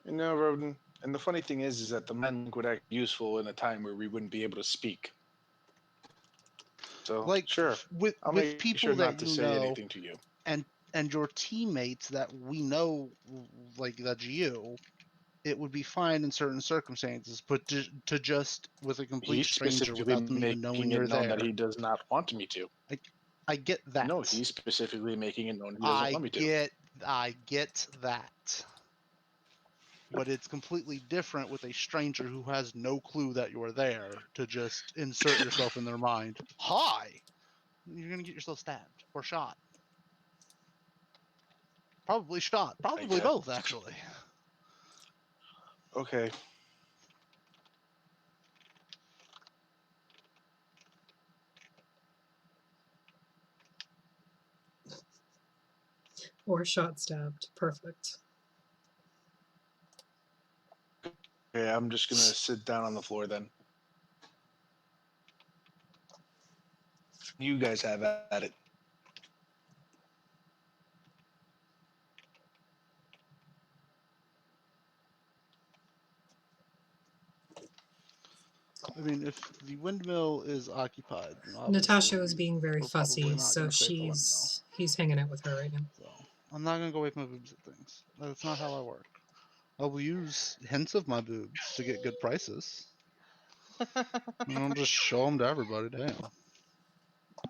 You know, Rodin. And the funny thing is that the mind link would act useful in a time where we wouldn't be able to speak. So Like sure, with I'll with make sure people not that to you say know anything to you. and your teammates that we know, like that's you, it would be fine in certain circumstances, but to just with a complete He's stranger specifically without them even knowing making it you're known that there, he does not want me to. I get that. No, he's specifically making it known he doesn't I want me to. get that. But it's completely different with a stranger who has no clue that you're there to just insert yourself in their mind. Hi! You're gonna get yourself stabbed or shot. Probably shot. I Probably guess. both, actually. Okay. Or shot stabbed. Perfect. Okay, I'm just gonna sit down on the floor then. You guys have at it. I mean, if the windmill is occupied, then Natasha was obviously being very we're probably fussy, not so going to save the windmill. he's hanging out with her right now. So I'm not going to go wave my boobs at things. That's not how I work. I will use hints of my boobs to get good prices. And I'll just show them to everybody. Damn.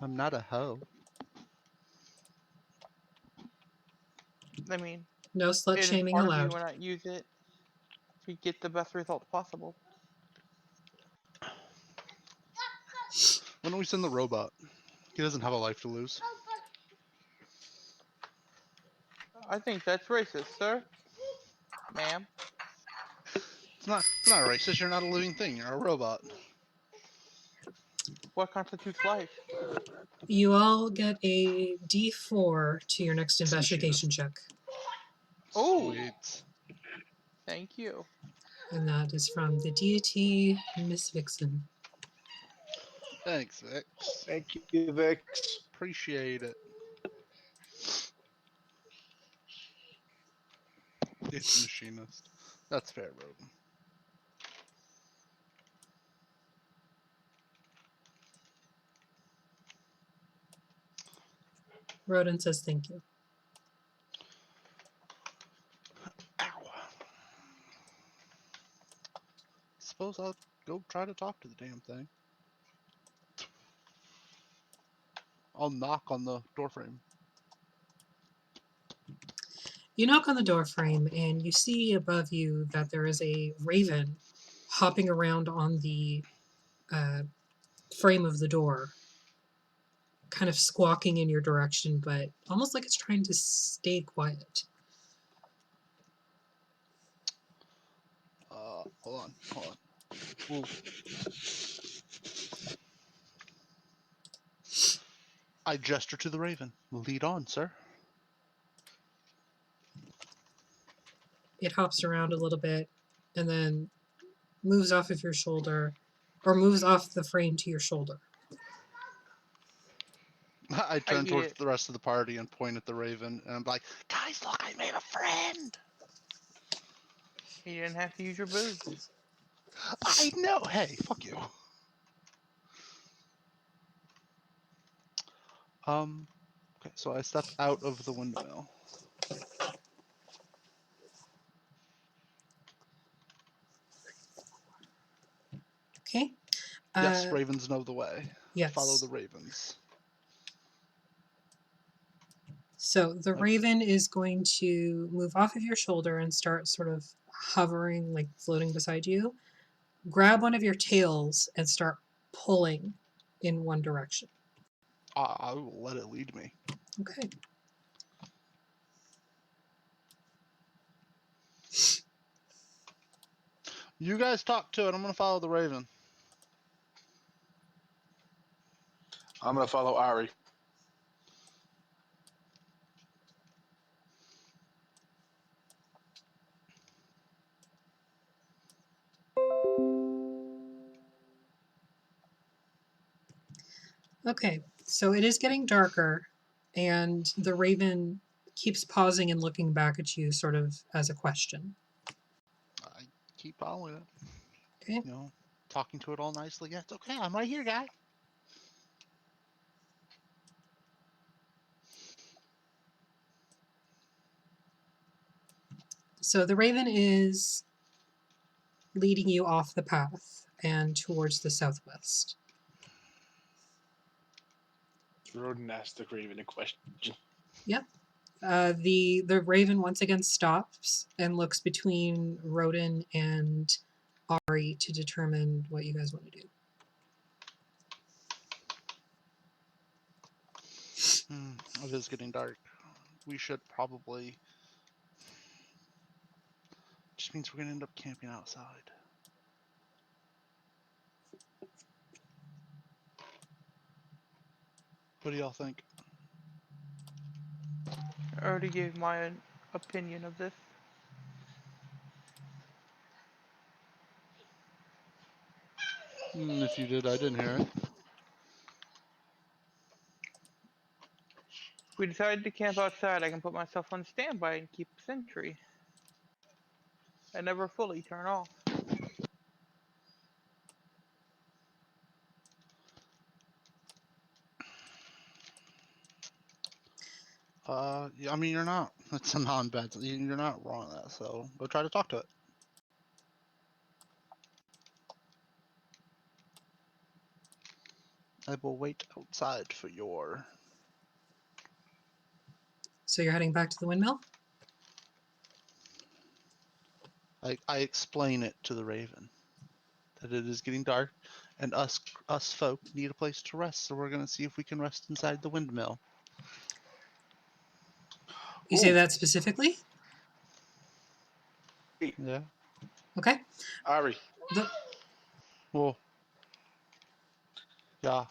I'm not a hoe. I mean, No slut it is shaming part of you allowed. when I use it to get the best results possible. Why don't we send the robot? He doesn't have a life to lose. I think that's racist, sir. Ma'am. It's not. You're not racist. You're not a living thing. You're a robot. What constitutes life? You all get a D4 to your next Ex investigation check, Oh. Sweet. Thank you. and that is from the deity Miss Vixen. Thanks, Vix. Thank you, Vix. Appreciate it. It's machinist. That's fair, Roden. Rodin says thank you. Ow. Suppose I'll go try to talk to the damn thing. I'll knock on the doorframe. You knock on the door frame and you see above you that there is a raven hopping around on the frame of the door, kind of squawking in your direction, but almost like it's trying to stay quiet. Hold on. Ooh. I gesture to the raven. Lead on, sir. It hops around a little bit and then moves off of your shoulder, or moves off the frame to your shoulder. I turn eat towards it. the rest of the party and point at the raven, and I'm like, guys, look, I made a friend! You didn't have to use your boobs. I know! Hey, fuck you. Okay, so I step out of the windmill. Okay? Yes, ravens know the way. Yes. Follow the ravens. So the raven is going to move off of your shoulder and start sort of hovering, like floating beside you. Grab one of your tails and start pulling in one direction. I will let it lead me. Okay. You guys talk to it. I'm gonna follow the raven. I'm gonna follow Ari. Okay. So it is getting darker, and the raven keeps pausing and looking back at you, sort of as a question. I keep following it. Okay. You know, talking to it all nicely. Yeah, it's okay. I'm right here, guy. So the raven is leading you off the path and towards the southwest. Rodin asked the Raven a question. Yep. The raven once again stops and looks between Rodin and Ari to determine what you guys want to do. It is getting dark. We should probably. Just means we're gonna end up camping outside. What do y'all think? I already gave my opinion of this. If you did, I didn't hear it. If we decided to camp outside, I can put myself on standby and keep a sentry. I never fully turn off. Yeah, I mean, you're not. It's a non-bad. You're not wrong on that. So go try to talk to it. I will wait outside for your. So you're heading back to the windmill? I explain it to the raven that it is getting dark, and us folk need a place to rest. So we're gonna see if we can rest inside the windmill. You say Ooh. that specifically? Yeah. Okay. Ari, The Well, yeah.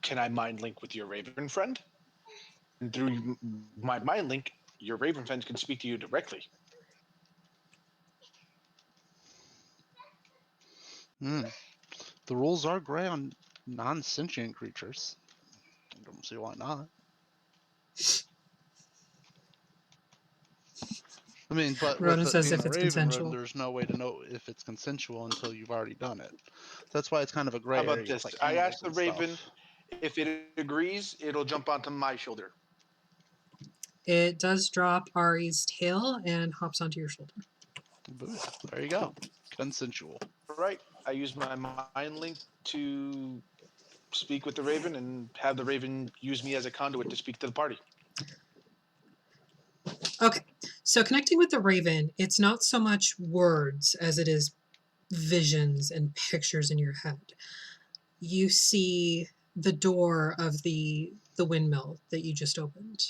can I mind link with your Raven friend? And through my mind link, your Raven friend can speak to you directly. Hmm. The rules are gray on non-sentient creatures. I don't see why not. I mean, but with Ronan it says being if a it's raven run, consensual. there's no way to know if it's consensual until you've already done it. That's why it's kind of a How gray about area this? with like I animals asked the and Raven stuff. if it agrees, it'll jump onto my shoulder. It does drop Ari's tail and hops onto your shoulder. Booyah. There you go. Consensual. Right. I use my mind link to speak with the Raven and have the Raven use me as a conduit to speak to the party. Okay. So connecting with the Raven, it's not so much words as it is visions and pictures in your head. You see the door of the windmill that you just opened.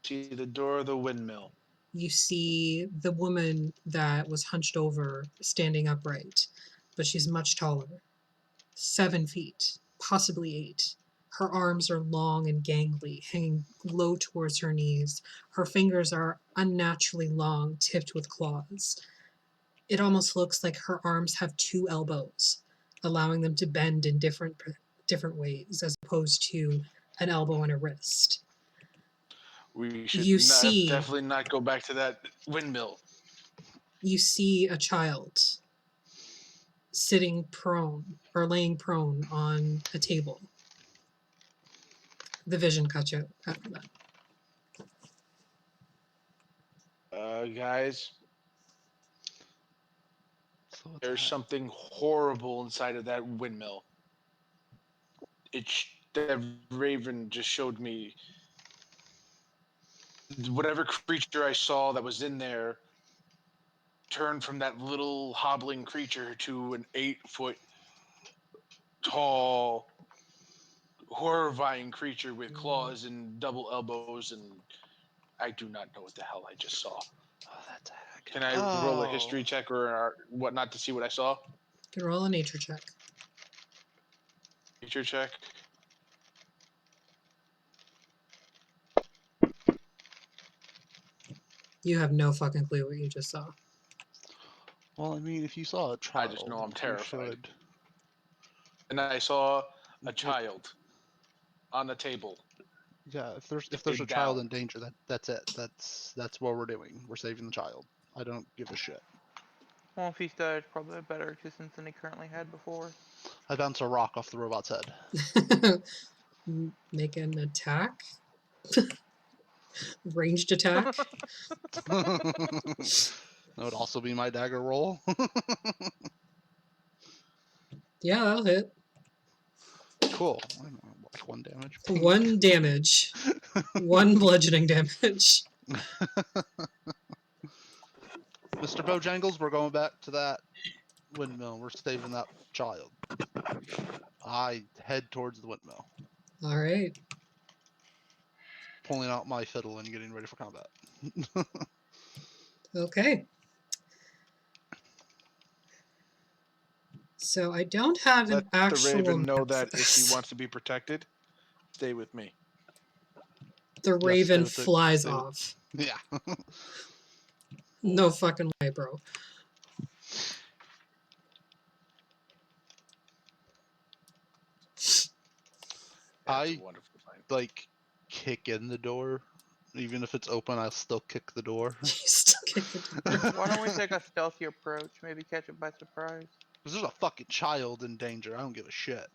See the door of the windmill. You see the woman that was hunched over standing upright, but she's much taller, 7 feet, possibly 8. Her arms are long and gangly, hanging low towards her knees. Her fingers are unnaturally long, tipped with claws. It almost looks like her arms have 2 elbows, allowing them to bend in different ways, as opposed to an elbow and a wrist. We should You not, see definitely not go back to that windmill. a child sitting prone or laying prone on a table. The vision cuts out after that. Guys, So what's there's that? something horrible inside of that windmill. That Raven just showed me. Whatever creature I saw that was in there turned from that little hobbling creature to an 8-foot tall, horrifying creature with claws and double elbows, and I do not know what the hell I just saw. Oh, that's heck. Can I roll a Oh. history check or whatnot to see what I saw? You can roll a nature check. Nature check. You have no fucking clue what you just saw. Well, I mean, if you saw a I child, just know I'm you terrified. should. And I saw a child on the table. Yeah, if there's a sitting child down. in danger, that's it. That's what we're doing. We're saving the child. I don't give a shit. Well, if he's dead, it's probably a better existence than he currently had before. I bounce a rock off the robot's head. Make an attack. Ranged attack. That would also be my dagger roll. Yeah, that'll hit. Cool. I don't know, like 1 damage. 1 damage. 1 bludgeoning damage. Mr. Bojangles, we're going back to that windmill. We're saving that child. I head towards the windmill, All right. pulling out my fiddle and getting ready for combat. Okay. So I don't have Let an the actual Raven know map for that if he this. wants to be protected, stay with me. The Yes, Raven flies off. Yeah. No fucking way, bro. That's I a wonderful sign. like kick in the door. Even if it's open, I'll still kick the door. You still kick the door. Why don't we take a stealthy approach? Maybe catch it by surprise. Because there's a fucking child in danger. I don't give a shit.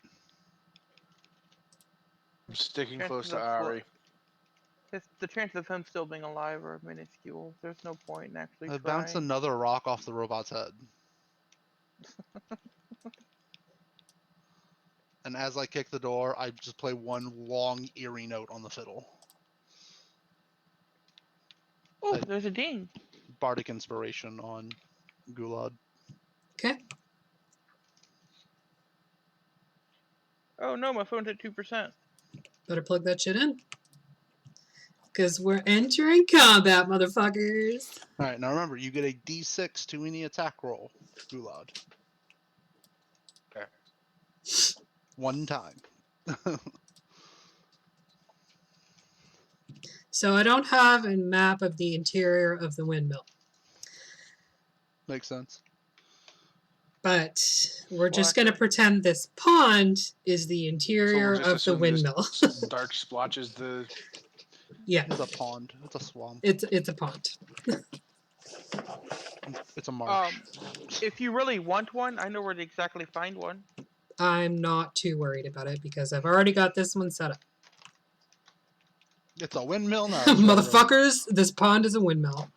I'm sticking close Chances to of Ari. the chances of him still being alive are minuscule. There's no point in actually I bounce trying. another rock off the robot's head. And as I kick the door, I just play one long, eerie note on the fiddle. Oh, there's a ding. Bardic inspiration on Ghulad. Okay. Oh no, my phone's at 2%. Better plug that shit in. Because we're entering combat, motherfuckers. All right, now remember, you get a D6 to any attack roll, Ghulad. Okay. One time. So I don't have a map of the interior of the windmill. Makes sense. But we're just going to Slacker. pretend this pond is the So interior we'll just of the assume windmill. this dark splotch is the. Yeah, It's a pond. It's a swamp. it's a pond. It's a marsh. If you really want one, I know where to exactly find one. I'm not too worried about it because I've already got this one set up. It's a windmill now, Trevor. Motherfuckers, this pond is a windmill.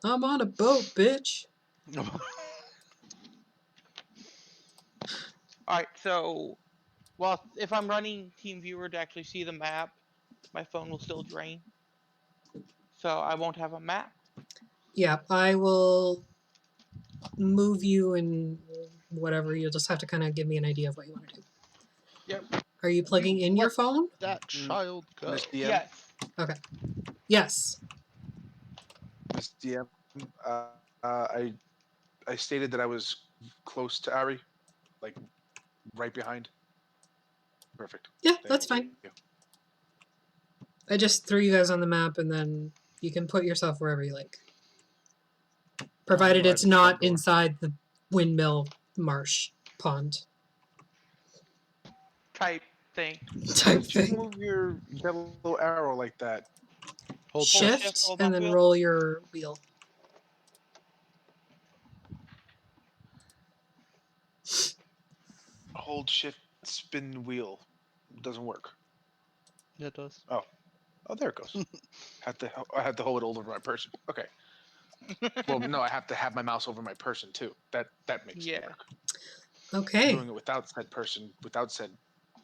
I'm on a boat, bitch. Alright, so, well, if I'm running TeamViewer to actually see the map, my phone will still drain. So I won't have a map. Yeah, I will move you and whatever. You'll just have to kind of give me an idea of what you want to do. Yep. Are you plugging in your let phone? that child go. Miss DM. Yes. Okay. Yes. Miss DM. Uh, I stated that I was close to Ari, like right behind. Perfect. Yeah, Thank that's fine. you. I just threw you guys on the map and then you can put yourself wherever you like. Provided right it's at the front not door. inside the windmill marsh pond Type thing. type Did you thing. move your yellow arrow like that? Hold Shift, Shift hold and up then wheel. roll your wheel. Hold shift spin wheel. Doesn't work. Yeah, it does. Oh, there it goes. I have to hold it over my person. Okay. Well, no, I have to have my mouse over my person too. That makes it Yeah. work. Okay. Doing it without said person, without said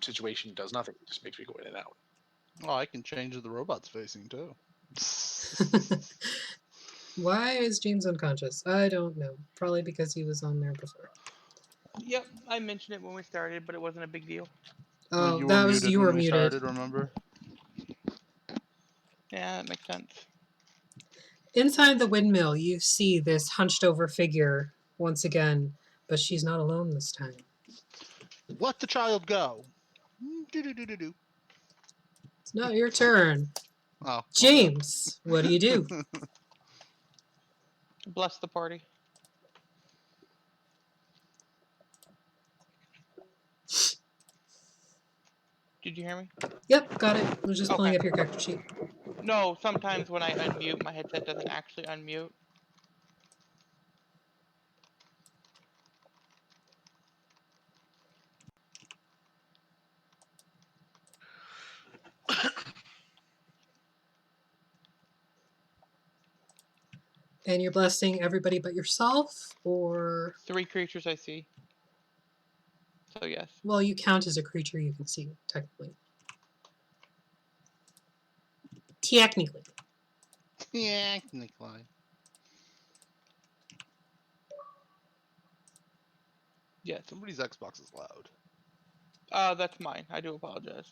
situation, does nothing. It just makes me go in and out. Oh, I can change the robot's facing too. Why is James unconscious? I don't know. Probably because he was on there before. Yep, I mentioned it when we started, but it wasn't a big deal. Well, Oh, you were that was muted you when were we muted. started, remember? Yeah, that makes sense. Inside the windmill, you see this hunched over figure once again, but she's not alone this time. Let the child go. Do-do-do-do-do. It's not your turn. Oh, okay. James, what do you do? Bless the party. Did you hear me? Yep, got it. I was just pulling Okay. up your character sheet. No, sometimes when I unmute, my headset doesn't actually unmute. And you're blessing everybody but yourself, or 3 creatures I see. So yes. well, you count as a creature you can see, technically. Technically. Yeah, Nikolai. Yes. Somebody's Xbox is loud. That's mine. I do apologize.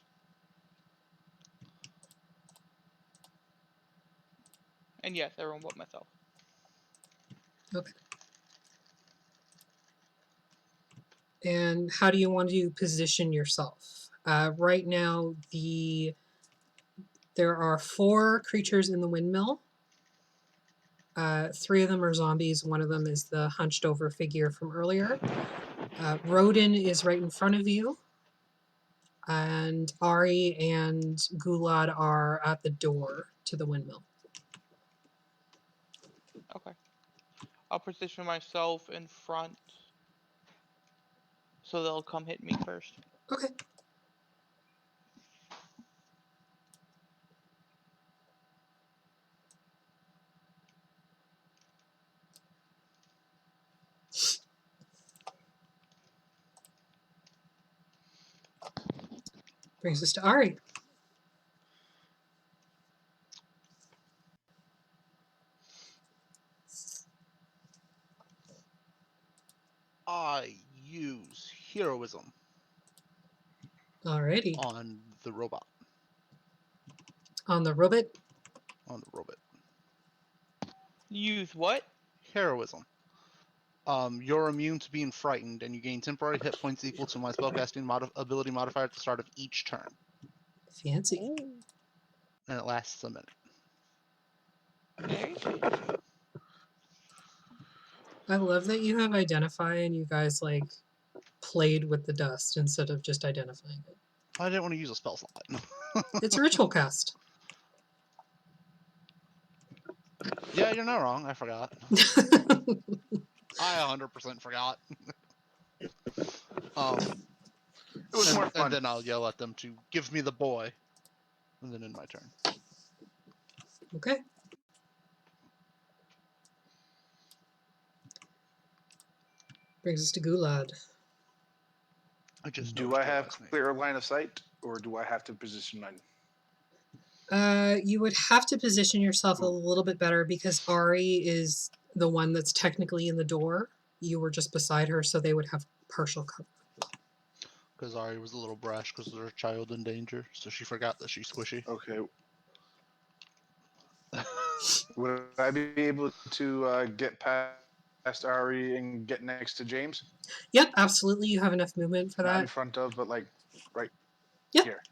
And yes, everyone but myself. Okay. And how do you want to position yourself? Right now, there are 4 creatures in the windmill. 3 of them are zombies. One of them is the hunched over figure from earlier. Rodin is right in front of you. And Ari and Ghulad are at the door to the windmill. Okay. I'll position myself in front. So they'll come hit me first. Okay. Brings us to Ari. I use heroism Alrighty. on the robot. On the robot? on the robot. Use what? Heroism. You're immune to being frightened, and you gain temporary hit points equal to my spellcasting ability modifier at the start of each turn, Fancy. Ooh. and it lasts a minute. Okay. I love that you have identify and you guys like played with the dust instead of just identifying it. I didn't want to use a spell slot. It's a ritual cast. Yeah, you're not wrong. I forgot. I 100% forgot. It was more fun. And then I'll yell at them to give me the boy, and then in my turn. Okay. Brings us to Ghulad. I just Do I have clear line of sight, or do I have to position mine? You would have to position yourself a Ooh. little bit better because Ari is the one that's technically in the door. You were just beside her, so they would have partial cover. Because Ari was a little brash because there's a child in danger, so she forgot that she's squishy. Okay. Would I be able to get past Ari and get next to James? Yep, absolutely. You have enough movement for Not in that. front of, but like right Yep. here.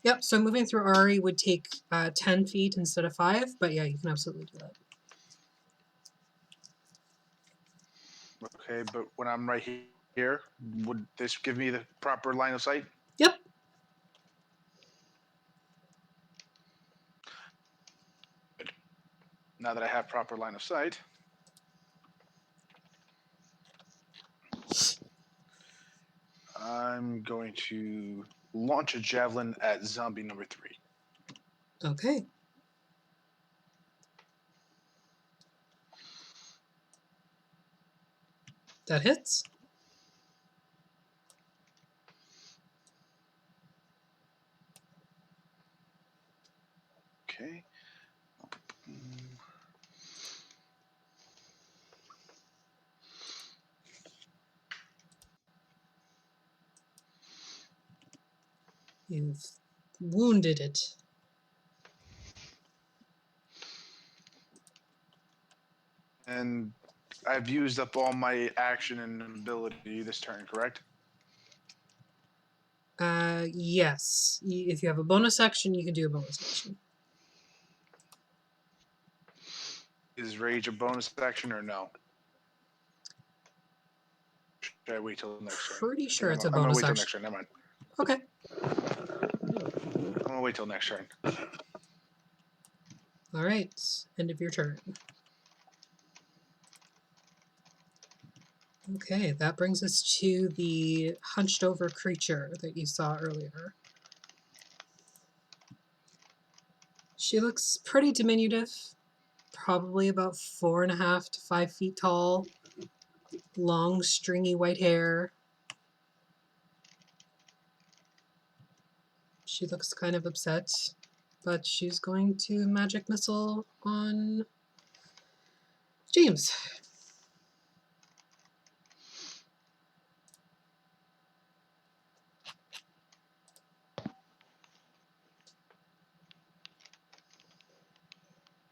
Yep, so moving through Ari would take 10 feet instead of 5, but yeah, you can absolutely do that. Okay, but when I'm right here, would this give me the proper line of sight? Yep. Now that I have proper line of sight, I'm going to launch a javelin at zombie number 3. Okay. That hits. Okay. You've wounded it. And I've used up all my action and ability this turn, correct? Yes. If you have a bonus action, you can do a bonus action. Is rage a bonus action or no? Should I wait till next turn? Pretty sure it's a I'm gonna bonus wait till action. next turn. Never mind. Okay. I'm gonna wait till next turn. All right. End of your turn. Okay, that brings us to the hunched over creature that you saw earlier. She looks pretty diminutive, probably about 4.5 to 5 feet tall, long, stringy white hair. She looks kind of upset, but she's going to magic missile on James.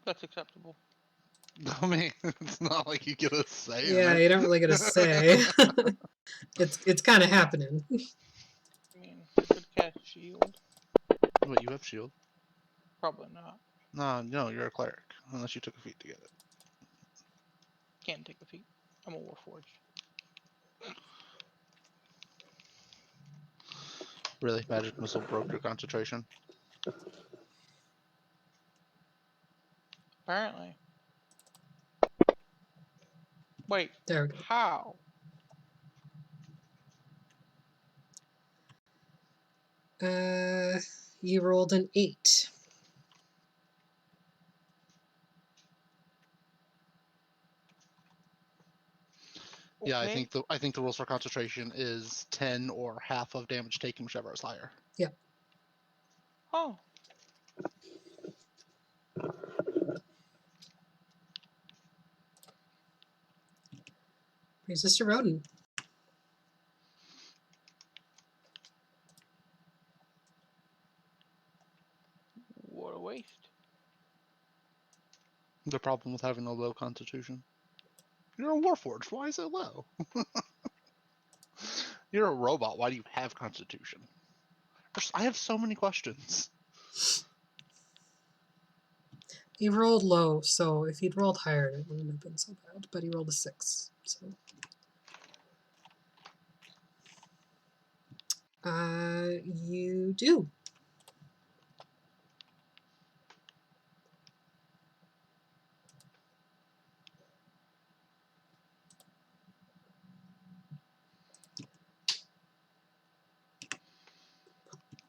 That's acceptable. I mean, it's not like you get a say Yeah, in it. you don't really get a say. It's kind of happening. I mean, I could cast shield. Wait, you have shield? Probably not. No, you're a cleric. Unless you took a feat to get it. Can't take a feat. I'm a warforged. Really? Magic missile broke your concentration? Apparently. Wait. There we go. How? You rolled an 8. Yeah, I Okay. think the rules for concentration is 10 or half of damage taken, whichever is higher. Yep. Oh. Brings us to Rodin. The problem with having a low constitution. You're a warforged. Why is it low? You're a robot. Why do you have constitution? I have so many questions. He rolled low, so if he'd rolled higher, it wouldn't have been so bad. But he rolled a 6, so. You do.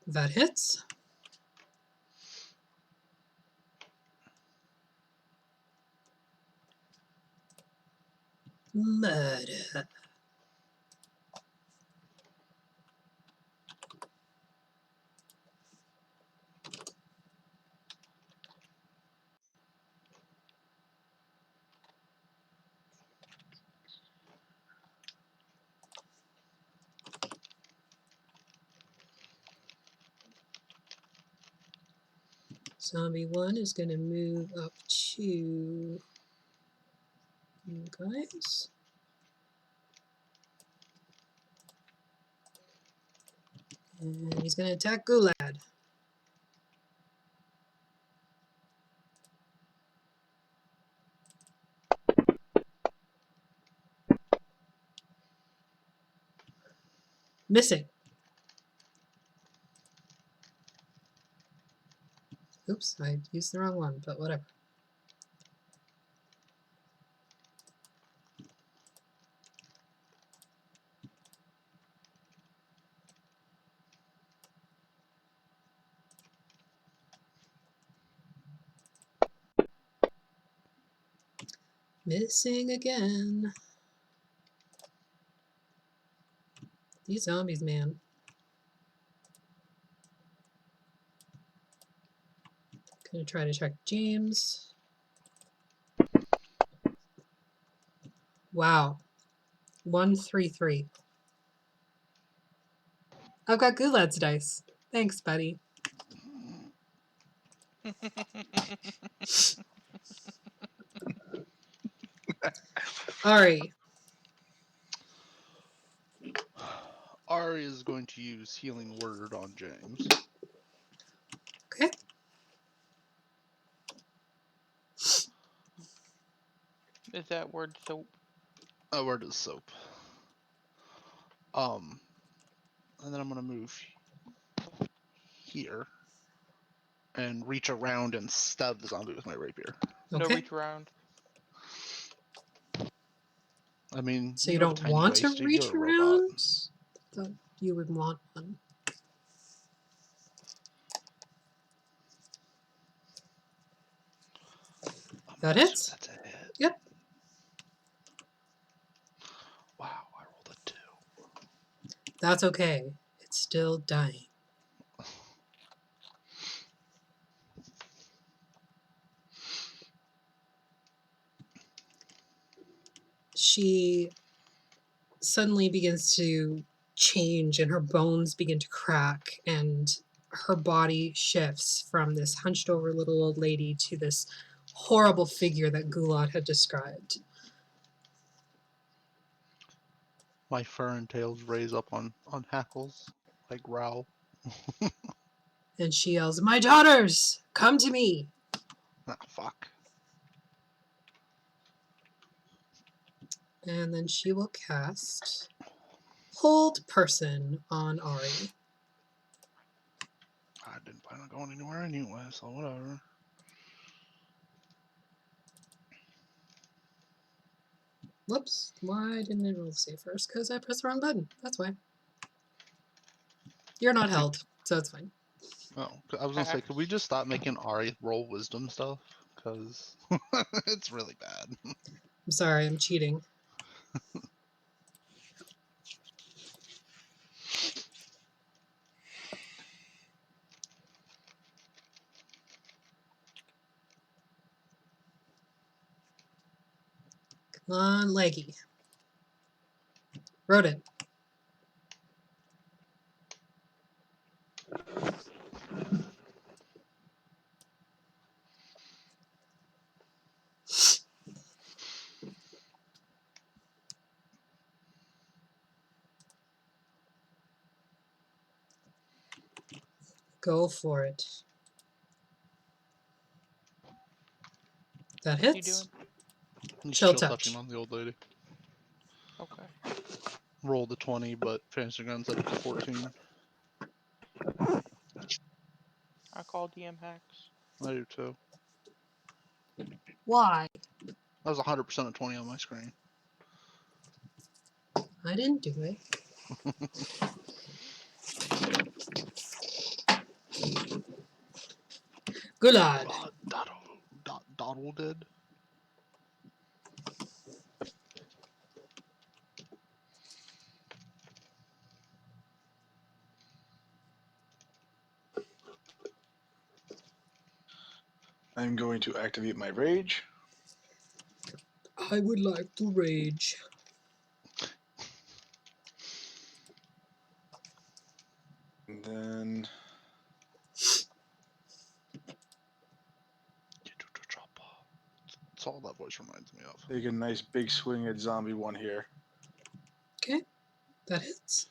That hits. Murder. Zombie 1 is going to move up to you guys. And he's going to attack Ghulad. Missing. Oops, I used the wrong one, but whatever. Missing again. These zombies, man. Gonna try to check James. Wow. 133. I've got Gulad's dice. Thanks, buddy. Ari. Ari is going to use Healing Word on James. Okay. Is that word soap? Word is soap. And then I'm gonna move here and reach around and stab the zombie with my rapier. No Okay. reach around. I mean, So you have a don't tiny want to waist, dude. reach You're a robot. around? Thought you would want one. That hits? That's a hit. Yep. Wow, I rolled a 2. That's okay. It's still dying. She suddenly begins to change and her bones begin to crack and her body shifts from this hunched over little old lady to this horrible figure that Ghulad had described. My fur and tails raise up on hackles. I growl. And she yells, "My daughters, come to me!" Ah, fuck. And then she will cast Hold Person on Ari. I didn't plan on going anywhere anyway, so whatever. Whoops, why didn't I roll the save first? Because I pressed the wrong button. That's why. You're not held, so it's fine. Oh, I was gonna say, could we just stop making Ari roll wisdom stuff? Because it's really bad. I'm sorry, I'm cheating. Come on, leggy. Rodent. Go for it. That What's he hits. doing? He's Chill chill touching touch. on the old lady. Okay. Rolled a 20, but finishing guns up to 14. I call DM hacks. I do too. Why? That was 100% of 20 on my screen. I didn't do it. Ghulad. Doddle did. I'm going to activate my rage. I would like to rage. And then That's all that voice reminds me of. take a nice big swing at zombie one here. Okay, that hits.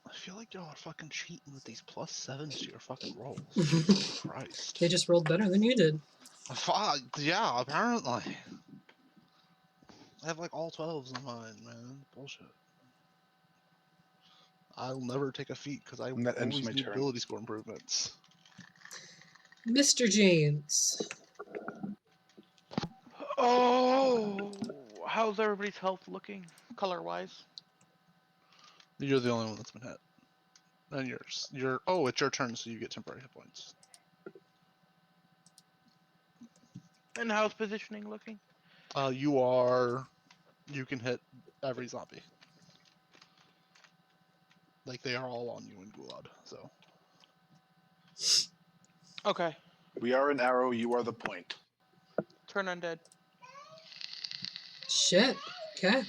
I feel like y'all are fucking cheating with these +7s to your fucking rolls. Jesus Christ. They just rolled better than you did. Yeah, apparently. I have like all 12s on mine, man. Bullshit. I'll never take a feat because I And that ends always my need turn. ability score improvements. Mr. James. Oh, how's everybody's health looking, color-wise? You're the only one that's been hit. And yours. Oh, it's your turn, so you get temporary hit points. And how's positioning looking? You can hit every zombie. Like they are all on you in Ghulad. So Okay. We are an arrow, you are the point. Turn undead. Shit. Okay.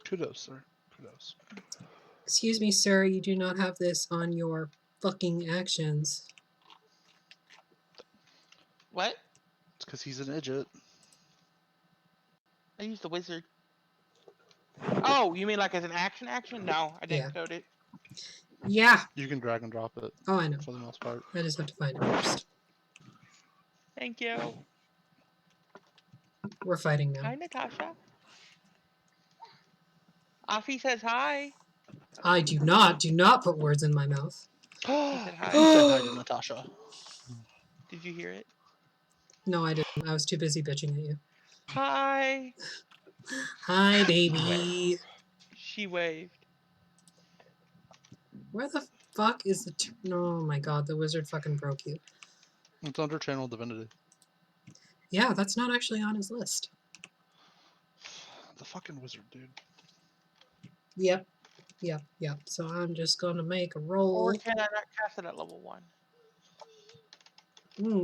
kudos, sir. Kudos. Excuse me, sir, you do not have this on your fucking actions. What? It's because he's an idiot. I used the wizard. Oh, you mean like as an action? No, I didn't Yeah. code it. Yeah. You can drag and drop it Oh, I know. for the most part. I just have to find it first. Thank you. We're fighting now. Hi, Natasha. Afi says hi. I do not put words in my mouth. He said You hi. can say hi to Natasha. Did you hear it? No, I didn't. I was too busy bitching at you. Hi. Hi, She waved. baby. She waved. Where the fuck is the... Oh my god, the wizard fucking broke you. It's under Channel Divinity. Yeah, that's not actually on his list. The fucking wizard, dude. Yep. So I'm just gonna make a Or roll. can I not cast it at level 1?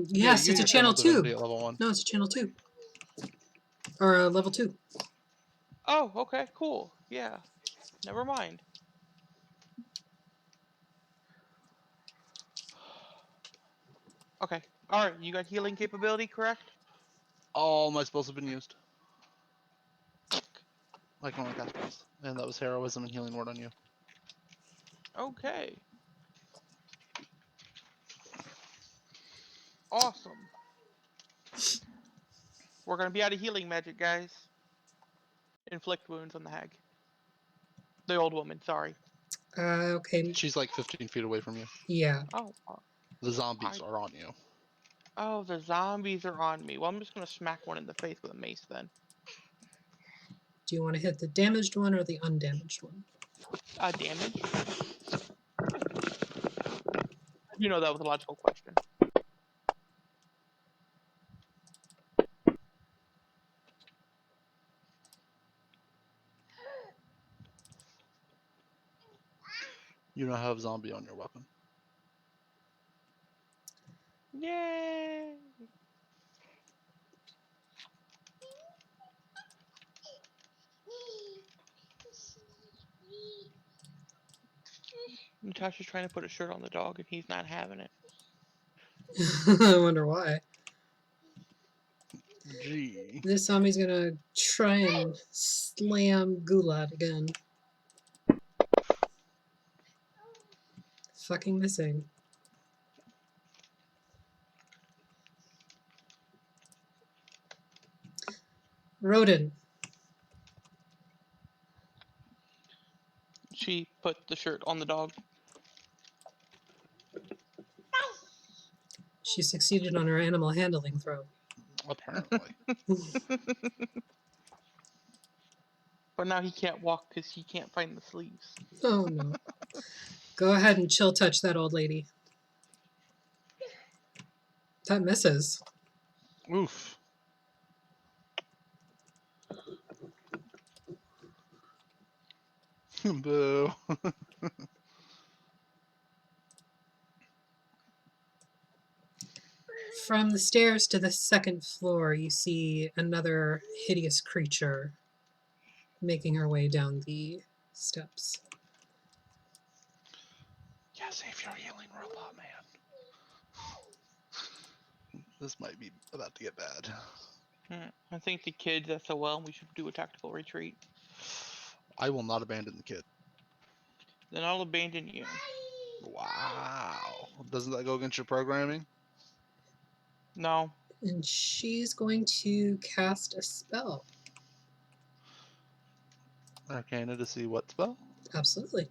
Yes, you it's a get channel 2. Divinity at level 1. No, it's a channel 2. Or a level 2. Oh, okay, cool. Yeah. Never mind. Okay. Alright, you got healing capability, correct? All my spells have been used. I can only cast spells. And that was Heroism and Healing Word on you. Okay. Awesome. We're gonna be out of healing magic, guys. Inflict wounds on the hag. The old woman, sorry. Okay. She's like 15 feet away from you. Yeah. Oh. The zombies are on you. Oh, the zombies are on me. Well, I'm just gonna smack one in the face with a mace then. Do you want to hit the damaged one or the undamaged one? Damage? You know that was a logical question. You now have zombie on your weapon. Yay! Natasha's trying to put a shirt on the dog and he's not having it. I wonder why. Gee. This zombie's gonna try and slam Ghulad again. Fucking missing. Rodin. She put the shirt on the dog. She succeeded on her animal handling throw. Apparently. But now he can't walk because he can't find the sleeves. Oh no. Go ahead and chill touch that old lady. That misses. Oof. Boo. From the stairs to the second floor, you see another hideous creature making her way down the steps. Yeah, save your healing robot, man. This might be about to get bad. I think the kid's SOL. We should do a tactical retreat. I will not abandon the kid. Then I'll abandon you. Wow. Doesn't that go against your programming? No. And she's going to cast a spell. Arcana to see what spell? Absolutely.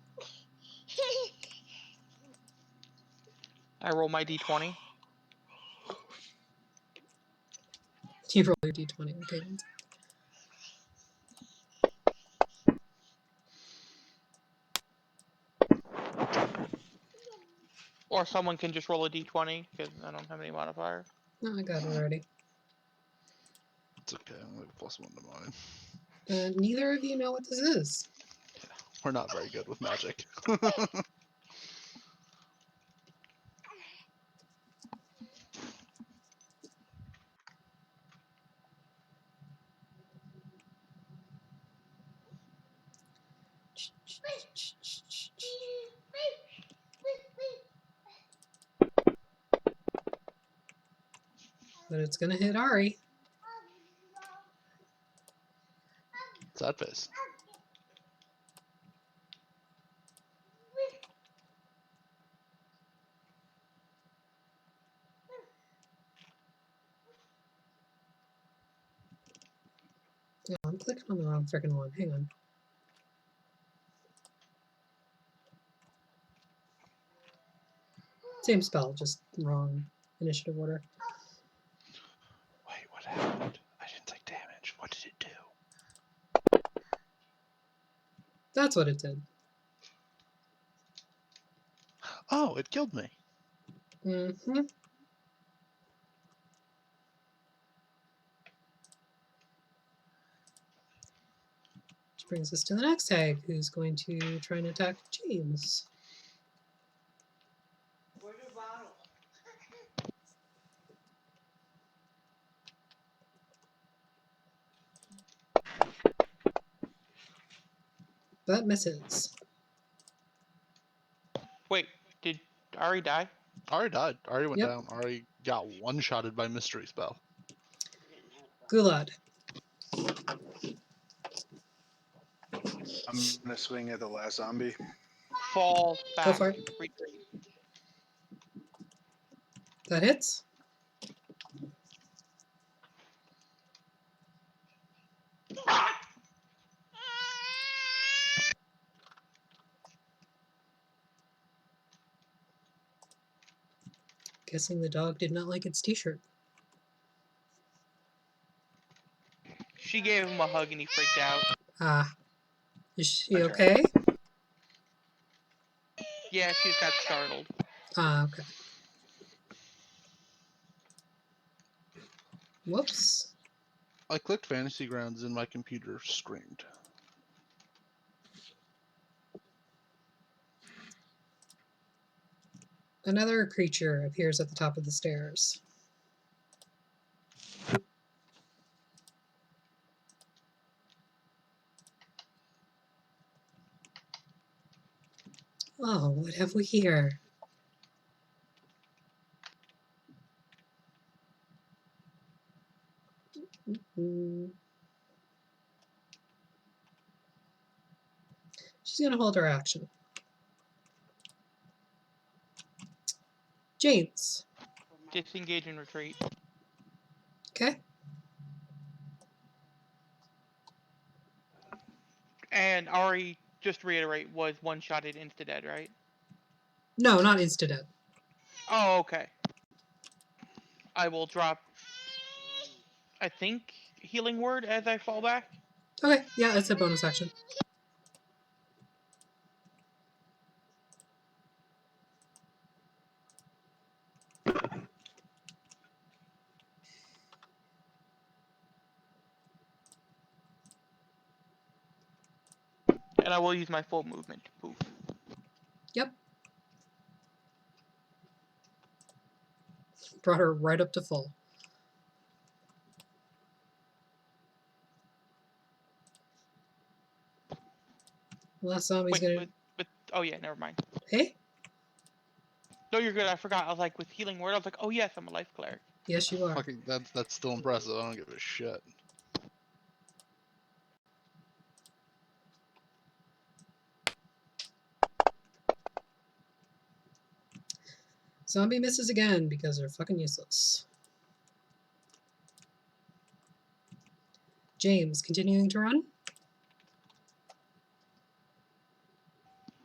I roll my d20. You roll your d20. Okay. Or someone can just roll a d20 because I don't have any modifier. No, I got it already. It's okay. I'm going to +1 to mine. Neither of you know what this is. We're not very good with magic. But it's going to hit Ari. Sad face. No, I'm clicking on the wrong freaking one. Hang on. Same spell, just wrong initiative order. Wait, what happened? I didn't take damage. What did it do? That's what it did. Oh, it killed me. Mm-hmm. Which brings us to the next hag, who's going to try and attack James. Where's your bottle? That misses. Wait, did Ari die? Ari died. Ari went Yep. down. Ari got one-shotted by mystery spell. Ghulad. I'm gonna swing at the last zombie. Fall back. Go for it. Retreat. That hits. Guessing the dog did not like its t-shirt. She gave him a hug and he freaked out. Ah. Is she My turn. okay? Yeah, she just got startled. Ah, okay. Whoops. I clicked Fantasy Grounds and my computer screamed. Another creature appears at the top of the stairs. Oh, what have we here? Mm. She's going to hold her action. James. Disengage and retreat. Okay. And Ari, just to reiterate, was one-shotted insta-dead, right? No, not insta-dead. Oh, okay. I will drop, I think, healing word as I fall back. Okay, yeah, it's a bonus action. And I will use my full movement to poof. Yep. Brought her right up to full. Last zombie's Wait, gonna. oh yeah, never mind. Hey? No, you're good. I forgot. I was like, with healing word, I was like, oh yes, I'm a life cleric. Yes, you are. Fucking, that's still impressive. I don't give a shit. Zombie misses again because they're fucking useless. James, continuing to run.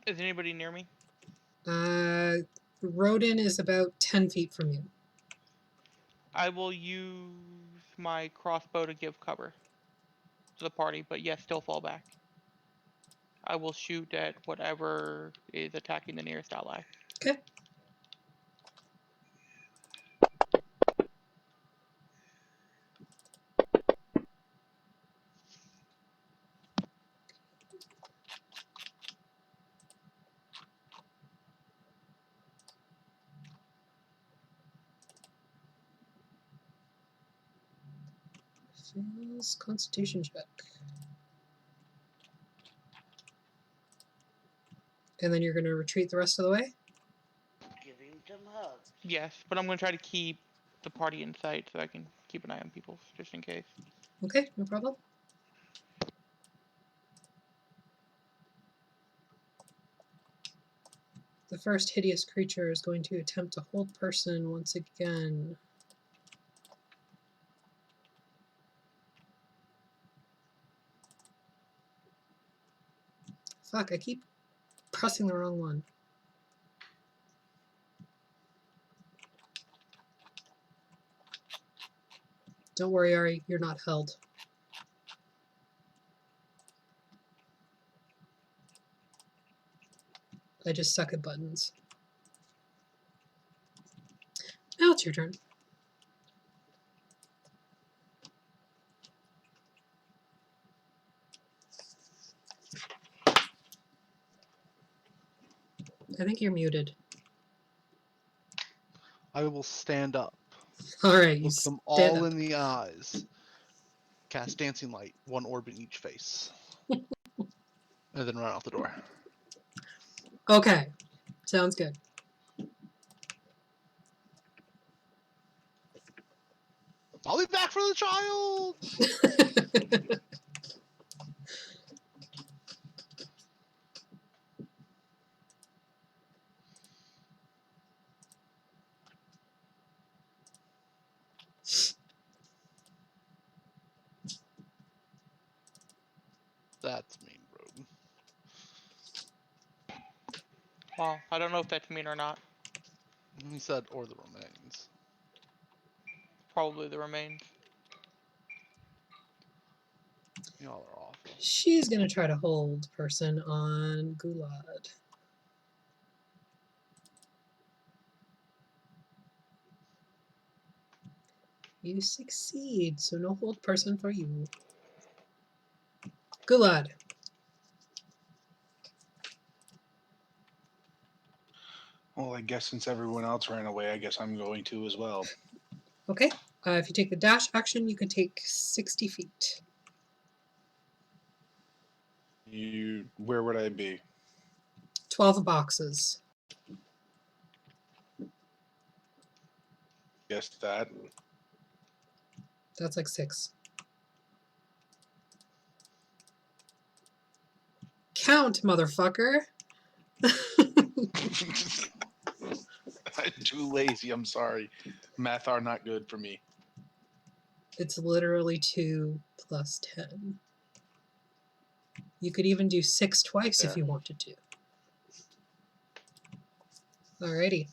Is anybody near me? Rodin is about 10 feet from you. I will use my crossbow to give cover to the party, but yes, still fall back. I will shoot at whatever is attacking the nearest ally. Okay. Fails Constitution check. And then you're going to retreat the rest of the way? Give him some hugs. Yes, but I'm going to try to keep the party in sight so I can keep an eye on people, just in case. Okay, no problem. The first hideous creature is going to attempt to hold person once again. Fuck, I keep pressing the wrong one. Don't worry, Ari, you're not held. I just suck at buttons. Now it's your turn. I think you're muted. I will stand up, Alright, you look them stand all up. in the eyes, cast dancing light, one orb in each face, and then run out the door. Okay, sounds good. I'll be back for the child. That's mean, Roden. Well, I don't know if that's mean or not. He said, or the remains. Probably the remains. Y'all are awful. She's gonna try to hold person on Ghulad. You succeed, so no hold person for you. Ghulad. Well, I guess since everyone else ran away, I guess I'm going to as well. Okay. If you take the dash action, you can take 60 feet. Where would I be? 12 boxes. Guess that. That's like 6. Count, motherfucker. I'm too lazy. I'm sorry. Math are not good for me. It's literally 2 plus 10. You could even do 6 twice if Yeah. you wanted to. Alrighty.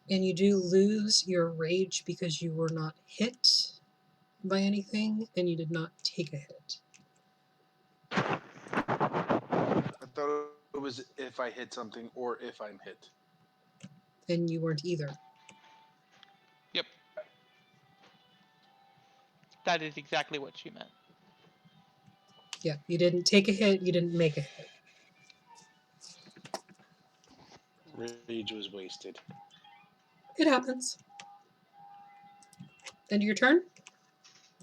And you do lose your rage because you were not hit by anything and you did not take a hit. I thought it was if I hit something or if I'm hit. And you weren't either. Yep. That is exactly what she meant. Yeah, you didn't take a hit, you didn't make a hit. Rage was wasted. It happens. End of your turn?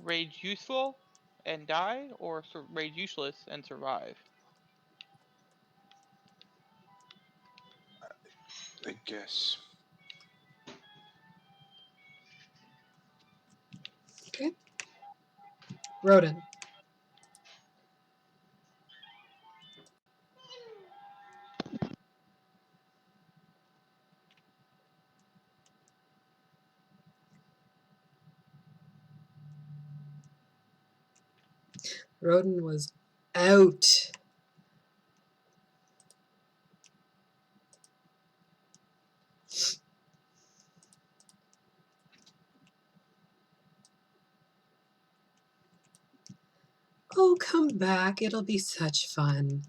Rage useful and die, or rage useless and survive? I guess. Okay. Rodin. Rodin was out. Oh, come back. It'll be such fun.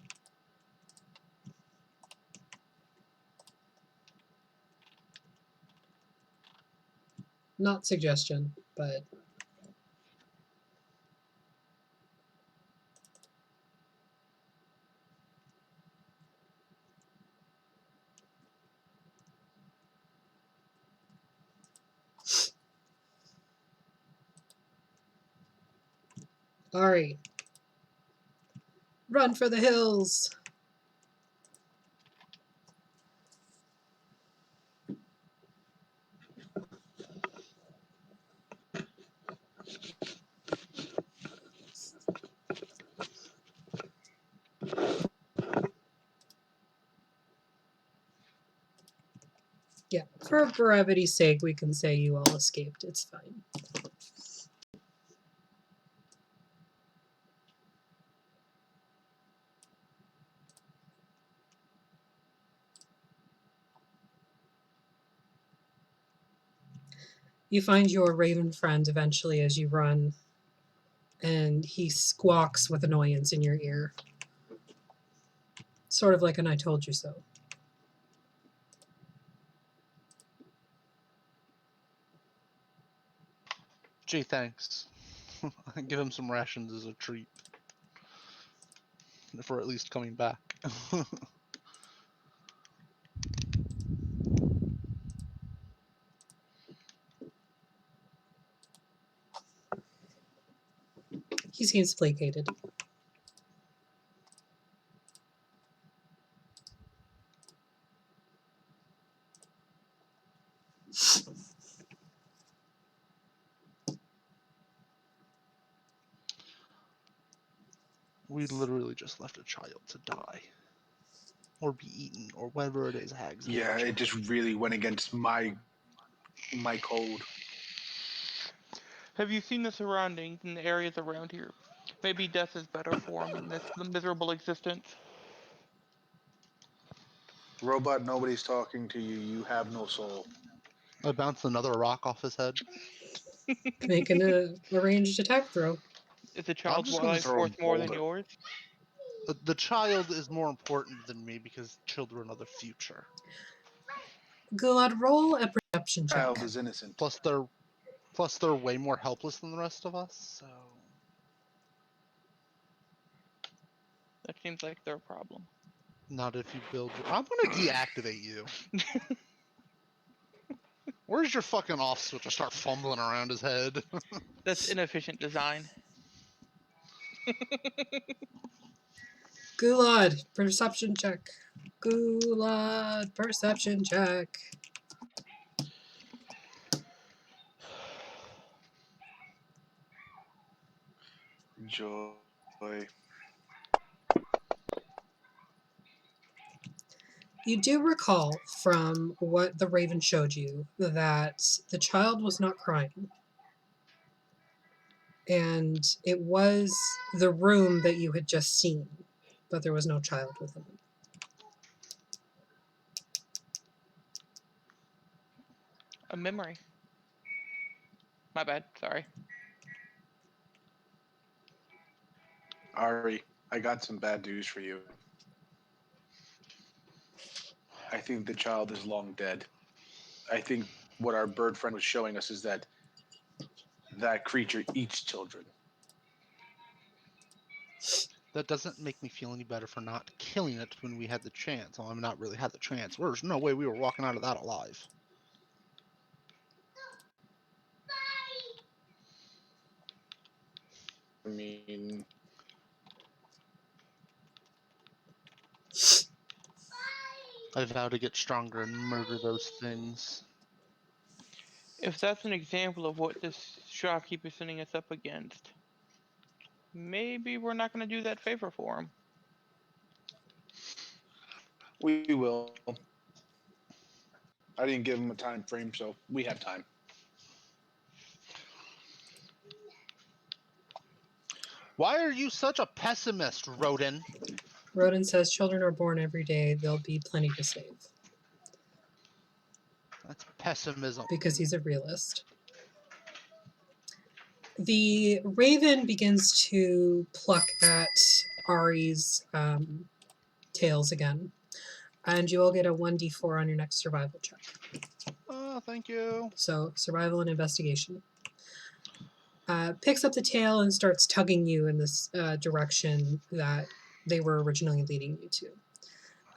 Not suggestion, but alright. Run for the hills. Yeah, for brevity's sake, we can say you all escaped. It's fine. You find your raven friend eventually as you run, and he squawks with annoyance in your ear. Sort of like an I told you so. Gee, thanks. Give him some rations as a treat. For at least coming back. He seems placated. We literally just left a child to die. Or be eaten, or whatever it is hags do. Yeah, it just really went against my code. Have you seen the surroundings and the areas around here? Maybe death is better for him in this miserable existence. Robot, nobody's talking to you. You have no soul. I bounced another rock off his head. Making a ranged attack throw. Is the I'm child's just gonna life throw a worth more than boulder. yours? The child is more important than me because children are the future. Ghulad, roll a perception check. Child is innocent. Plus they're way more helpless than the rest of us, so That seems like their problem. not if you build your I'm gonna deactivate you. Where's your fucking off switch? I start fumbling around his head. That's inefficient design. Ghulad, perception check. Ghulad, perception check. Joy. You do recall from what the raven showed you that the child was not crying. And it was the room that you had just seen, but there was no child within it. A memory. My bad. Sorry. Ari, I got some bad news for you. I think the child is long dead. I think what our bird friend was showing us is that that creature eats children. That doesn't make me feel any better for not killing it when we had the chance. Well, I'm not really had the chance. There's no way we were walking out of that alive. I mean, I vow to get stronger and murder those things. If that's an example of what this shopkeeper's sending us up against, maybe we're not going to do that favor for him. we will. I didn't give him a time frame, so we have time. Why are you such a pessimist, Rodin? Rodin says children are born every day. There'll be plenty to save. That's pessimism. Because he's a realist. The raven begins to pluck at Ari's tails again. And you all get a 1d4 on your next survival check. Oh, thank you. So, survival and investigation. Picks up the tail and starts tugging you in this direction that they were originally leading you to.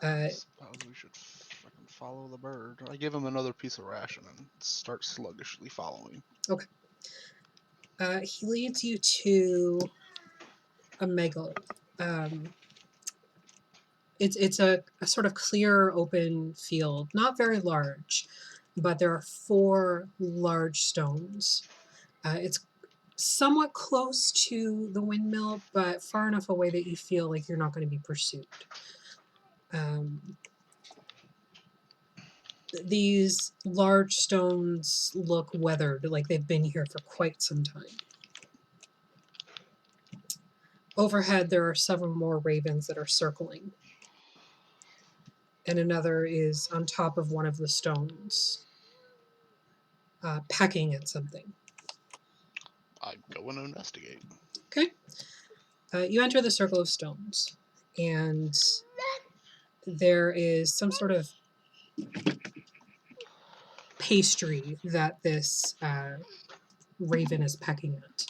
I suppose we should fucking follow the bird. I give him another piece of ration and start sluggishly following. He leads you to a megalith. It's a sort of clear, open field, not very large, but there are 4 large stones. It's somewhat close to the windmill, but far enough away that you feel like you're not going to be pursued. These large stones look weathered, like they've been here for quite some time. Overhead, there are several more ravens that are circling. And another is on top of one of the stones, pecking at something. I'm going to investigate. Okay. You enter the circle of stones, and there is some sort of pastry that this raven is pecking at.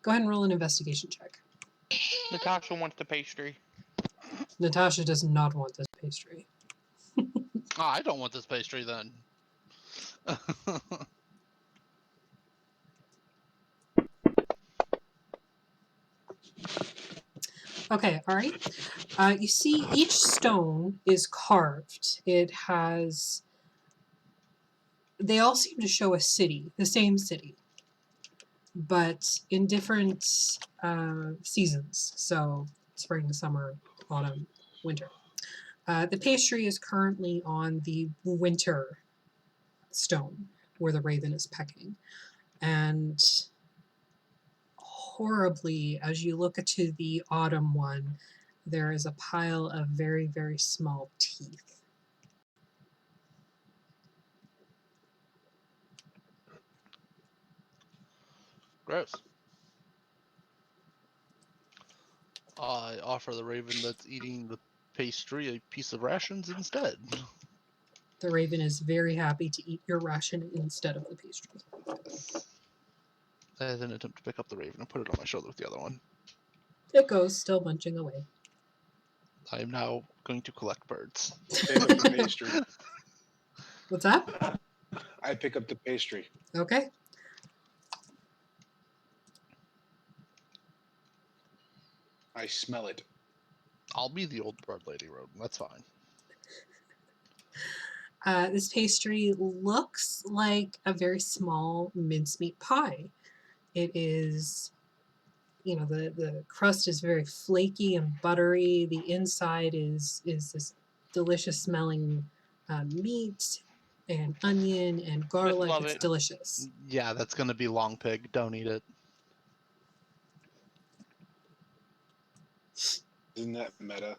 Go ahead and roll an investigation check. Natasha wants the pastry. Natasha does not want this pastry. I don't want this pastry then. Okay, all right. You see each stone is carved. It has... They all seem to show a city, the same city, but in different seasons. So spring, summer, autumn, winter. The pastry is currently on the winter stone where the raven is pecking. And horribly, as you look to the autumn one, there is a pile of very, very small teeth. Gross. I offer the raven that's eating the pastry a piece of rations instead. The raven is very happy to eat your ration instead of the pastry. As an attempt to pick up the raven and put it on my shoulder with the other one. It goes, still munching away. I am now going to collect birds. Pick up the pastry. What's that? I pick up the pastry. Okay. I smell it. I'll be the old bird lady, Rodin. That's fine. This pastry looks like a very small mincemeat pie. It is, the crust is very flaky and buttery. The inside is this delicious smelling meat and onion and garlic. love It's it. delicious. Yeah, that's gonna be long pig. Don't eat it. Isn't that meta?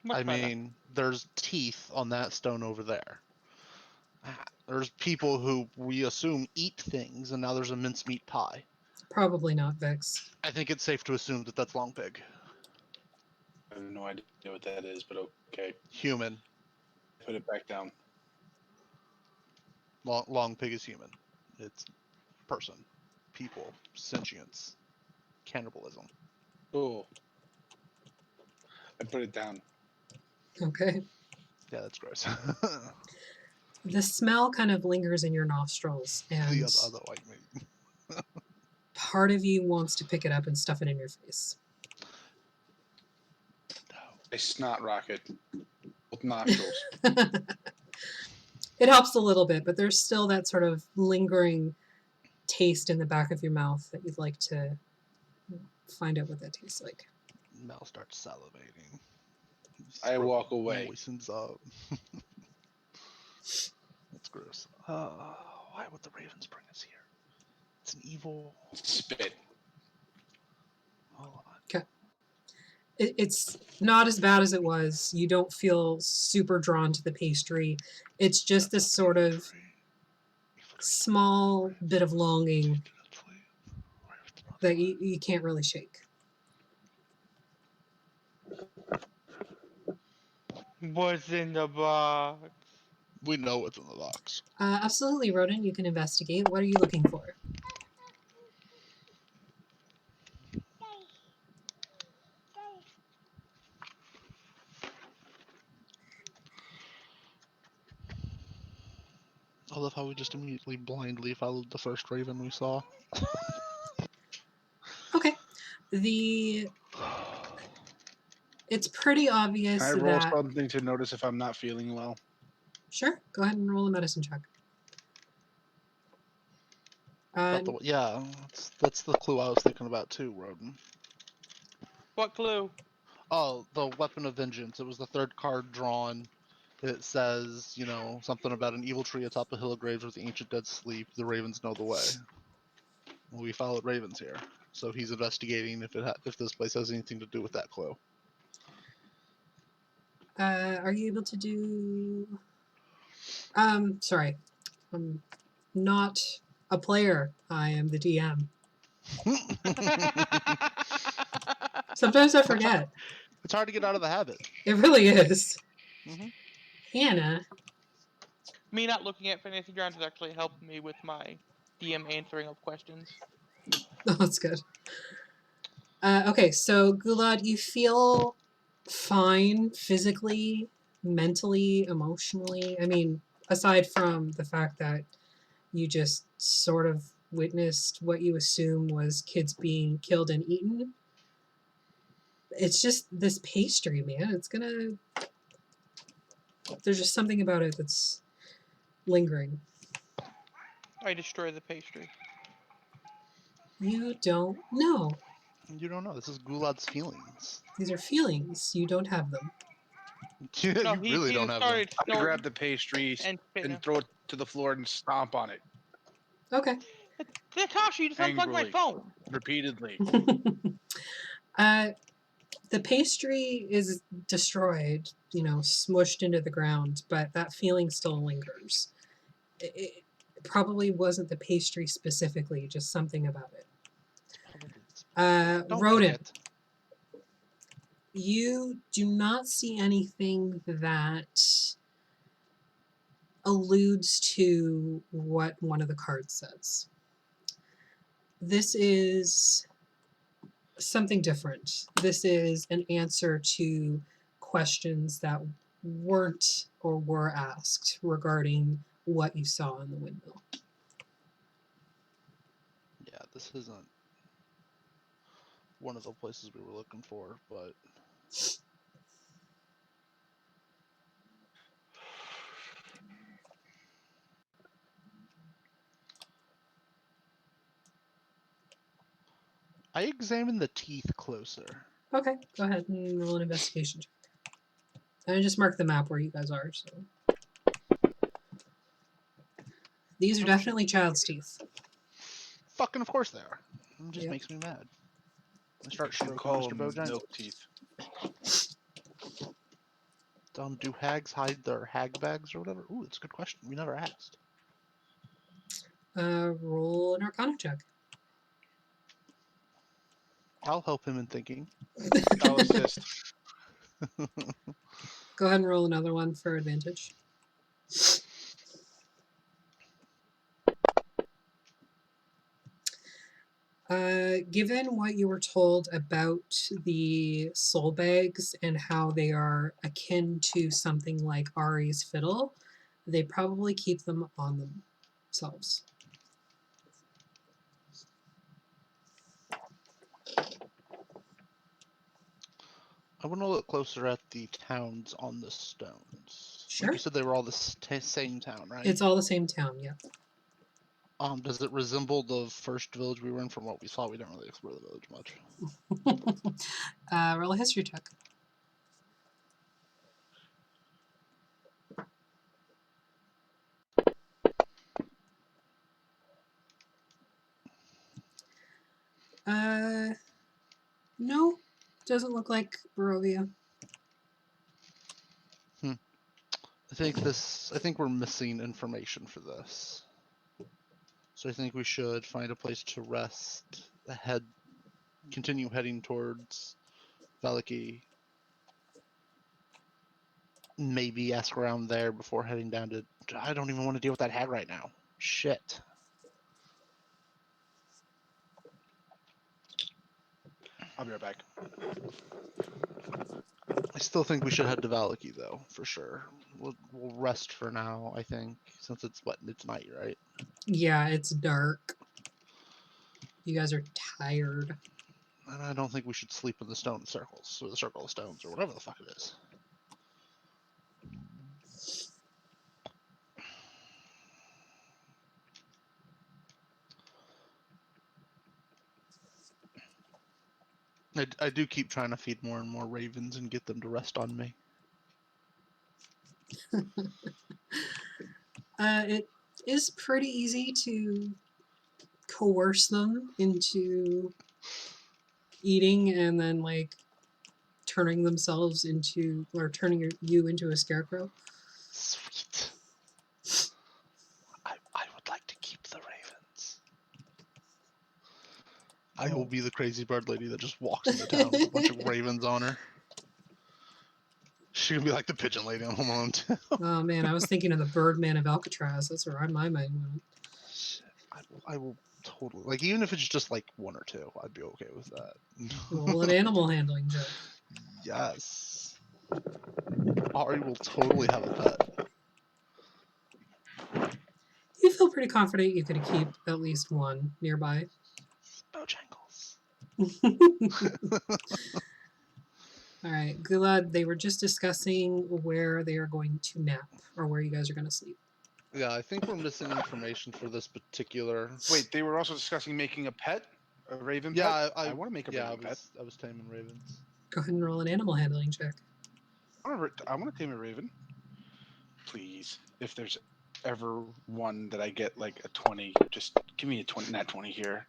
Much I better. mean, there's teeth on that stone over there. There's people who we assume eat things, and now there's a mincemeat pie. Probably not, Vix. I think it's safe to assume that that's long pig. I have no idea what that is, but okay. Human. Put it back down. Long pig is human. It's person, people, sentience, cannibalism. Cool. I put it down. Okay. Yeah, that's gross. The smell kind of lingers in your nostrils, and The other white meat. part of you wants to pick it up and stuff it in your face. A snot rocket. Both nostrils. It helps a little bit, but there's still that sort of lingering taste in the back of your mouth that you'd like to find out what that tastes like. Mel starts salivating. His I throat walk away. Moistens up. That's gross. Why would the ravens bring us here? It's an evil. Spit. Hold on. It's not as bad as it was. You don't feel super drawn to the pastry. It's just this sort of small bit of longing that you can't really shake. What's in the box? We know what's in the box. Absolutely, Rodin, you can investigate. What are you looking for? I love how we just immediately blindly followed the first raven we saw. Okay. It's pretty obvious Can I roll that... something to notice if I'm not feeling well? Sure, go ahead and roll a medicine check. Yeah, that's the clue I was thinking about too, Rodin. What clue? Oh, the weapon of vengeance. It was the third card drawn. It says, something about an evil tree atop a hill of graves where the ancient dead sleep. The ravens know the way. Well, we followed ravens here, so he's investigating if this place has anything to do with that clue. Are you able to do... Sorry. I'm not a player. I am the DM. Sometimes I forget. It's hard to get out of the habit. It really is. Mhm. Hannah. Me not looking at fantasy grounds has actually helped me with my DM answering of questions. Oh, that's good. Okay, so Gulad, you feel fine physically, mentally, emotionally. I mean, aside from the fact that you just sort of witnessed what you assume was kids being killed and eaten. It's just this pastry, man. There's just something about it that's lingering. I destroy the pastry. You don't know. You don't know. This is Gulad's feelings. These are feelings. You don't have them. No, You he really don't just have them. started I snorting grab the pastries and spitting. and throw it to the floor and stomp on it Okay. Natasha, you just unplugged my angrily, phone. repeatedly. The pastry is destroyed, smushed into the ground, but that feeling still lingers. It probably wasn't the pastry specifically, just something about it. Don't Rodin, pick it. you do not see anything that alludes to what one of the cards says. This is something different. This is an answer to questions that weren't or were asked regarding what you saw in the windmill. Yeah, this isn't one of the places we were looking for, but I examine the teeth closer. Okay, go ahead and roll an investigation check. And I just marked the map where you guys are, so. These are definitely child's teeth. Fucking of course they are. It just Yep. makes me mad. I start You can stroking call Mr. them Bojangles. milk teeth. Do hags hide their hag bags or whatever? Ooh, that's a good question. We never asked. Roll an arcana check. I'll help him in thinking. I'll assist. Go ahead and roll another one for advantage. Given what you were told about the soul bags and how they are akin to something like Ari's fiddle, they probably keep them on themselves. I want to look closer at the towns on the stones. Sure. Like you said, they were all the same town, right? It's all the same town, yeah. Does it resemble the first village we were in? From what we saw, we didn't really explore the village much. Roll a history check. No, doesn't look like Barovia. I think we're missing information for this. So I think we should find a place to rest, continue heading towards Valaki. Maybe ask around there before heading down to... I don't even want to deal with that hag right now. Shit. I'll be right back. I still think we should head to Valaki, though, for sure. We'll rest for now, I think, since it's night, right? Yeah, it's dark. You guys are tired. And I don't think we should sleep in the stone circles, or the circle of stones, or whatever the fuck it is. I do keep trying to feed more and more ravens and get them to rest on me. It is pretty easy to coerce them into eating and then like turning themselves into or turning you into a scarecrow. Sweet. I would like to keep the ravens. I will be the crazy bird lady that just walks into town with a bunch of ravens on her. She's gonna be like the pigeon lady on Home Alone 2. Oh man, I was thinking of the Birdman of Alcatraz. That's where my mind went. Shit, I will totally, like, even if it's just like one or two, I'd be okay with that. Roll an animal handling check. Yes. Ari will totally have a pet. You feel pretty confident you could keep at least one nearby. Bojangles. All right, Ghulad, they were just discussing where they are going to nap or where you guys are going to sleep. Yeah, I think we're missing information for this particular. Wait, they were also discussing making a pet? A raven Yeah, pet? I want to make a raven pet. I was taming ravens. Go ahead and roll an animal handling check. I want to tame a raven. Please, if there's ever one that I get like a 20, just give me a 20, nat 20 here.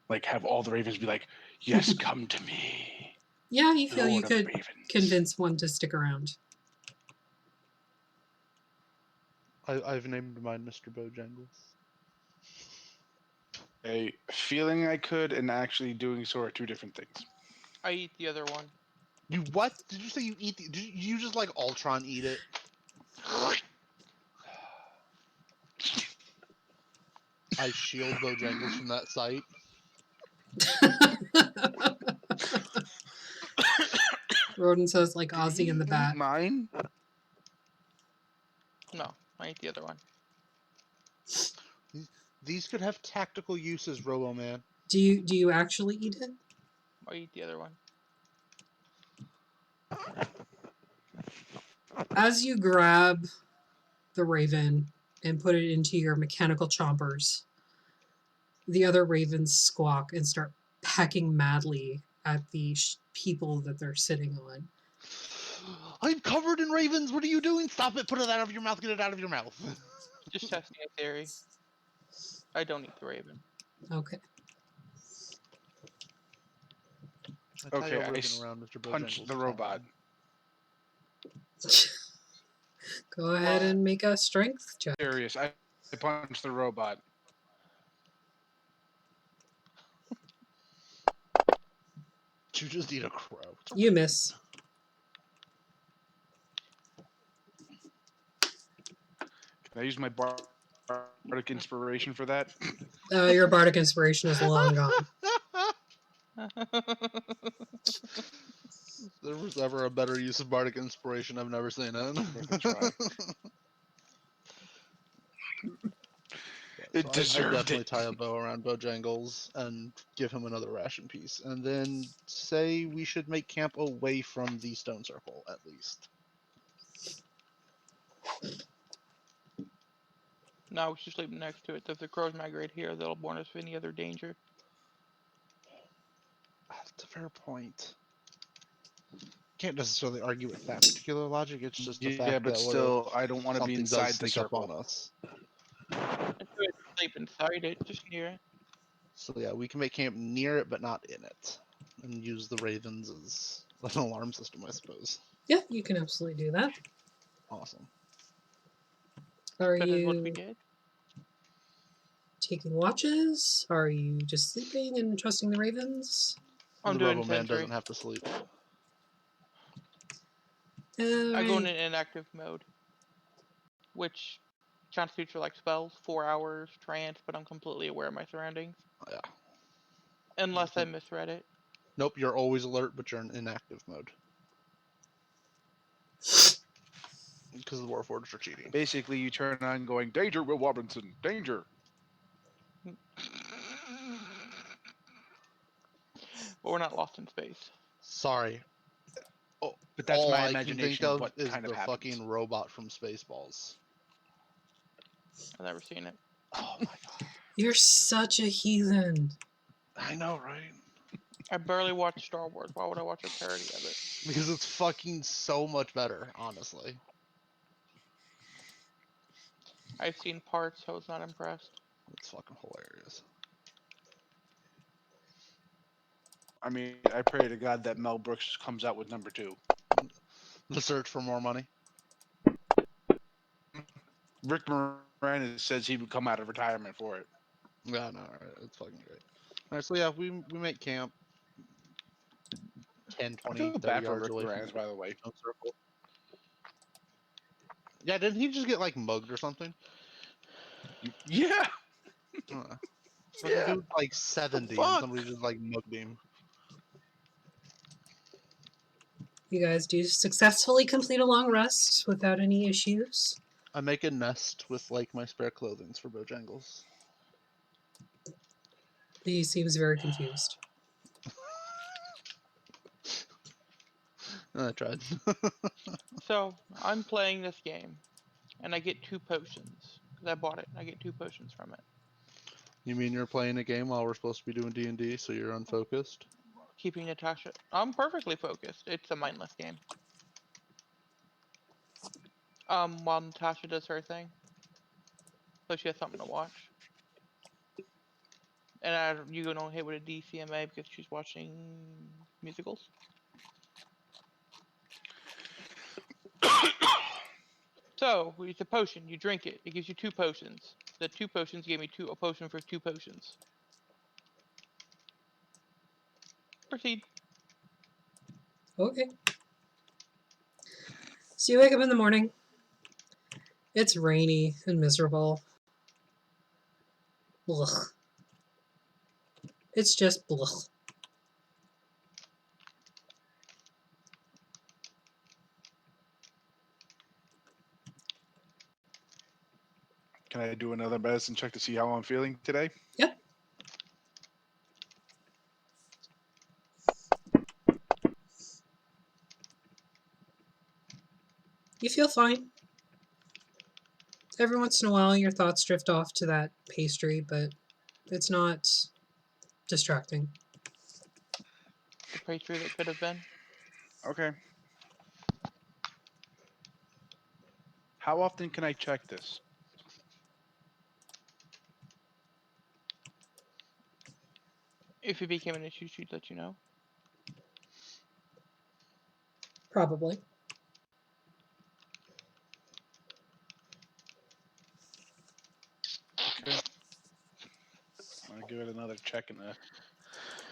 Like, have all the ravens be like, yes, come to me. Yeah, you feel you Lord of could ravens. convince one to stick around. I've named mine Mr. Bojangles. A feeling I could and actually doing so are two different things. I eat the other one. You what? Did you say you eat? Did you just like Ultron eat it? I shield Bojangles from that sight. Rodin says like Did Ozzy he and the eat Bat. mine? No, I eat the other one. These could have tactical uses, Robo-Man. Do you actually eat it? I eat the other one. As you grab the raven and put it into your mechanical chompers, the other ravens squawk and start pecking madly at the people that they're sitting on. I'm covered in ravens. What are you doing? Stop it. Put it out of your mouth. Get it out of your mouth. Just testing a theory. I don't eat the raven. Okay. I tie Okay, a I ribbon around Mr. punch Bojangles' the robot. Go ahead and make a strength check. Serious. I punch the robot. You just eat a crow. You miss. Can I use my bardic inspiration for that? Your bardic inspiration is long gone. If there was ever a better use of bardic inspiration, I've never seen it. Worth a try. It I deserved definitely it. tie a bow around Bojangles and give him another ration piece, and then say we should make camp away from the stone circle at least. No, we should sleep next to it. If the crows migrate here, they'll warn us of any other danger. That's a fair point. Can't necessarily argue with that particular logic. It's just the Yeah, fact but that still, I don't want to be something inside does the sneak up circle. on us. And so it's sleep inside it, just near it. So yeah, we can make camp near it, but not in it, and use the ravens as an alarm system, I suppose. Yeah, you can absolutely do that. Awesome. Are That is what we you did. taking watches? Are you just sleeping and trusting the ravens? I'm The doing Robo Man sentry. doesn't have to sleep. I go in Alright. an inactive mode, which constitutes for like spells, 4 hours, trance, but I'm completely aware of my surroundings. Yeah. Unless I misread it. Nope, you're always alert, but you're in inactive mode. Because the Warforged are cheating. Basically, you turn on going, "Danger, Will Robinson, danger." But we're not lost in space. Sorry. But that's All my I can think imagination of of what is kind of the happens. fucking robot from Spaceballs. I've never seen it. Oh my god. You're such a heathen. I know, right? I barely watch Star Wars. Why would I watch a parody of it? Because it's fucking so much better, honestly. I've seen parts, so I was not impressed. It's fucking hilarious. I mean, I pray to God that Mel Brooks comes out with number 2. The search for more money. Rick Moranis says he would come out of retirement for it. Yeah, no, it's fucking great. Alright, so yeah, we make camp 10, I 20, feel 30 bad for yards Rick away from Moranis, by the way. the circle. Yeah, didn't he just get like mugged or something? Yeah, Fucking yeah. dude like 70 and Fuck. somebody just like mugged him. You guys do successfully complete a long rest without any issues. I make a nest with like my spare clothings for Bojangles. He seems very confused. I tried. So, I'm playing this game, and I get 2 potions. Because I bought it, and I get 2 potions from it. You mean you're playing a game while we're supposed to be doing D&D, so you're unfocused? Keeping Natasha. I'm perfectly focused. It's a mindless game. While Natasha does her thing. So she has something to watch. And you can only hit with a DCMA because she's watching musicals. So, it's a potion. You drink it. It gives you 2 potions. The 2 potions gave me a potion for 2 potions. Proceed. Okay. So you wake up in the morning. It's rainy and miserable. Blech. It's just blech. Can I do another medicine check to see how I'm feeling today? Yep. You feel fine. Every once in a while, your thoughts drift off to that pastry, but It's not distracting. The pastry that could have been. Okay. How often can I check this? If it became an issue, she'd let you know. Probably. Okay. I'll give it another check in a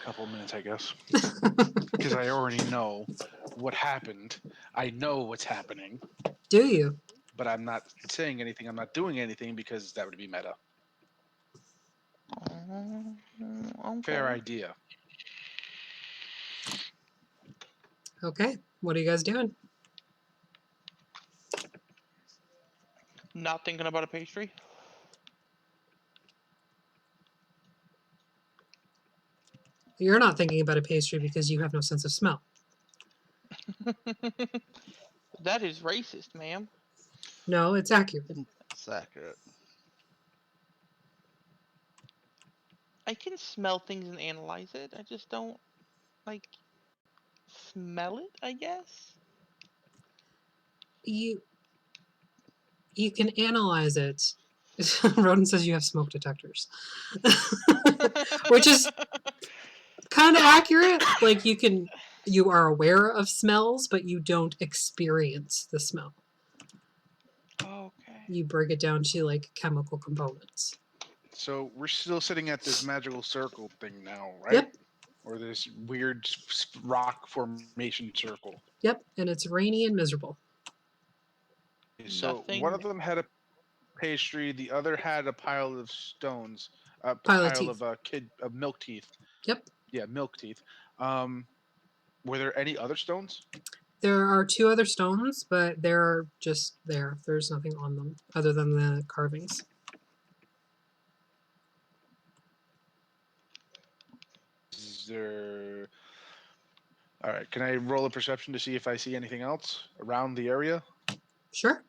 couple minutes, I guess. Because I already know what happened. I know what's happening, Do you? but I'm not saying anything. I'm not doing anything because that would be meta. Okay. Fair idea. Okay. What are you guys doing? Not thinking about a pastry. You're not thinking about a pastry because you have no sense of smell. That is racist, ma'am. No, it's accurate. It's accurate. I can smell things and analyze it. I just don't like smell it, I guess. You can analyze it. Roden says you have smoke detectors, which is kind of accurate. Like you are aware of smells, but you don't experience the smell. Okay. You break it down to like chemical components. So we're still sitting at this magical circle thing now, right? Yep. Or this weird rock formation circle. Yep, and it's rainy and miserable. So one Nothing. of them had a pastry, the other had a pile of stones, a Pile of pile teeth. of milk teeth. Yep. Yeah, milk teeth. Were there any other stones? There are 2 other stones, but they're just there. There's nothing on them other than the carvings. Is there? All right. Can I roll a perception to see if I see anything else around the area? Sure.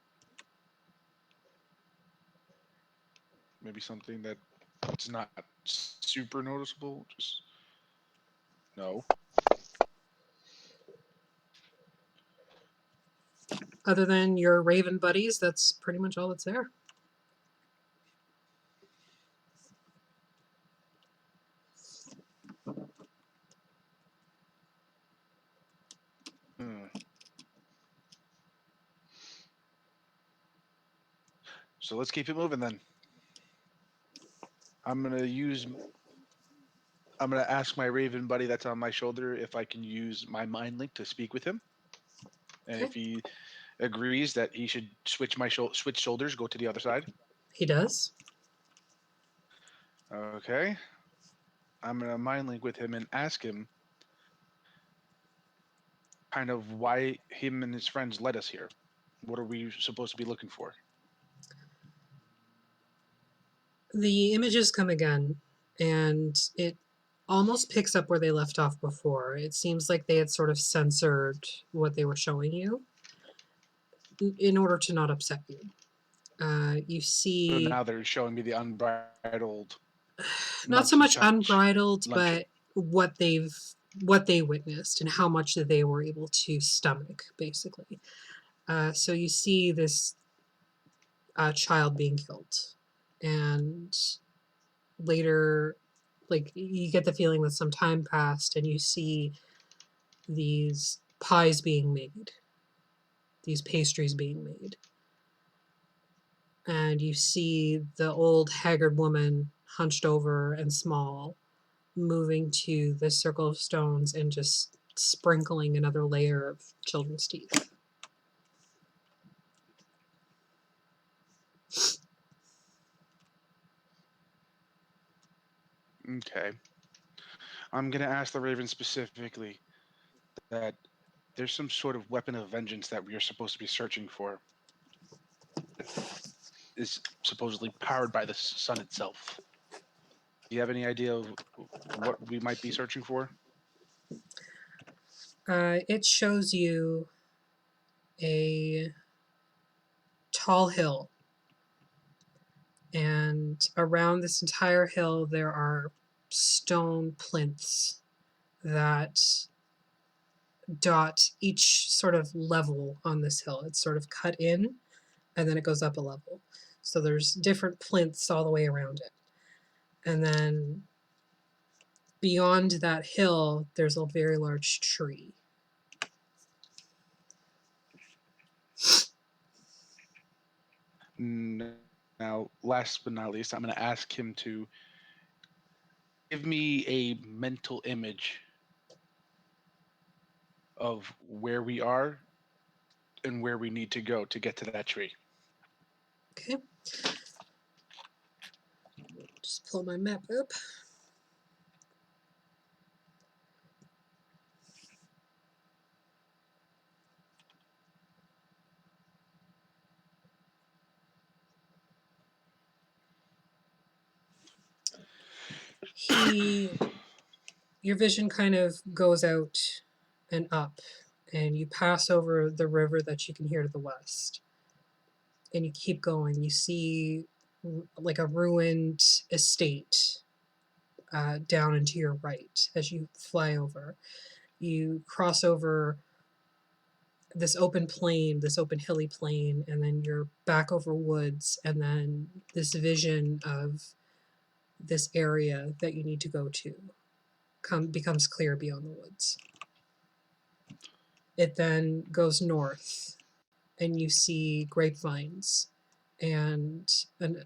Maybe something that's not super noticeable. Just no. Other than your raven buddies, that's pretty much all that's there. Hmm. So let's keep it moving then. I'm gonna ask my raven buddy that's on my shoulder if I can use my mind link to speak with him, and Okay. if he agrees that he should switch shoulders, go to the other side. He does. Okay. I'm gonna mind link with him and ask him kind of why him and his friends led us here. What are we supposed to be looking for? The images come again, and it almost picks up where they left off before. It seems like they had sort of censored what they were showing you in order to not upset you. You So see, now they're showing me the unbridled not so monkey much punch unbridled, luncheon. but what they witnessed and how much that they were able to stomach, basically. So you see this child being killed, and later, like you get the feeling that some time passed, and you see these pies being made, these pastries being made, and you see the old haggard woman hunched over and small moving to the circle of stones and just sprinkling another layer of children's teeth. Okay. I'm gonna ask the Raven specifically that there's some sort of weapon of vengeance that we are supposed to be searching for. Is supposedly powered by the sun itself. Do you have any idea of what we might be searching for? It shows you a tall hill, And around this entire hill, there are stone plinths that dot each sort of level on this hill. It's sort of cut in and then it goes up a level. So there's different plinths all the way around it. And then beyond that hill, there's a very large tree. Now, last but not least, I'm going to ask him to give me a mental image of where we are and where we need to go to get to that tree. Okay. Just pull my map up. Your vision kind of goes out and up, and you pass over the river that you can hear to the west. And you keep going. You see like a ruined estate down and to your right as you fly over. You cross over this open plain, this open hilly plain, and then you're back over woods, and then this vision of this area that you need to go to becomes clear beyond the woods. It then goes north, and you see grapevines and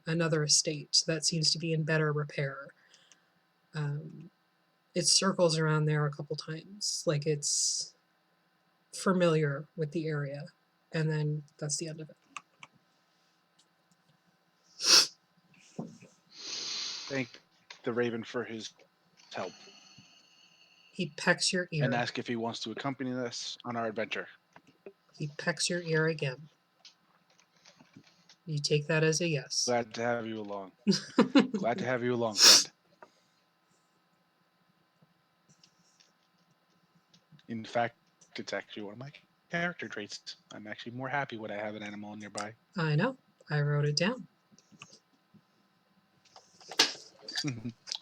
another estate that seems to be in better repair. It circles around there a couple times, like it's familiar with the area, and then that's the end of it. Thank the Raven for his help He pecks your and ear. ask if he wants to accompany us on our adventure. He pecks your ear again. You take that as a yes. Glad to have you along. Glad to have you along, friend. In fact, it's actually one of my character traits. I'm actually more happy when I have an animal nearby. I know. I wrote it down. I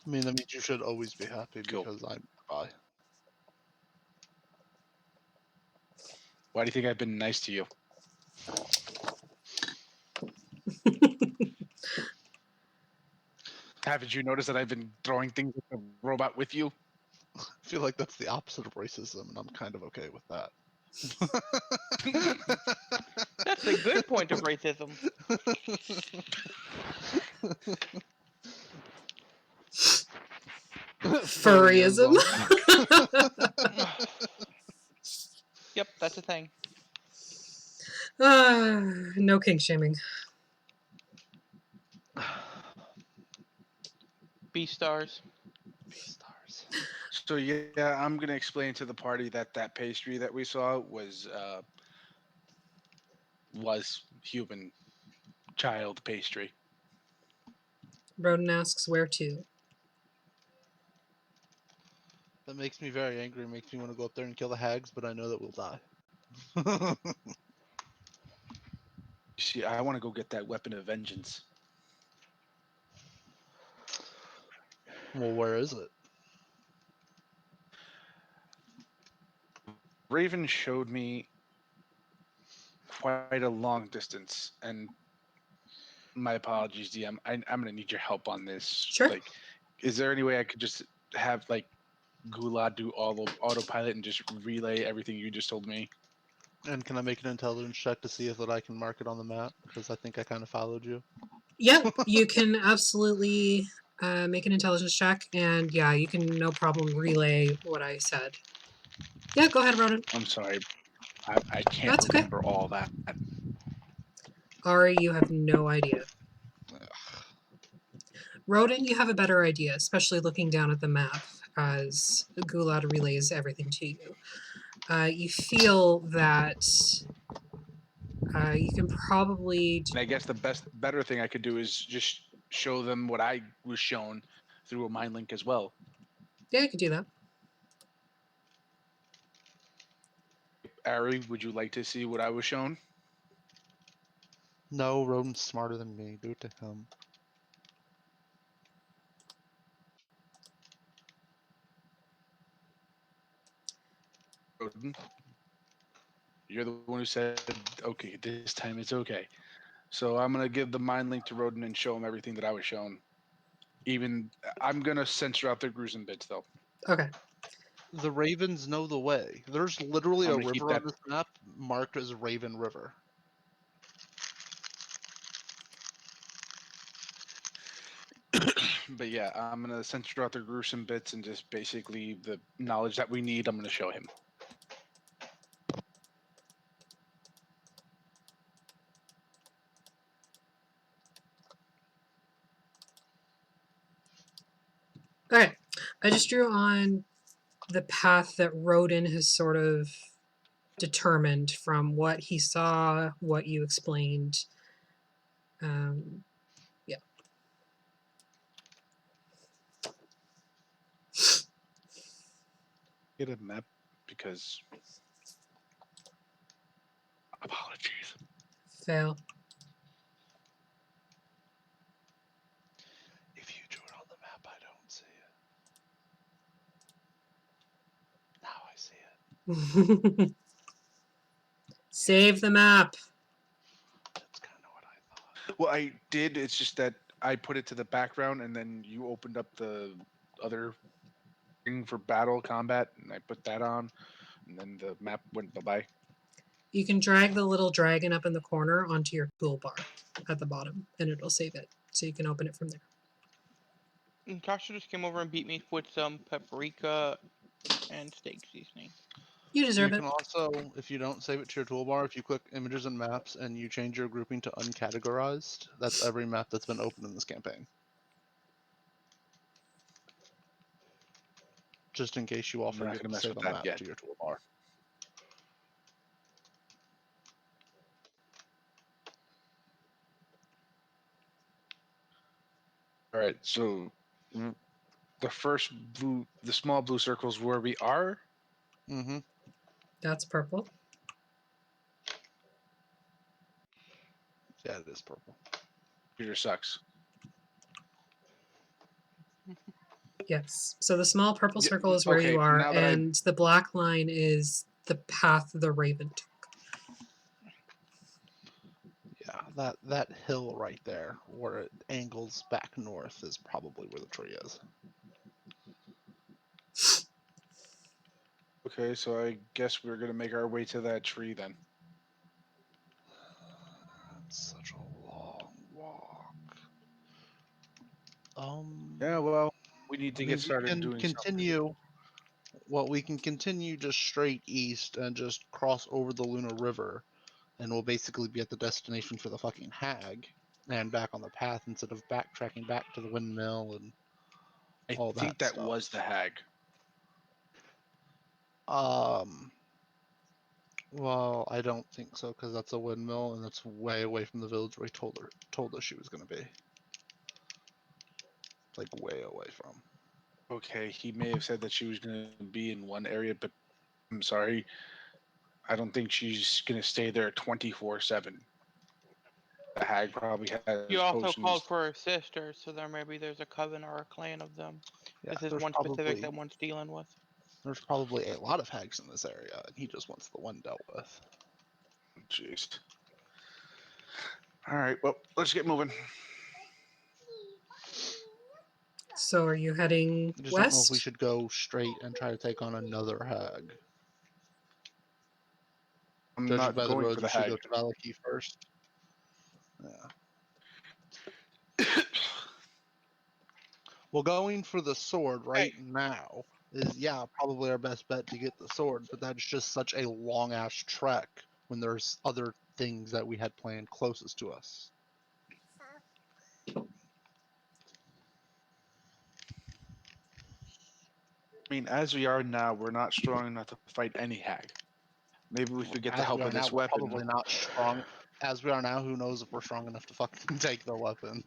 mean, that means you should always be happy Cool. because I'm nearby. Why do you think I've been nice to you? Haven't you noticed that I've been throwing things at the robot with you? I feel like that's the opposite of racism, and I'm kind of okay with that. That's a good point of racism. Furryism. Yep, that's a thing. No kink shaming. Beastars. Stars. So yeah, I'm gonna explain to the party that that pastry that we saw was human child pastry. Roden asks where to. That makes me very angry. It makes me want to go up there and kill the hags, but I know that we'll die. See, I want to go get that weapon of vengeance. Well, where is it? Raven showed me quite a long distance, and my apologies, DM. I'm gonna need your help on this. Sure. Like, is there any way I could just have like Ghulad do all the autopilot and just relay everything you just told me? And can I make an intelligence check to see if that I can mark it on the map? Because I think I kind of followed you. Yeah, you can absolutely make an intelligence check, and yeah, you can no problem relay what I said. Yeah, go ahead, Ronan. I'm sorry, I can't That's okay. remember all that. Ari, you have no idea. Roden, you have a better idea, especially looking down at the map as Gulad relays everything to you. You feel that you can probably. And I guess the better thing I could do is just show them what I was shown through a mind link as well. Yeah, you could do that. Ari, would you like to see what I was shown? No, Rodent's smarter than me. Do it to him. Rodin, you're the one who said, okay, this time it's okay. So I'm gonna give the mind link to Rodin and show him everything that I was shown. Even I'm gonna censor out their gruesome bits though. Okay. The ravens know the way. There's literally I'm a gonna keep river on that- this map marked as Raven River. But yeah, I'm gonna censor out their gruesome bits and just basically the knowledge that we need. I'm gonna show him. Okay. I just drew on the path that Rodin has sort of determined from what he saw, what you explained. Yeah. Get a map because apologies. Fail. If you drew it on the map, I don't see it. Now I see it. Save the map. That's kind of what I thought. Well, I did. It's just that I put it to the background, and then you opened up the other thing for battle combat, and I put that on, and then the map went bye-bye. You can drag the little dragon up in the corner onto your toolbar at the bottom, and it'll save it. So you can open it from there. And Tasha just came over and beat me with some paprika and steak seasoning. You You deserve it. can also, if you don't save it to your toolbar, if you click images and maps and you change your grouping to uncategorized, that's every map that's been opened in this campaign. Just in case you all I'm not forget gonna to mess save with a that map yet. to your toolbar. All right, so the first blue, the small blue circles where we are. Mm-hmm. That's purple. Yeah, it is purple. Computer sucks. Yes. So the small purple Yeah, circle is where okay, you are, now that I- and the black line is the path the raven took. Yeah, that hill right there, where it angles back north, is probably where the tree is. Okay, so I guess we're gonna make our way to that tree then. It's such a long walk. Yeah, well, we need I to mean, get started doing something. continue. Well, we can continue just straight east and just cross over the Luna River, and we'll basically be at the destination for the fucking hag, and back on the path instead of backtracking back to the windmill and I all think that that was the stuff. hag. Well, I don't think so because that's a windmill and it's way away from the village where he told us she was gonna be. Like way away from. Okay, he may have said that she was gonna be in one area, but I'm sorry, I don't think she's gonna stay there 24/7. The hag probably has You also potions. called for her sister, so there maybe there's a coven or a clan of them. Yeah, This is there's one specific that one's dealing with. probably a lot of hags in this area, and he just wants the one dealt with. Jeez. All right, well, let's get moving. So are you heading I just don't know if west? we should go straight and try to take on another hag. I'm Judging not by the going roads, for we the should hag. go to Valaki first. Yeah. Well, going for the sword right now is, yeah, probably our best bet to get the sword, but that's just such a long ass trek when there's other things that we had planned closest to us. I mean, as we are now, we're not strong enough to fight any hag. Maybe we could get the As we help are of now, this we're weapon. probably not strong. As we are now, who knows if we're strong enough to fucking take the weapon.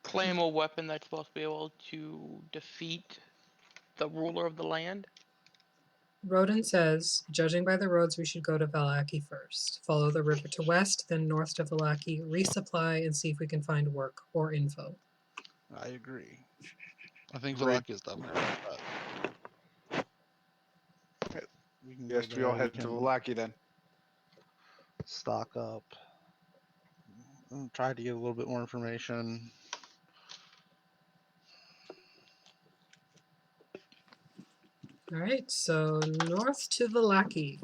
Claim a weapon that's supposed to be able to defeat the ruler of the land. Rodin says, judging by the roads, we should go to Valaki first. Follow the river to west, then north to Valaki, resupply, and see if we can find work or info. I agree. I think Agreed. Valaki is definitely our best bet. We can Yes, go we all there. We head to can Valaki then. stock up. And try to get a little bit more information. All right, so north to Villaki.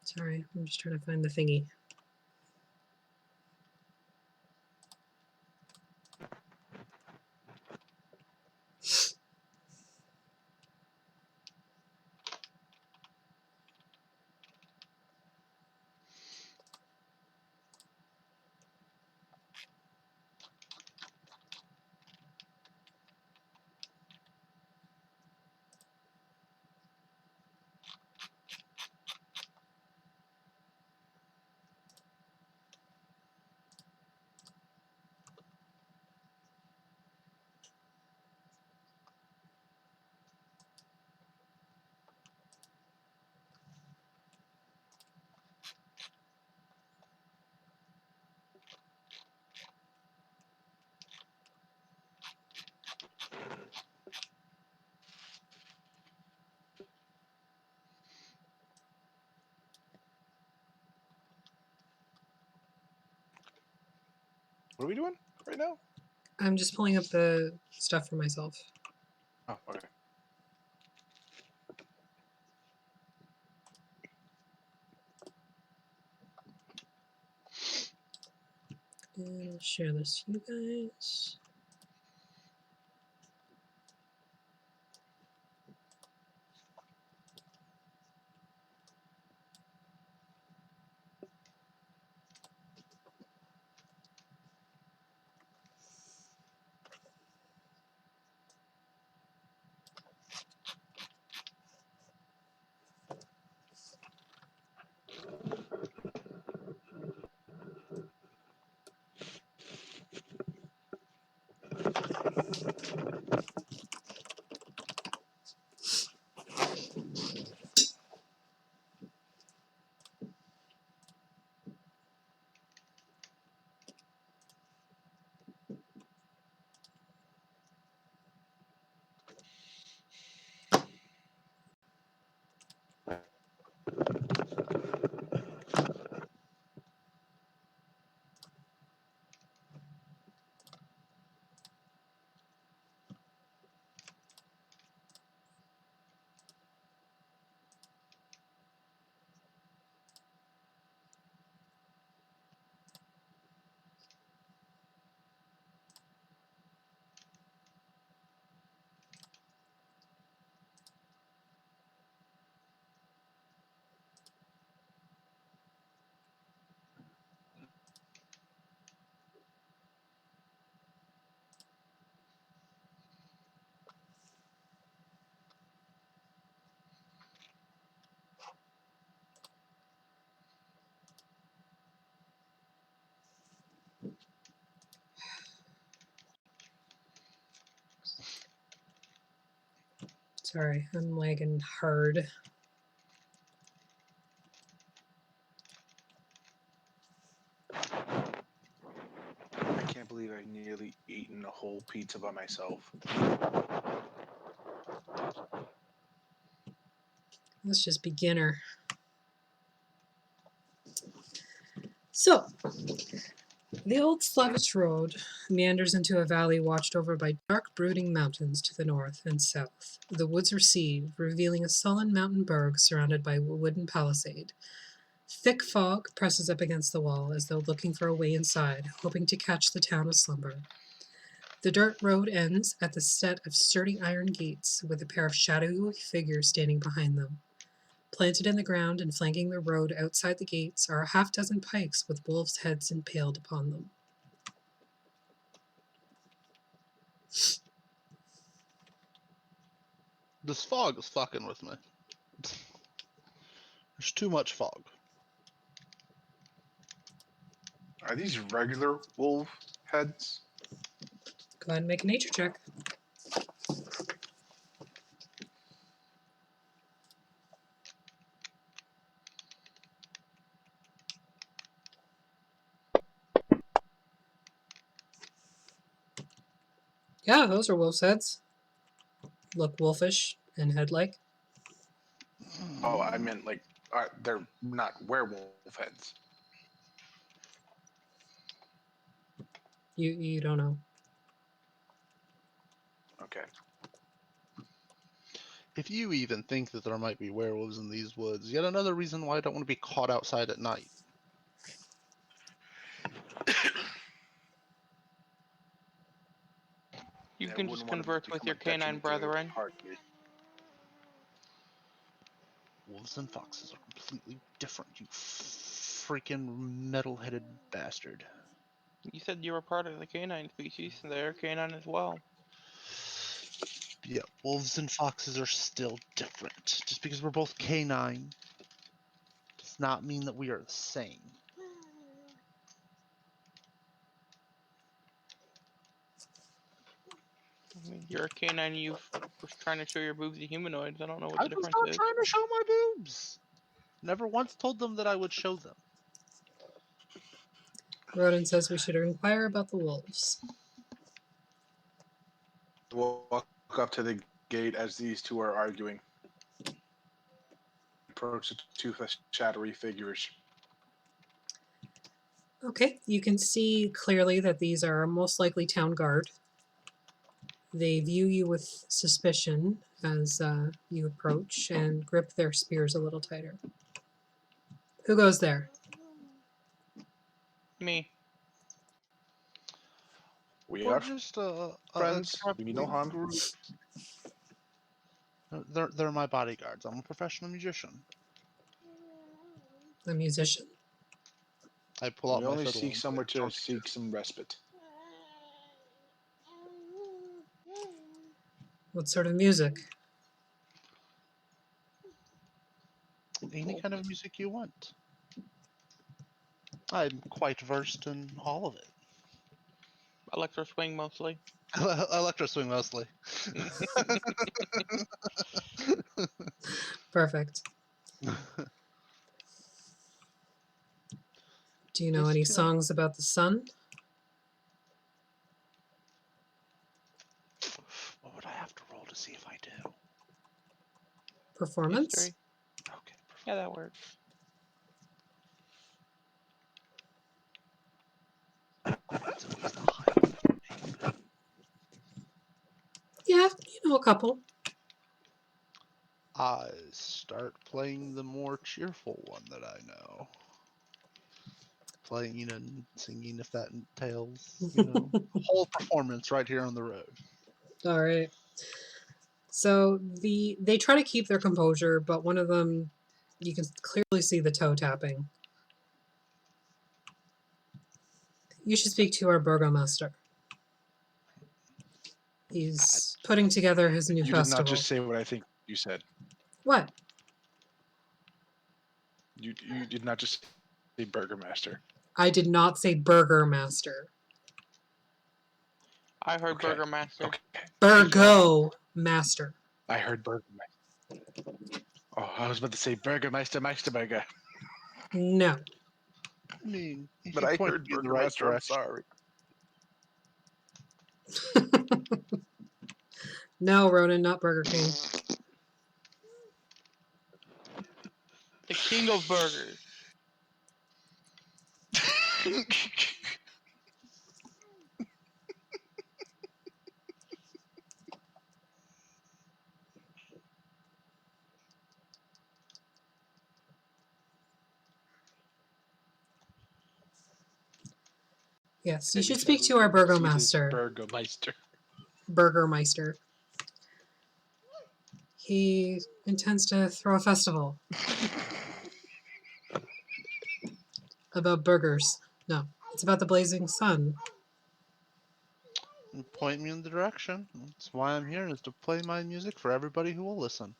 Sorry, I'm just trying to find the thingy. What are we doing right now? I'm just pulling up the stuff for myself. Oh, okay. And I'll share this with you guys. Sorry, I'm lagging hard. I can't believe I nearly eaten a whole pizza by myself. That's just beginner. So, the old Slavish road meanders into a valley watched over by dark, brooding mountains to the north and south. The woods recede, revealing a sullen mountain burg surrounded by a wooden palisade. Thick fog presses up against the wall as though looking for a way inside, hoping to catch the town asslumber. The dirt road ends at the set of sturdy iron gates, with a pair of shadowy figures standing behind them. Planted in the ground and flanking the road outside the gates are a half-dozen pikes with wolves' heads impaled upon them. This fog is fucking with me. There's too much fog. Are these regular wolf heads? Go ahead and make a nature check. Yeah, those are wolf's heads. Look wolfish and head-like. Oh, I meant like they're not werewolf heads. You don't know. Okay. If you even think that there might be werewolves in these woods, yet another reason why I don't want to be caught outside at night. You I can just wouldn't want to converse with become your a canine detriment to the brethren. party. Wolves and foxes are completely different, you freaking metal-headed bastard. You said you were part of the canine species, and they're canine as well. Yeah, wolves and foxes are still different. Just because we're both canine does not mean that we are the same. I mean, you're a canine. You was trying to show your boobs to humanoids. I don't know what I the was difference not is. trying to show my boobs. Never once told them that I would show them. Rodin says we should inquire about the wolves. Walk up to the gate as these two are arguing. Approach the two shadowy figures. Okay, you can see clearly that these are most likely town guard. They view you with suspicion as you approach and grip their spears a little tighter. Who goes there? Me. We We're are just a friends. We mean no traveling harm. group. They're my bodyguards. I'm a professional musician. A musician. I pull We out my only fiddle seek and somewhere play to seek some respite. What sort of music? any kind of music you want. I'm quite versed in all of it. Electro swing mostly. Electro swing mostly. Perfect. Do you know any Just, songs about the sun? what would I have to roll to see if I do? Performance? History. Okay. Yeah, that works. It's always the high thing. Yeah, you know a couple. I start playing the more cheerful one that I know. Playing and singing, if that entails, whole performance right here on the road. All right. So they try to keep their composure, but one of them, you can clearly see the toe tapping. You should speak to our burgomaster. He's putting together his new You did not festival. just say what I think you said. What? You did not just say burgermaster. I did not say burgermaster. I heard Okay. Burgermaster. Okay. Burgo master. I heard burgermeister. Oh, I was about to say burgermeister, Meisterburger. No. I mean, if But you I point heard me in the right burgermeister. I'm direction. sorry. No, Ronan, not Burger King. The king of burgers. Yes, you And should he speak says, to our "See this Burgomeister. Burgomeister." Burgermeister. He intends to throw a festival about burgers. No, it's about the blazing sun. Point me in the direction. That's why I'm here, is to play my music for everybody who will listen.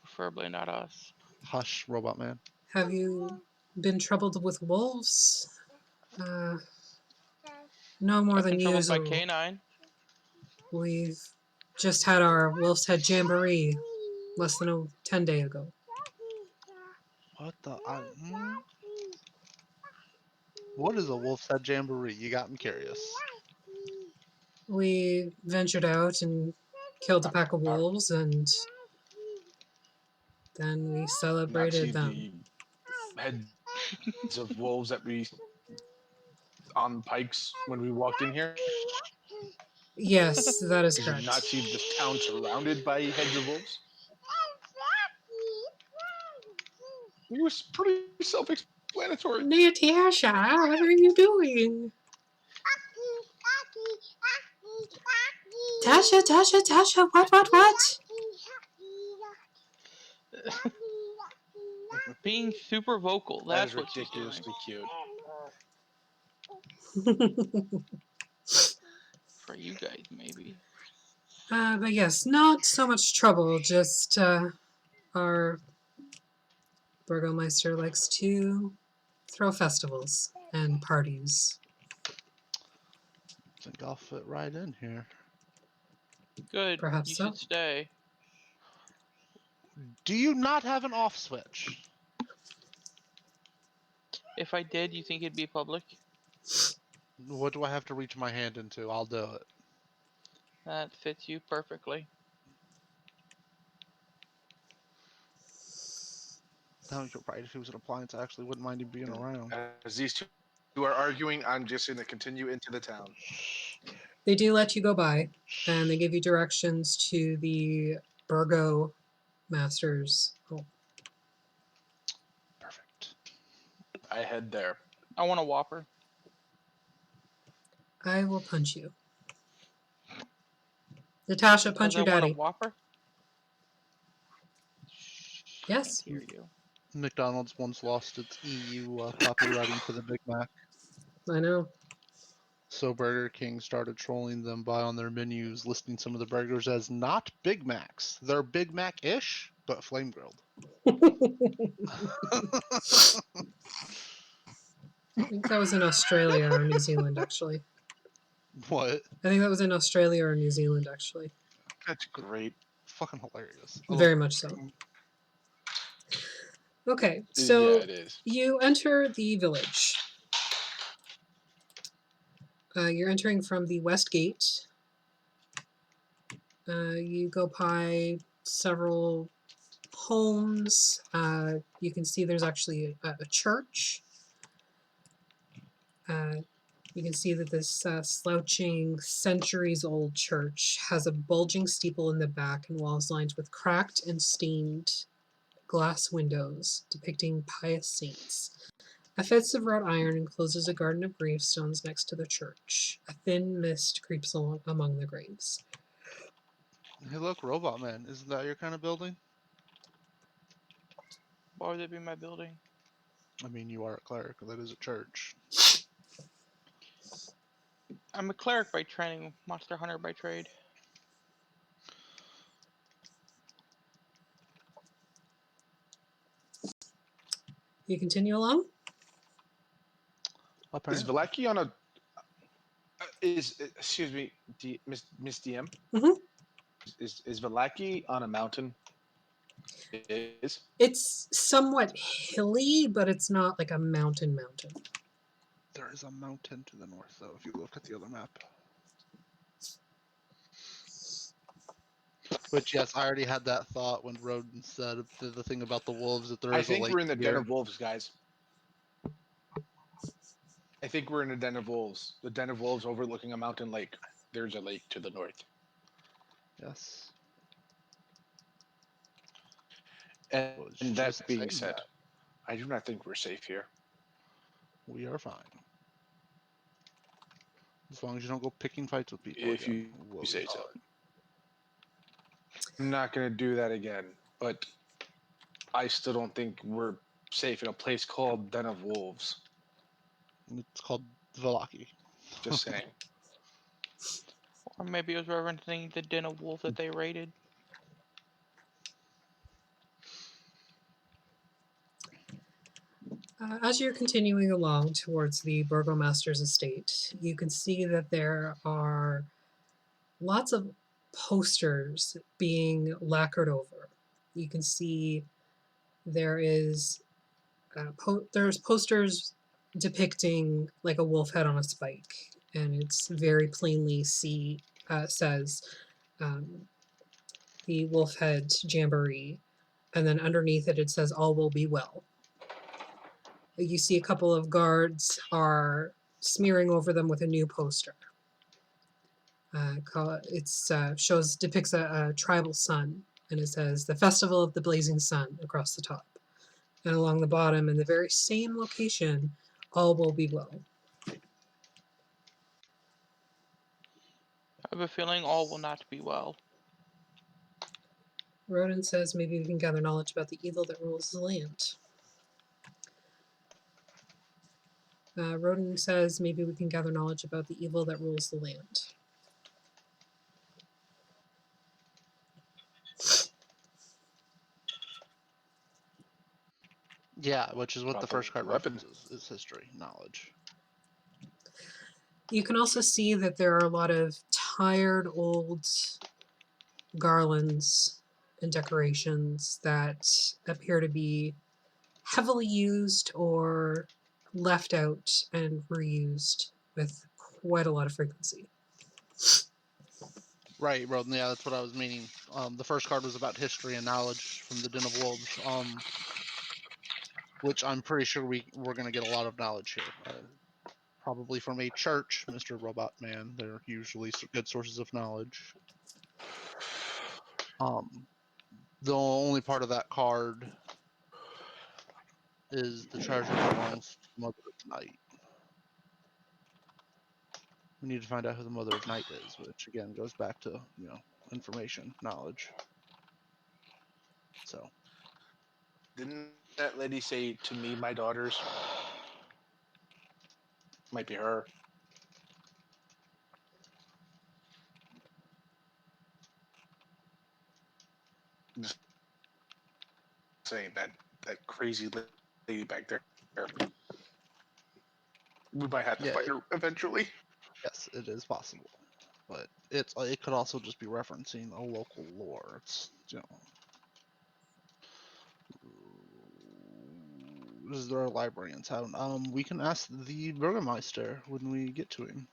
Preferably not us. Hush, Robot Man. Have you been troubled with wolves? No more I've than been troubled by usual. K9. We've just had our Wolf's Head Jamboree less than 10 days ago. What the? What is a wolf's head jamboree? You got me curious. We ventured out and killed a pack of wolves, and then we Not see celebrated them. the heads of wolves that we on pikes when we walked in here. Yes, that is Did you correct. not see this town surrounded by heads of wolves? It was pretty self-explanatory. Natasha, what are you doing? Tasha, what? Being super vocal. That That's is what she's doing. ridiculously cute. For you guys, maybe. But yes, not so much trouble, just our Burgomeister likes to throw festivals and parties. I think I'll fit right in here. Good. Perhaps You so. should stay. Do you not have an off switch? If I did, you think it'd be public? What do I have to reach my hand into? I'll do it. That fits you perfectly. No, you're right. If he was an appliance, I actually wouldn't mind him being around. As these two are arguing, I'm just going to continue into the town. They do let you go by, and they give you directions to the Burgo Master's home. Perfect. I head there. I want a Whopper. I will punch you. Natasha, punch Because I your want a daddy. Whopper? Yes. Can't hear you. McDonald's once lost its EU copywriting to the Big Mac, I know. so Burger King started trolling them by on their menus listing some of the burgers as not Big Macs. They're Big Mac-ish, but flame grilled. I think that was in Australia or New Zealand, actually. What? I think that was in Australia or New Zealand, actually. That's great. Fucking hilarious. Very much so. Okay, Yeah, so it is. you enter the village. You're entering from the west gate. You go by several homes. You can see there's actually a church. You can see that this slouching, centuries-old church has a bulging steeple in the back and walls lined with cracked and stained glass windows depicting pious saints. A fence of wrought iron encloses a garden of gravestones next to the church. A thin mist creeps along among the graves. Hey, look, Robot Man. Isn't that your kind of building? Why would it be my building? I mean, you are a cleric. That is a church. I'm a cleric by training, monster hunter by trade. You continue along? Is Apparently. Valaki on a? Excuse me, Miss DM? Mhm. Is Valaki on a mountain? It is. It's somewhat hilly, but it's not like a mountain. There is a mountain to the north, though, if you look at the other map. Which, yes, I already had that thought when Roden said the thing about the wolves, that there I is a think lake we're in the den here. of wolves, guys. I think we're in a den of wolves. The den of wolves overlooking a mountain lake. There's a lake to the north. Yes. And Was that just being saying said, that. I do not think we're safe here. We are fine. As long as you don't go picking fights with people If again. you say so. I'm not going to do that again, but I still don't think we're safe in a place called Den of Wolves. It's called Velaki. Just saying. Or maybe it was referencing the den of wolves that they raided. As you're continuing along towards the burgomaster's estate, you can see that there are lots of posters being lacquered over. You can see there is there's posters depicting like a wolf head on a spike, and it's very plainly says um, the wolf head jamboree, and then underneath it says all will be well. You see a couple of guards are smearing over them with a new poster. Depicts a tribal sun, and it says the Festival of the Blazing Sun across the top, and along the bottom in the very same location, all will be well. I have a feeling all will not be well. Rodin says maybe we can gather knowledge about the evil that rules the land. Rodin says maybe we can gather knowledge about the evil that rules the land. Yeah, which is what the first card Probably weapons. references, is history, knowledge. You can also see that there are a lot of tired old garlands and decorations that appear to be heavily used or left out and reused with quite a lot of frequency. Right, Roden. Yeah, that's what I was meaning. The first card was about history and knowledge from the Den of Wolves, which I'm pretty sure we're going to get a lot of knowledge here. Probably from a church, Mr. Robot Man. They're usually good sources of knowledge. The only part of that card is the treasure belongs to the Mother of Night. We need to find out who the Mother of Night is, which again goes back to, information, knowledge. So. Didn't that lady say to me, my daughters? Might be her. Just saying that crazy lady back there. We might have to fight her eventually. Yes, it is possible, but it could also just be referencing a local lore. It's this is our library in town. We can ask the Burgermeister when we get to him.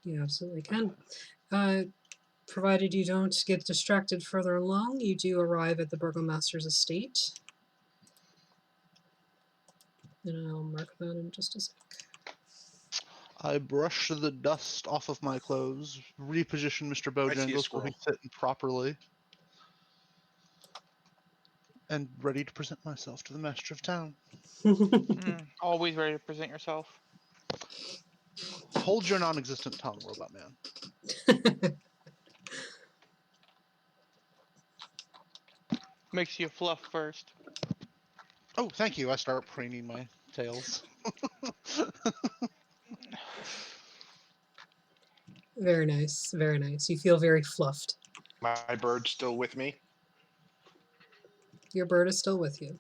You absolutely can. Provided you don't get distracted further along, you do arrive at the burgomaster's estate. And I'll mark that in just a sec. I brush the dust off of my clothes, reposition Mr. I see a Bojangles so squirrel. he's sitting properly, and ready to present myself to the master of town. Always ready to present yourself. Hold your non-existent tongue, Robot Man. Makes you fluff first. Oh, thank you. I start preening my tails. Very nice, very nice. You feel very fluffed. My bird's still with me. Your bird is still with you.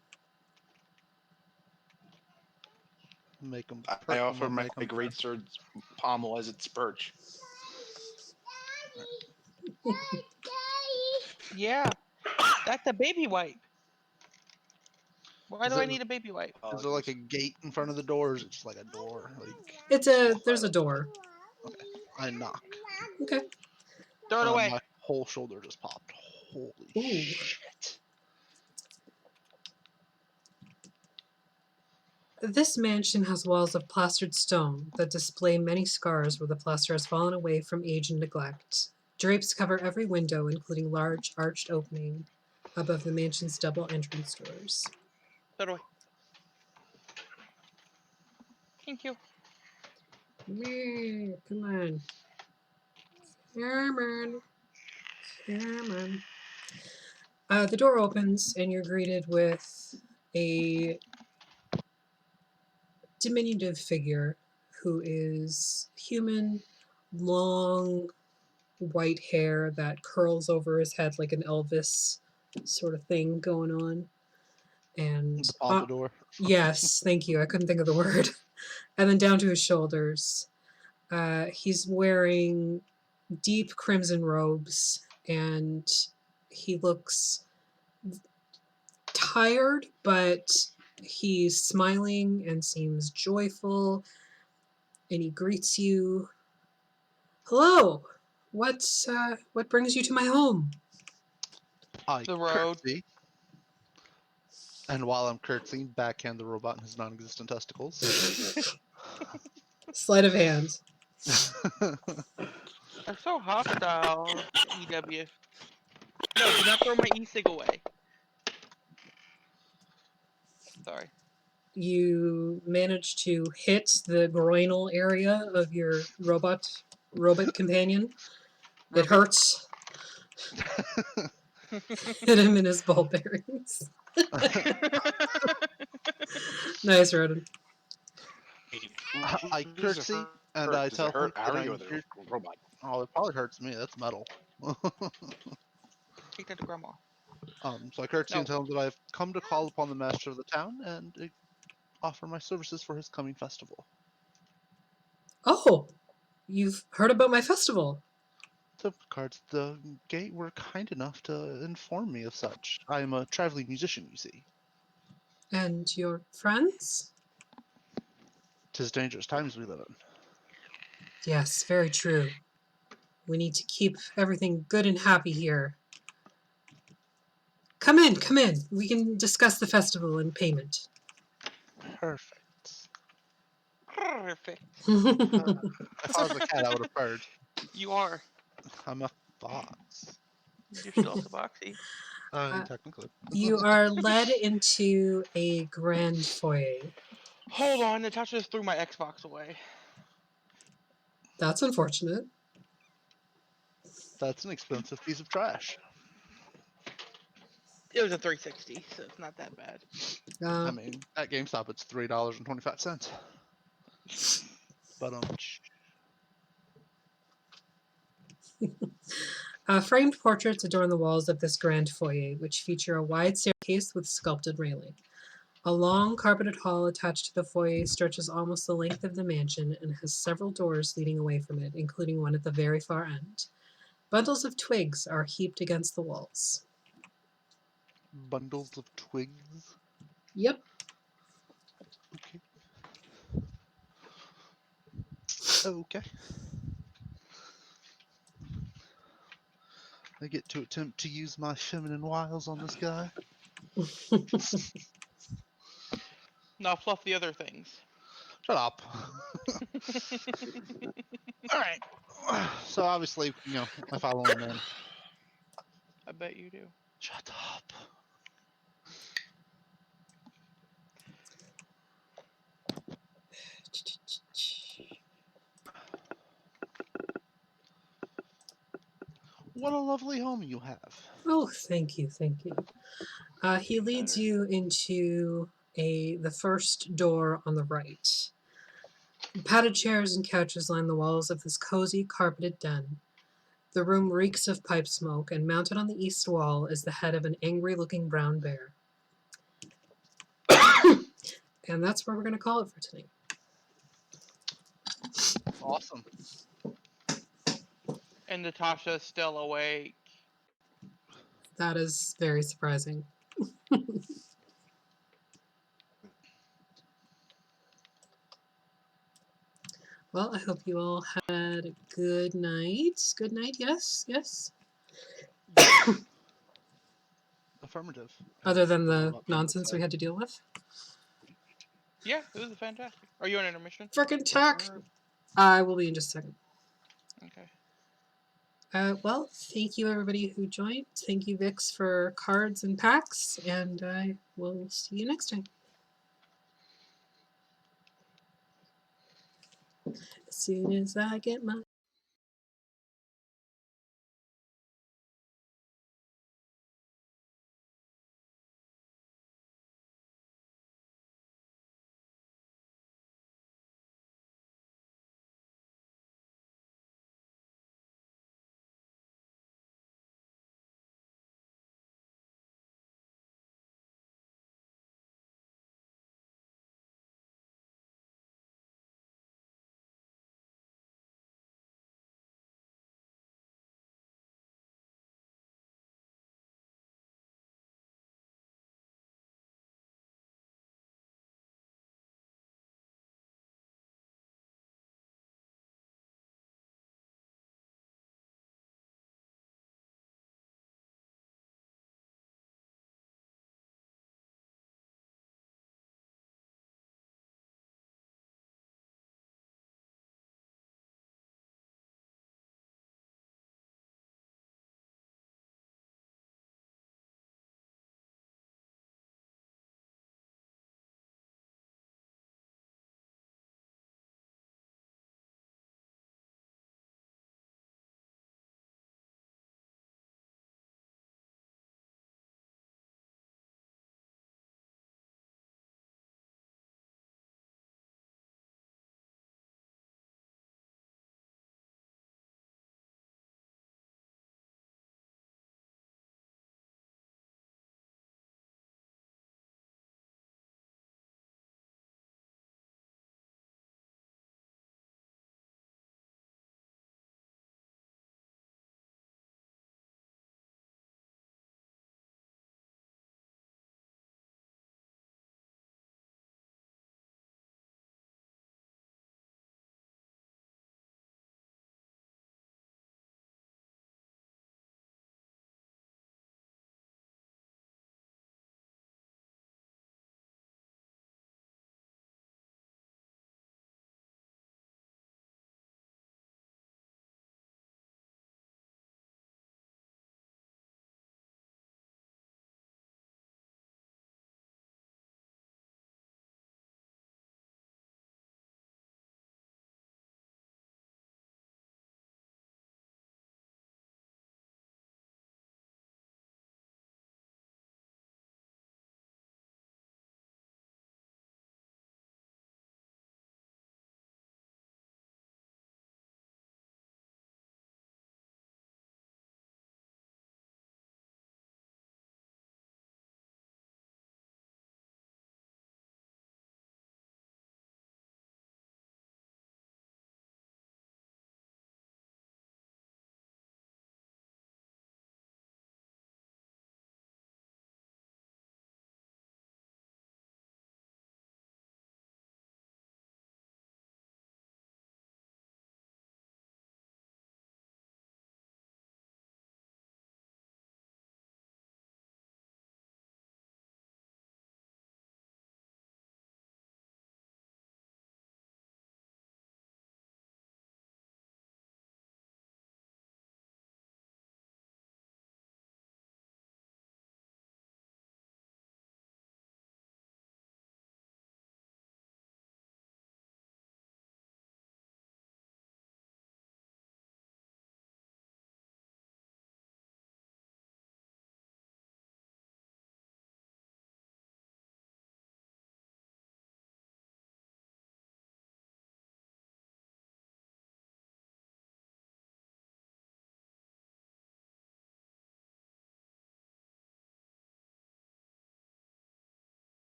Make them. I offer my great sword pommel as its perch. Yeah, that's a baby wipe. Why do I need a baby wipe? Is there like a gate in front of the door, or is it just like a door? There's a door. Okay. I knock. Okay. Throw it away. My whole shoulder just popped. Holy Ooh. shit. This mansion has walls of plastered stone that display many scars where the plaster has fallen away from age and neglect. Drapes cover every window, including large arched opening above the mansion's double entrance doors. Throw it away. Thank you. Yeah, come on. Come on. Come on. The door opens and you're greeted with a diminutive figure who is human, long white hair that curls over his head like an Elvis sort of thing going on. And The pompadour. yes, thank you. I couldn't think of the word. And then down to his shoulders. He's wearing deep crimson robes and he looks tired, but he's smiling and seems joyful. And he greets you. Hello. What brings you to my home? I The road. curtsy, and while I'm curtsying, backhand the robot in his non-existent testicles. Sleight of hand. That's so hostile, EW. No, do not throw my e-cig away. Sorry. You manage to hit the groinal area of your robot companion. It Robot. hurts. Hit him in his ball bearings. Nice, Rodin. I curtsy and I Does it tell him hurt that Ari I'm or the here. robot? Oh, it probably hurts me. That's metal. Take that to grandma. So I curtsy and No. tell him that I've come to call upon the master of the town and offer my services for his coming festival. Oh, you've heard about my festival. The cards at the gate were kind enough to inform me of such. I am a traveling musician, you see. And your friends? 'Tis dangerous times we live in. Yes, very true. We need to keep everything good and happy here. Come in, come in. We can discuss the festival and payment. Perfect. Perfect. If I was a cat, I would have purred. You are. I'm a fox. You're still so boxy. Technically. You are led into a grand foyer. Hold on, Natasha just threw my Xbox away. That's unfortunate. That's an expensive piece of trash. It was a 360, so it's not that bad. I mean, at GameStop, it's $3.25. But framed portraits adorn the walls of this grand foyer, which feature a wide staircase with sculpted railing. A long carpeted hall attached to the foyer stretches almost the length of the mansion and has several doors leading away from it, including one at the very far end. Bundles of twigs are heaped against the walls. bundles of twigs. Yep. Okay. Okay. I get to attempt to use my feminine wiles on this guy. Now fluff the other things. Shut up. All right. So obviously, I follow him in. I bet you do. Shut up. What a lovely home you have. Oh, thank you, thank you. He leads you into the first door on the right. Padded chairs and couches line the walls of this cozy, carpeted den. The room reeks of pipe smoke, and mounted on the east wall is the head of an angry-looking brown bear. And that's where we're going to call it for tonight. Awesome. And Natasha's still awake. That is very surprising. Well, I hope you all had a good night. Good night, yes? Yes? Affirmative. Other than the Robot friend would nonsense say. we had to deal with? Yeah, it was fantastic. Are you on intermission? Frickin' talk! I will be in just a second. Okay. Well, thank you everybody who joined. Thank you, Vix, for cards and packs, and I will see you next time. As soon as I get my